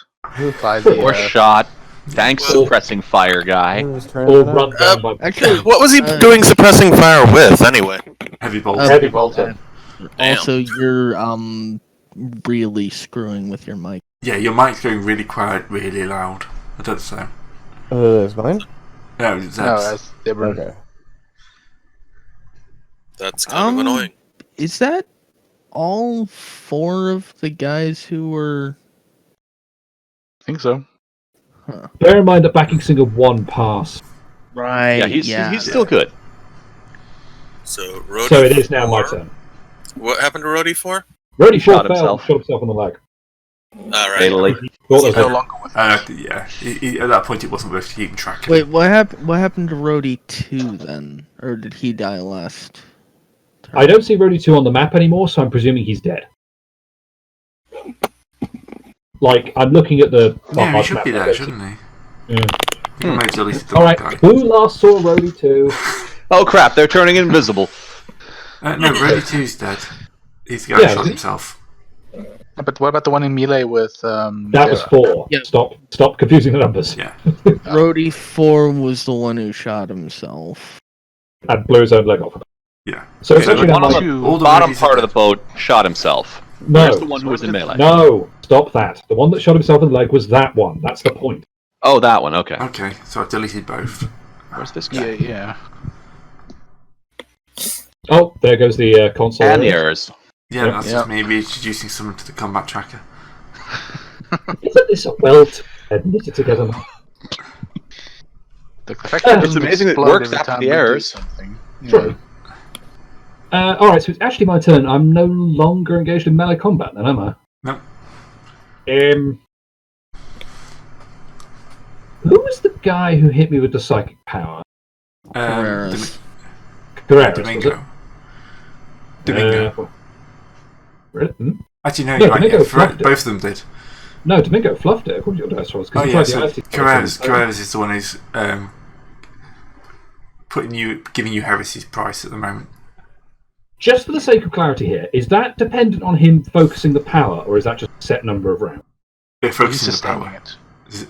by the. Or shot. Thanks, Well- suppressing fire guy. Just turn Or that run up. down by Actually, What was he doing suppressing fire with, anyway? Heavy bolt. heavy bolter. also, you're really screwing with your mic. Yeah, your mic's going really quiet, really loud. I don't say. It's fine. No, it's No, as Zebra. Okay. That's kind of annoying. Is that all 4 of the guys who were? I think so. Bear in mind that backing singer 1 pass. Right. Yeah, he's still good. So, Rhodey So it is now my 4. turn. What happened to Rhodey 4? Rhodey Shot shot himself. himself on the leg. Alright. Fatally. Thought He's that no was longer with. Yeah. At that point, it wasn't worth keeping track. Wait, what happened? What happened to Rhodey 2 then, or did he die last? I don't see Rhodey 2 on the map anymore, so I'm presuming he's dead. Like, I'm looking at the... Yeah, he large should map be now, there, basically. shouldn't he? Yeah. He might have deleted the Alright, guy. who last saw Rhodey 2? Oh crap, they're turning invisible. No, Ready 2's dead. He's the guy Yeah, who shot is it? himself. But what about the one in melee with? That was Sarah? 4. Yeah. Stop confusing the numbers. Yeah. Rhodey 4 was the one who shot himself. And blew his own leg off. Yeah. So Okay, essentially one now of my... the All the bottom ladies are part of the dead. boat shot himself. No, Where's the one who was in melee? no, stop that. The one that shot himself in the leg was that one. That's the point. Oh, that one. Okay. Okay, so I deleted both. Where's this guy? Yeah. Oh, there goes the console. And the errors. Yeah, Yep. that's just me reintroducing someone to the combat tracker. Isn't this a welt? Knit it together. The fact It's that it doesn't amazing it explode works every after time the we do errors. something. True. Alright, so it's actually my turn. I'm no longer engaged in melee combat then, am I? No. Who was the guy who hit me with the psychic power? Carreras. Carreras, was it? Domingo. Really? Actually, no, No, you're right. Domingo Yeah, fluffed it. both of them did. No, Domingo fluffed it according to your dice rolls. Oh yeah, so Carreras is the one who's giving you Heresy's price at the moment. Just for the sake of clarity here, is that dependent on him focusing the power, or is that just a set number of rounds? It focuses He's the sustaining power. it.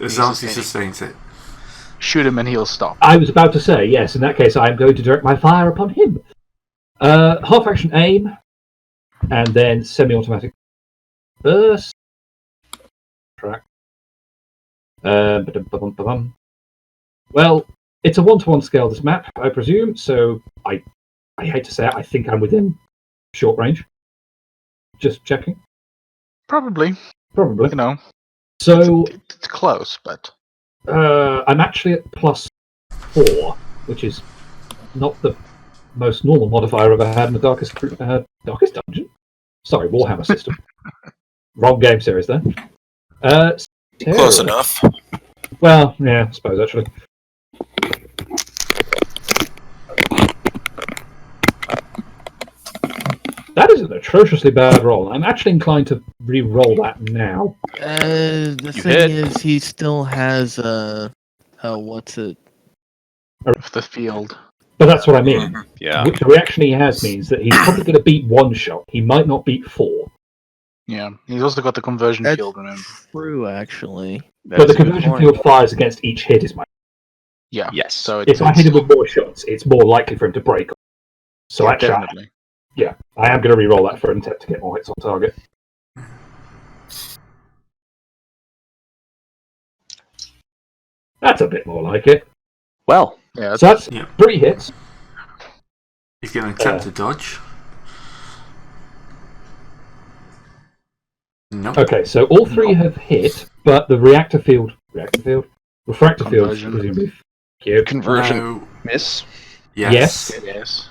As long as he sustains it. Shoot him and he'll stop. I was about to say, yes, in that case I am going to direct my fire upon him. Half action aim, and then semi-automatic burst. Track. Ba-dum-ba-bum. Well, it's a 1-to-1 scale, this map, I presume, so I hate to say it, I think I'm within short range. Just checking. Probably. Probably. You know, So it's close, but I'm actually at +4, which is not the most normal modifier I've ever had in the Darkest Dungeon? Sorry, Warhammer system. Wrong game series there. Close enough. Well, yeah, I suppose actually. That is an atrociously bad roll. I'm actually inclined to re-roll that now. The You thing hit. is, he still has what's it? of the field. But that's what I mean. Yeah. The reaction he has means that he's probably going to beat 1 shot. He might not beat 4. Yeah, he's also got the conversion That's field. Remember? true, actually. But the That's a good conversion point. field fires against each hit is my. Yeah. Yes. So If I hit him with more shots, it's more likely for him to break. So yeah, actually, definitely. I am going to re-roll that for an attempt to get more hits on target. That's a bit more like it. Well, Yeah, So that's Yeah. 3 hits. He's going to attempt to dodge. No. Okay, so all 3 have hit, but the refractor field, Conversion. presumably. Cute. conversion No. miss. Yes. yes.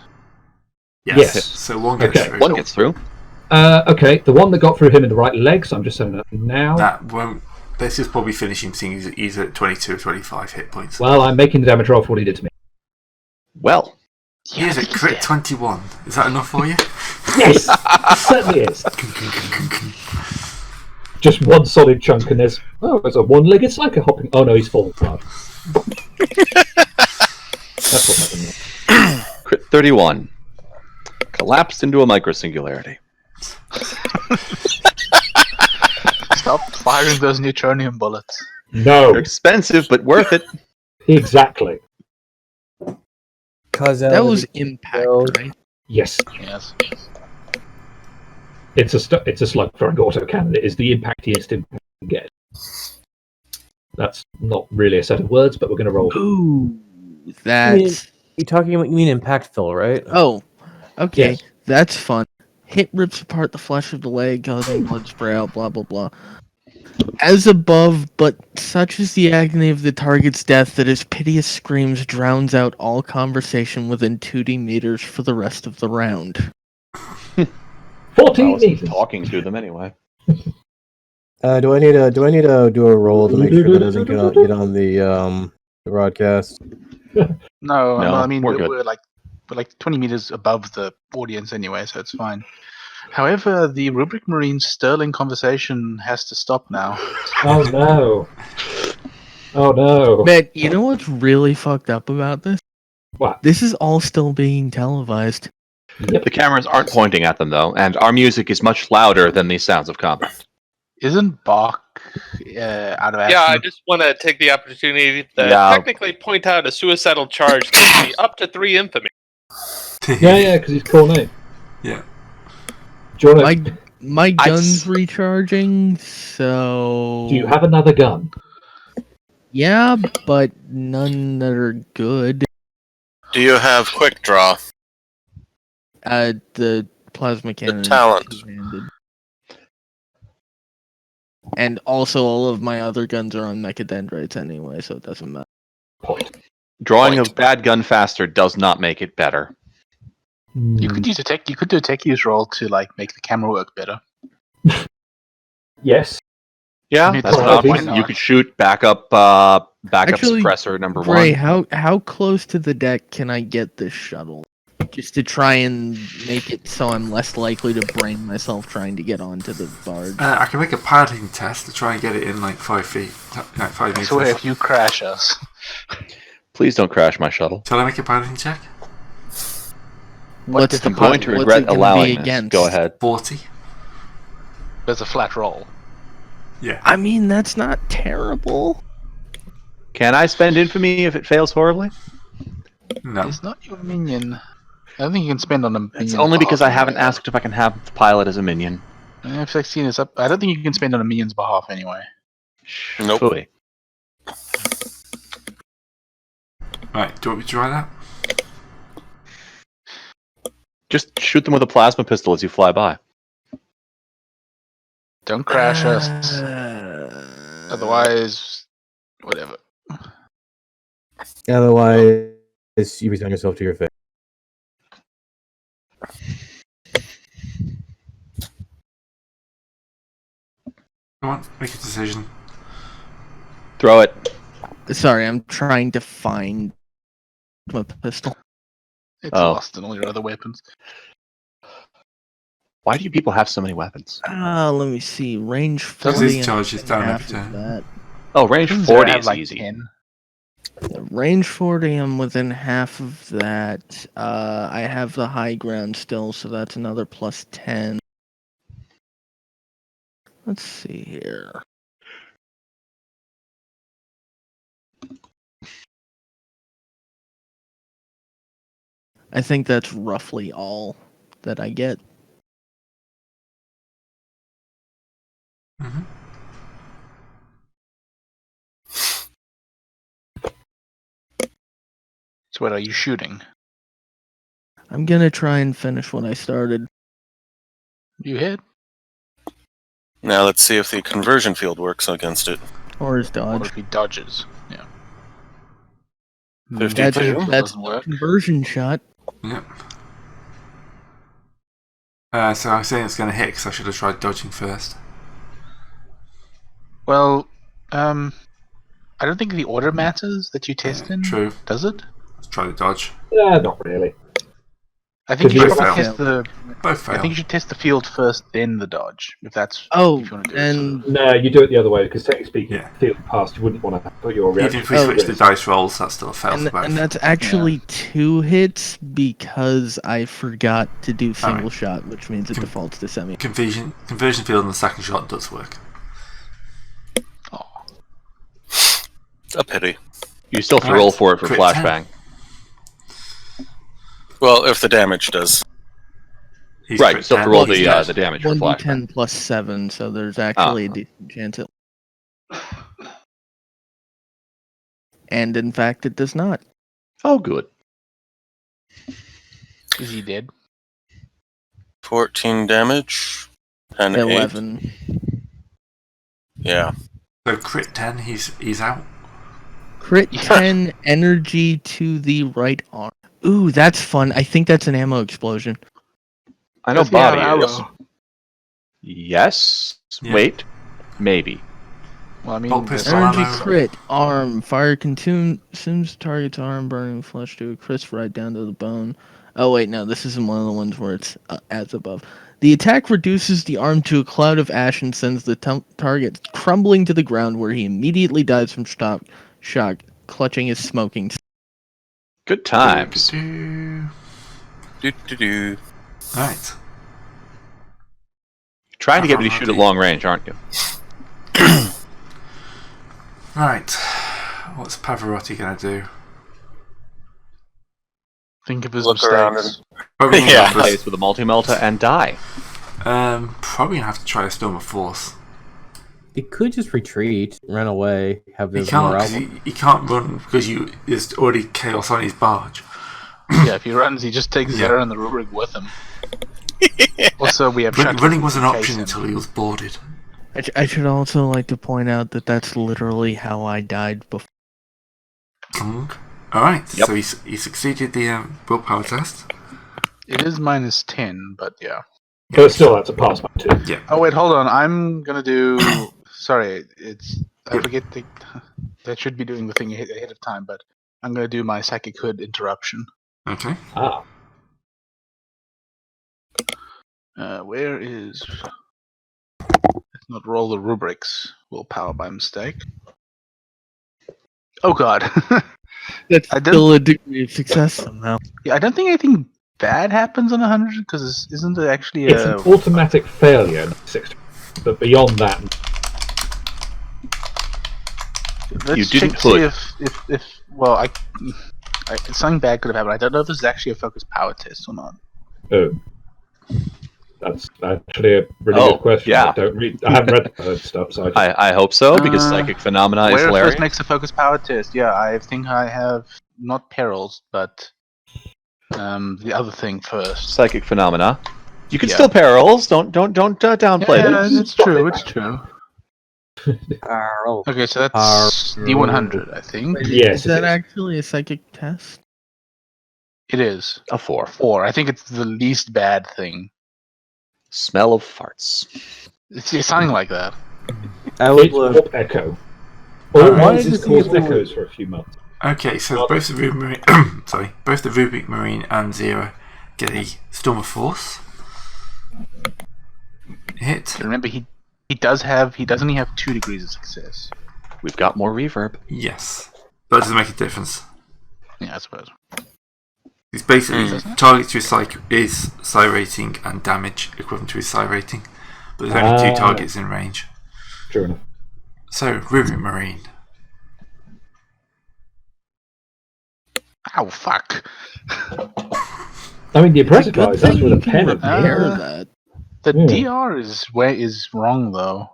Yes. So one gets Okay. through. One gets through. Okay, the one that got through him in the right leg, so I'm just saying that now. That won't. This is probably finishing things either at 22 or 25 hit points. Well, I'm making the damage roll for what he did to me. Well, He is a crit 21. Is that enough for you? Yes, it certainly is. Just one solid chunk, and there's a one-legged slacker hopping. Oh no, he's falling apart. That's what happened. crit 31. Collapsed into a microsingularity. Stop firing those neutronium bullets. No, They're expensive, but worth it. exactly. That was impact, right? Yes, Yes. it's a slug throwing autocannon. It is the impactiest impact you can get. That's not really a set of words, but we're going to roll. Ooh, that's You mean impactful, right? oh, okay. Yes. That's fun. Hit rips apart the flesh of the leg, causing blood spray out. Blah blah blah. As above, but such is the agony of the target's death that his piteous screams drowns out all conversation within 2D meters for the rest of the round. 14 I wasn't meters. talking to them anyway. Do I need to do a roll to make sure that doesn't get on the broadcast? No, No, I mean we're good. we're like 20 meters above the audience anyway, so it's fine. However, the Rubric Marines Sterling conversation has to stop now. Oh no. Oh no. Man, you know what's really fucked up about this? What? This is all still being televised. Yep. The cameras aren't pointing at them, though, and our music is much louder than the sounds of combat. Isn't Bach out of action? Yeah, I just want to take the opportunity to Yeah. technically point out a suicidal charge gives me up to 3 infamy. Yeah, because he's cool name. Yeah. Do you wanna, My gun's recharging, so do you have another gun? yeah, but none that are good. Do you have quick draw? The plasma cannon. is talent. two-handed. And also, all of my other guns are on mechadendrites anyway, so it doesn't matter. Point. Drawing Point. a bad gun faster does not make it better. You could use a tech. You could do a tech use roll to like make the camera work better. Yes. Yeah, Maybe that's it's an not option. why You not? could shoot backup Actually, suppressor number Ray, one. how close to the deck can I get this shuttle? Just to try and make it so I'm less likely to brain myself trying to get onto the barge. I can make a piloting test to try and get it in like 5 feet, like 5 meters. So if you crash us, Please don't crash my shuttle. Shall I make a piloting check? What's I'm the going to what's regret it gonna allowing be this. against? Go ahead. 40. there's a flat roll. Yeah. I mean, that's not terrible. Can I spend infamy if it fails horribly? No. It's not your minion. I don't think you can spend on a minion. It's only because I haven't behalf asked if I can have the pilot as a minion. anyway. If 16 is up, I don't think you can spend on a minion's behalf anyway. Nope. Phooey. Right, do you want me to try that? Just shoot them with a plasma pistol as you fly by. Don't crash us. Uh, Otherwise, whatever. Otherwise, you resign yourself to your fate. Come on, make a decision. Throw it. Sorry, I'm trying to find my pistol. It's Oh. lost in all your other weapons. Why do you people have so many weapons? Let me see. Range Because 40. his charge is down half every of turn. that. Oh, range Things 40 have, is like, easy. 10. Range 40, I'm within half of that. I have the high ground still, so that's another plus 10. Let's see here. I think that's roughly all that I get. Mm-hmm. So what are you shooting? I'm gonna try and finish what I started. You hit? Now let's see if the conversion field works against it. Or his Or dodge. if he dodges. Yeah. 52. That's Doesn't that's work. conversion shot. Yep. So I'm saying it's going to hit because I should have tried dodging first. Well, I don't think the order matters that you test in. True. Does it? Let's try the dodge. Yeah, not really. I think you Because should you probably test the. Both fail. I think you should test the field first, then the dodge. If that's. Oh, if you want to do and No, you do it the other way because technically speaking, Yeah. field past, you wouldn't want to put your Even reaction. if we Oh, switch the risk. dice rolls, that's still a fail for both. and that's actually 2 hits because I forgot to do single shot, which means it Con- defaults to semi. Conversion field on the second shot does work. Oh. A pity. You still have to Alright, roll for it for crit flashbang. Well, if the damage does. He's Right, you crit still have to 10. roll He's the dead. damage for flashbang. 1d10 plus 7, so there's actually a Ah. decent chance it. And in fact, it does not. Oh, good. Is he dead? 14 damage. And 8. 11. Yeah. So crit 10, he's out. Crit 10 energy to the right arm. Ooh, that's fun. I think that's an ammo explosion. I know Does he have body is. arrow? Yes. Yeah. Wait. Maybe. Well, I mean, Bolt there's- pistol. Energy ammo. crit, arm, fire consumes target's arm, burning flesh to a crisp right down to the bone. Oh wait, no, this isn't one of the ones where it's as above. The attack reduces the arm to a cloud of ash and sends the target crumbling to the ground, where he immediately dies from shock, clutching his smoking. Good times. Do-do-do. Right. Trying to get me to shoot at long range, aren't you? Right. What's Pavarotti going to do? think of his Look around mistakes. Probably gonna Yeah. go for- Plays with a multi-melta and die. probably going to have to try a Storm of Force. He could just retreat, run away, have He the can't, morale. 'cause he can't run because there's already chaos on his barge. Yeah, if he runs, he just takes Yeah. Zara and the rubric with him. Also, we have shuttles Running was an in case option him. until he was boarded. I should also like to point out that that's literally how I died before. Alright, Yep. so he succeeded the willpower test. It is -10, but yeah. But still, that's a pass by 2. Yeah. Oh wait, hold on. I'm gonna do. Sorry, I forget that should be doing the thing ahead of time, but I'm gonna do my psychic hood interruption. Okay. Ah. Where is? Let's not roll the rubrics. Willpower by mistake. Oh god. That's I don't- still a degree of success somehow. Yeah, I don't think anything bad happens on 100 because isn't it actually It's an automatic failure, 60. But beyond that, Let's You didn't check to put- see if well I something bad could have happened. I don't know if this is actually a focus power test or not. oh, that's actually a really Oh, good question. yeah. I haven't read the stuff, so I hope so, because psychic phenomena is Where it hilarious. first makes a focus power test? Yeah, I think I have not perils, but the other thing first. Psychic phenomena. You can Yeah. still perils. Don't downplay Yeah, them. it's true. It's true. Okay, so that's D100, I think. yes, Is that it is. actually a psychic test? It is A 4. 4. I think it's the least bad thing. Smell of farts. It's something like that. I would It's look. warp echo. All Why it did is you caused do- echoes for a few months. Okay, so both the Rubric Marine, both the Rubric Marine and Zero get a Storm of Force hit. So remember, he does only have 2 degrees of success. We've got more reverb. Yes, that doesn't make a difference. Yeah, I suppose. It's basically target to his psi rating and damage equivalent to his psi rating, but there's only 2 targets in range. True enough. So Rubric Marine. Ow, fuck. I mean, the impressive Good part is that's thing with a you can pen. repair Uh, that. The Yeah. DR is wrong though.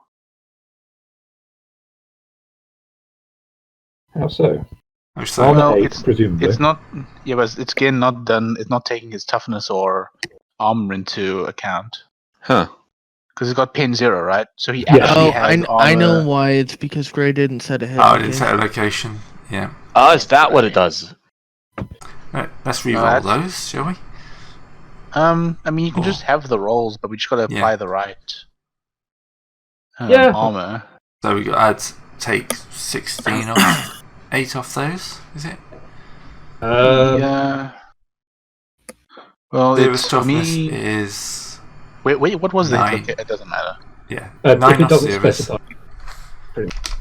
How so? Oh, so Armor Well, 8, it's- presumably. It's not. Yeah, but it's again not done. It's not taking his toughness or armor into account Huh. because he's got pin 0, right? So he Yeah. actually Oh, has I know armor- why. It's because Gray didn't set a hit. I didn't set a location. Yeah. Oh, is that what it does? Right, let's re-roll Alright. those, shall we? I mean, you can Oh. just have the rolls, but we just got to apply Yeah. the right Yeah. armor. So we got take 16 off, 8 off those. Is it? Yeah. Well, Zero it's toughness me. is Wait, what was the 9. hit? Okay, it doesn't matter. yeah if 9 it off doesn't zeros. specify.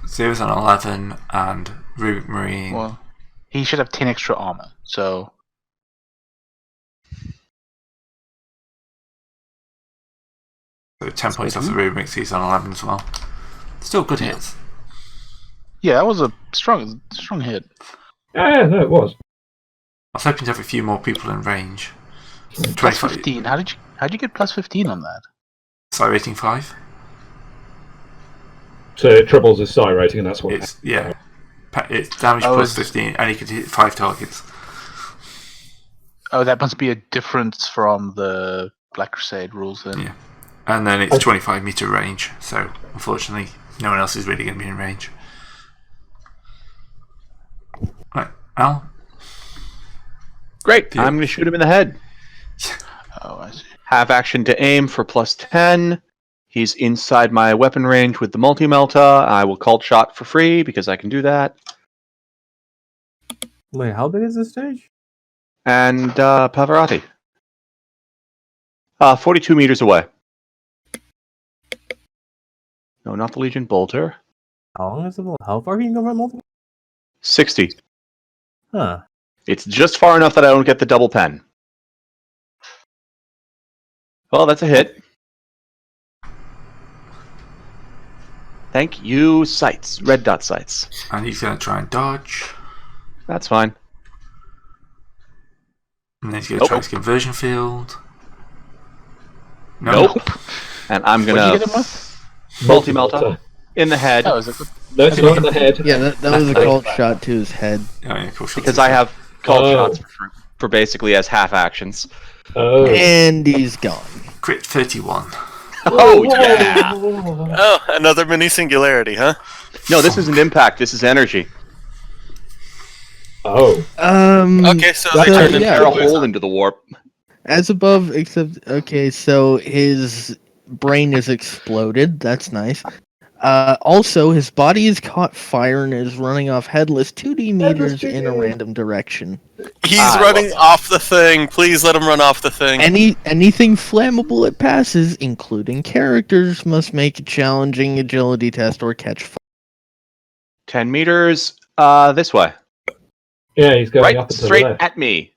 Zeros on 11 and Rubric Marine. Well, he should have 10 extra armor. So So 10 points off the Rubric, so he's on 11 as well. Still good hits. yeah, that was a strong hit. Yeah, no, it was. I was hoping to have a few more people in range. Plus 25. 15. How'd you get plus 15 on that? Psi rating 5. So it trebles his psi rating, and that's what. It's it's damage Oh, plus it's- 15, and he could hit 5 targets. Oh, that must be a difference from the Black Crusade rules then. Yeah. And then it's 25-meter range, so unfortunately, no one else is really going to be in range. Right, Al. Great. Yeah. I'm going to shoot him in the head. Oh, I see. Have action to aim for plus 10. He's inside my weapon range with the multi-melta. I will call shot for free because I can do that. Wait, how big is this stage? And Pavarotti. 42 meters away. No, not the Legion Bolter. How long is it? How far can you go from multiple? 60. Huh. It's just far enough that I don't get the double pen. Well, that's a hit. Thank you, sights. Red dot sights. And he's going to try and dodge. That's fine. And then he's going to try his conversion field. No. Nope. And I'm What going did you get him to with? multi-melta in the head Oh, is it good? No, it's not in the head. Yeah, that was a called shot to his head. Oh, yeah, cool. because I have called Oh. shots for basically as half actions. Oh. And he's gone. Crit 31. Oh, yeah. Oh, another mini singularity, huh? No, this isn't impact. This is energy. Oh. Okay, so they So, turned yeah. Tear a into hole into the warp. As above, except okay. So his brain is exploded. That's nice. Also, his body is caught fire and is running off headless 2D meters in a random direction. He's I running love off the thing. Please let him run off the thing. Anything flammable it passes, including characters, must make a challenging agility test or catch fire. 10 meters this way. Yeah, he's going Right up and to the straight left. at me.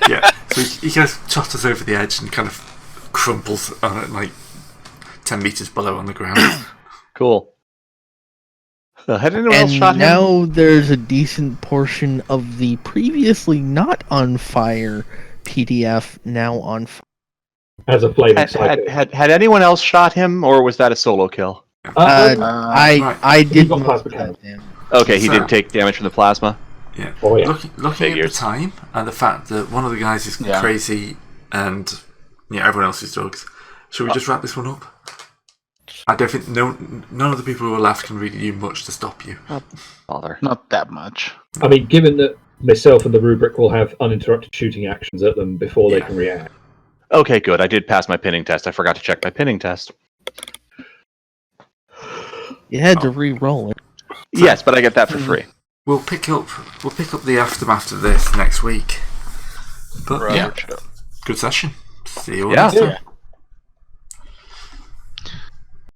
Yeah. So he kind of totters over the edge and kind of crumples on it, like 10 meters below on the ground. Cool. Had anyone else And shot him? now there's a decent portion of the previously not on fire PDF now on fire. As a flaming Had, psycho. had anyone else shot him, or was that a solo kill? Right. I did got most plasma of cannon. that damage. Okay, he So- did take damage from the plasma. Yeah. Oh, yeah. Looking at the Figures. time and the fact that one of the guys is Yeah. crazy and everyone else is drugs, should we just wrap this one up? I don't think none of the people who are left can really do much to stop you. Bother. Not that much. I mean, given that myself and the rubric will have uninterrupted shooting actions at them before they Yeah. can react. Okay, good. I did pass my pinning test. I forgot to check my pinning test. You had to re-roll it. Yes, but I get that for free. We'll pick up the aftermath of this next week. But Right. Yeah. good session. See you all Yeah. next time.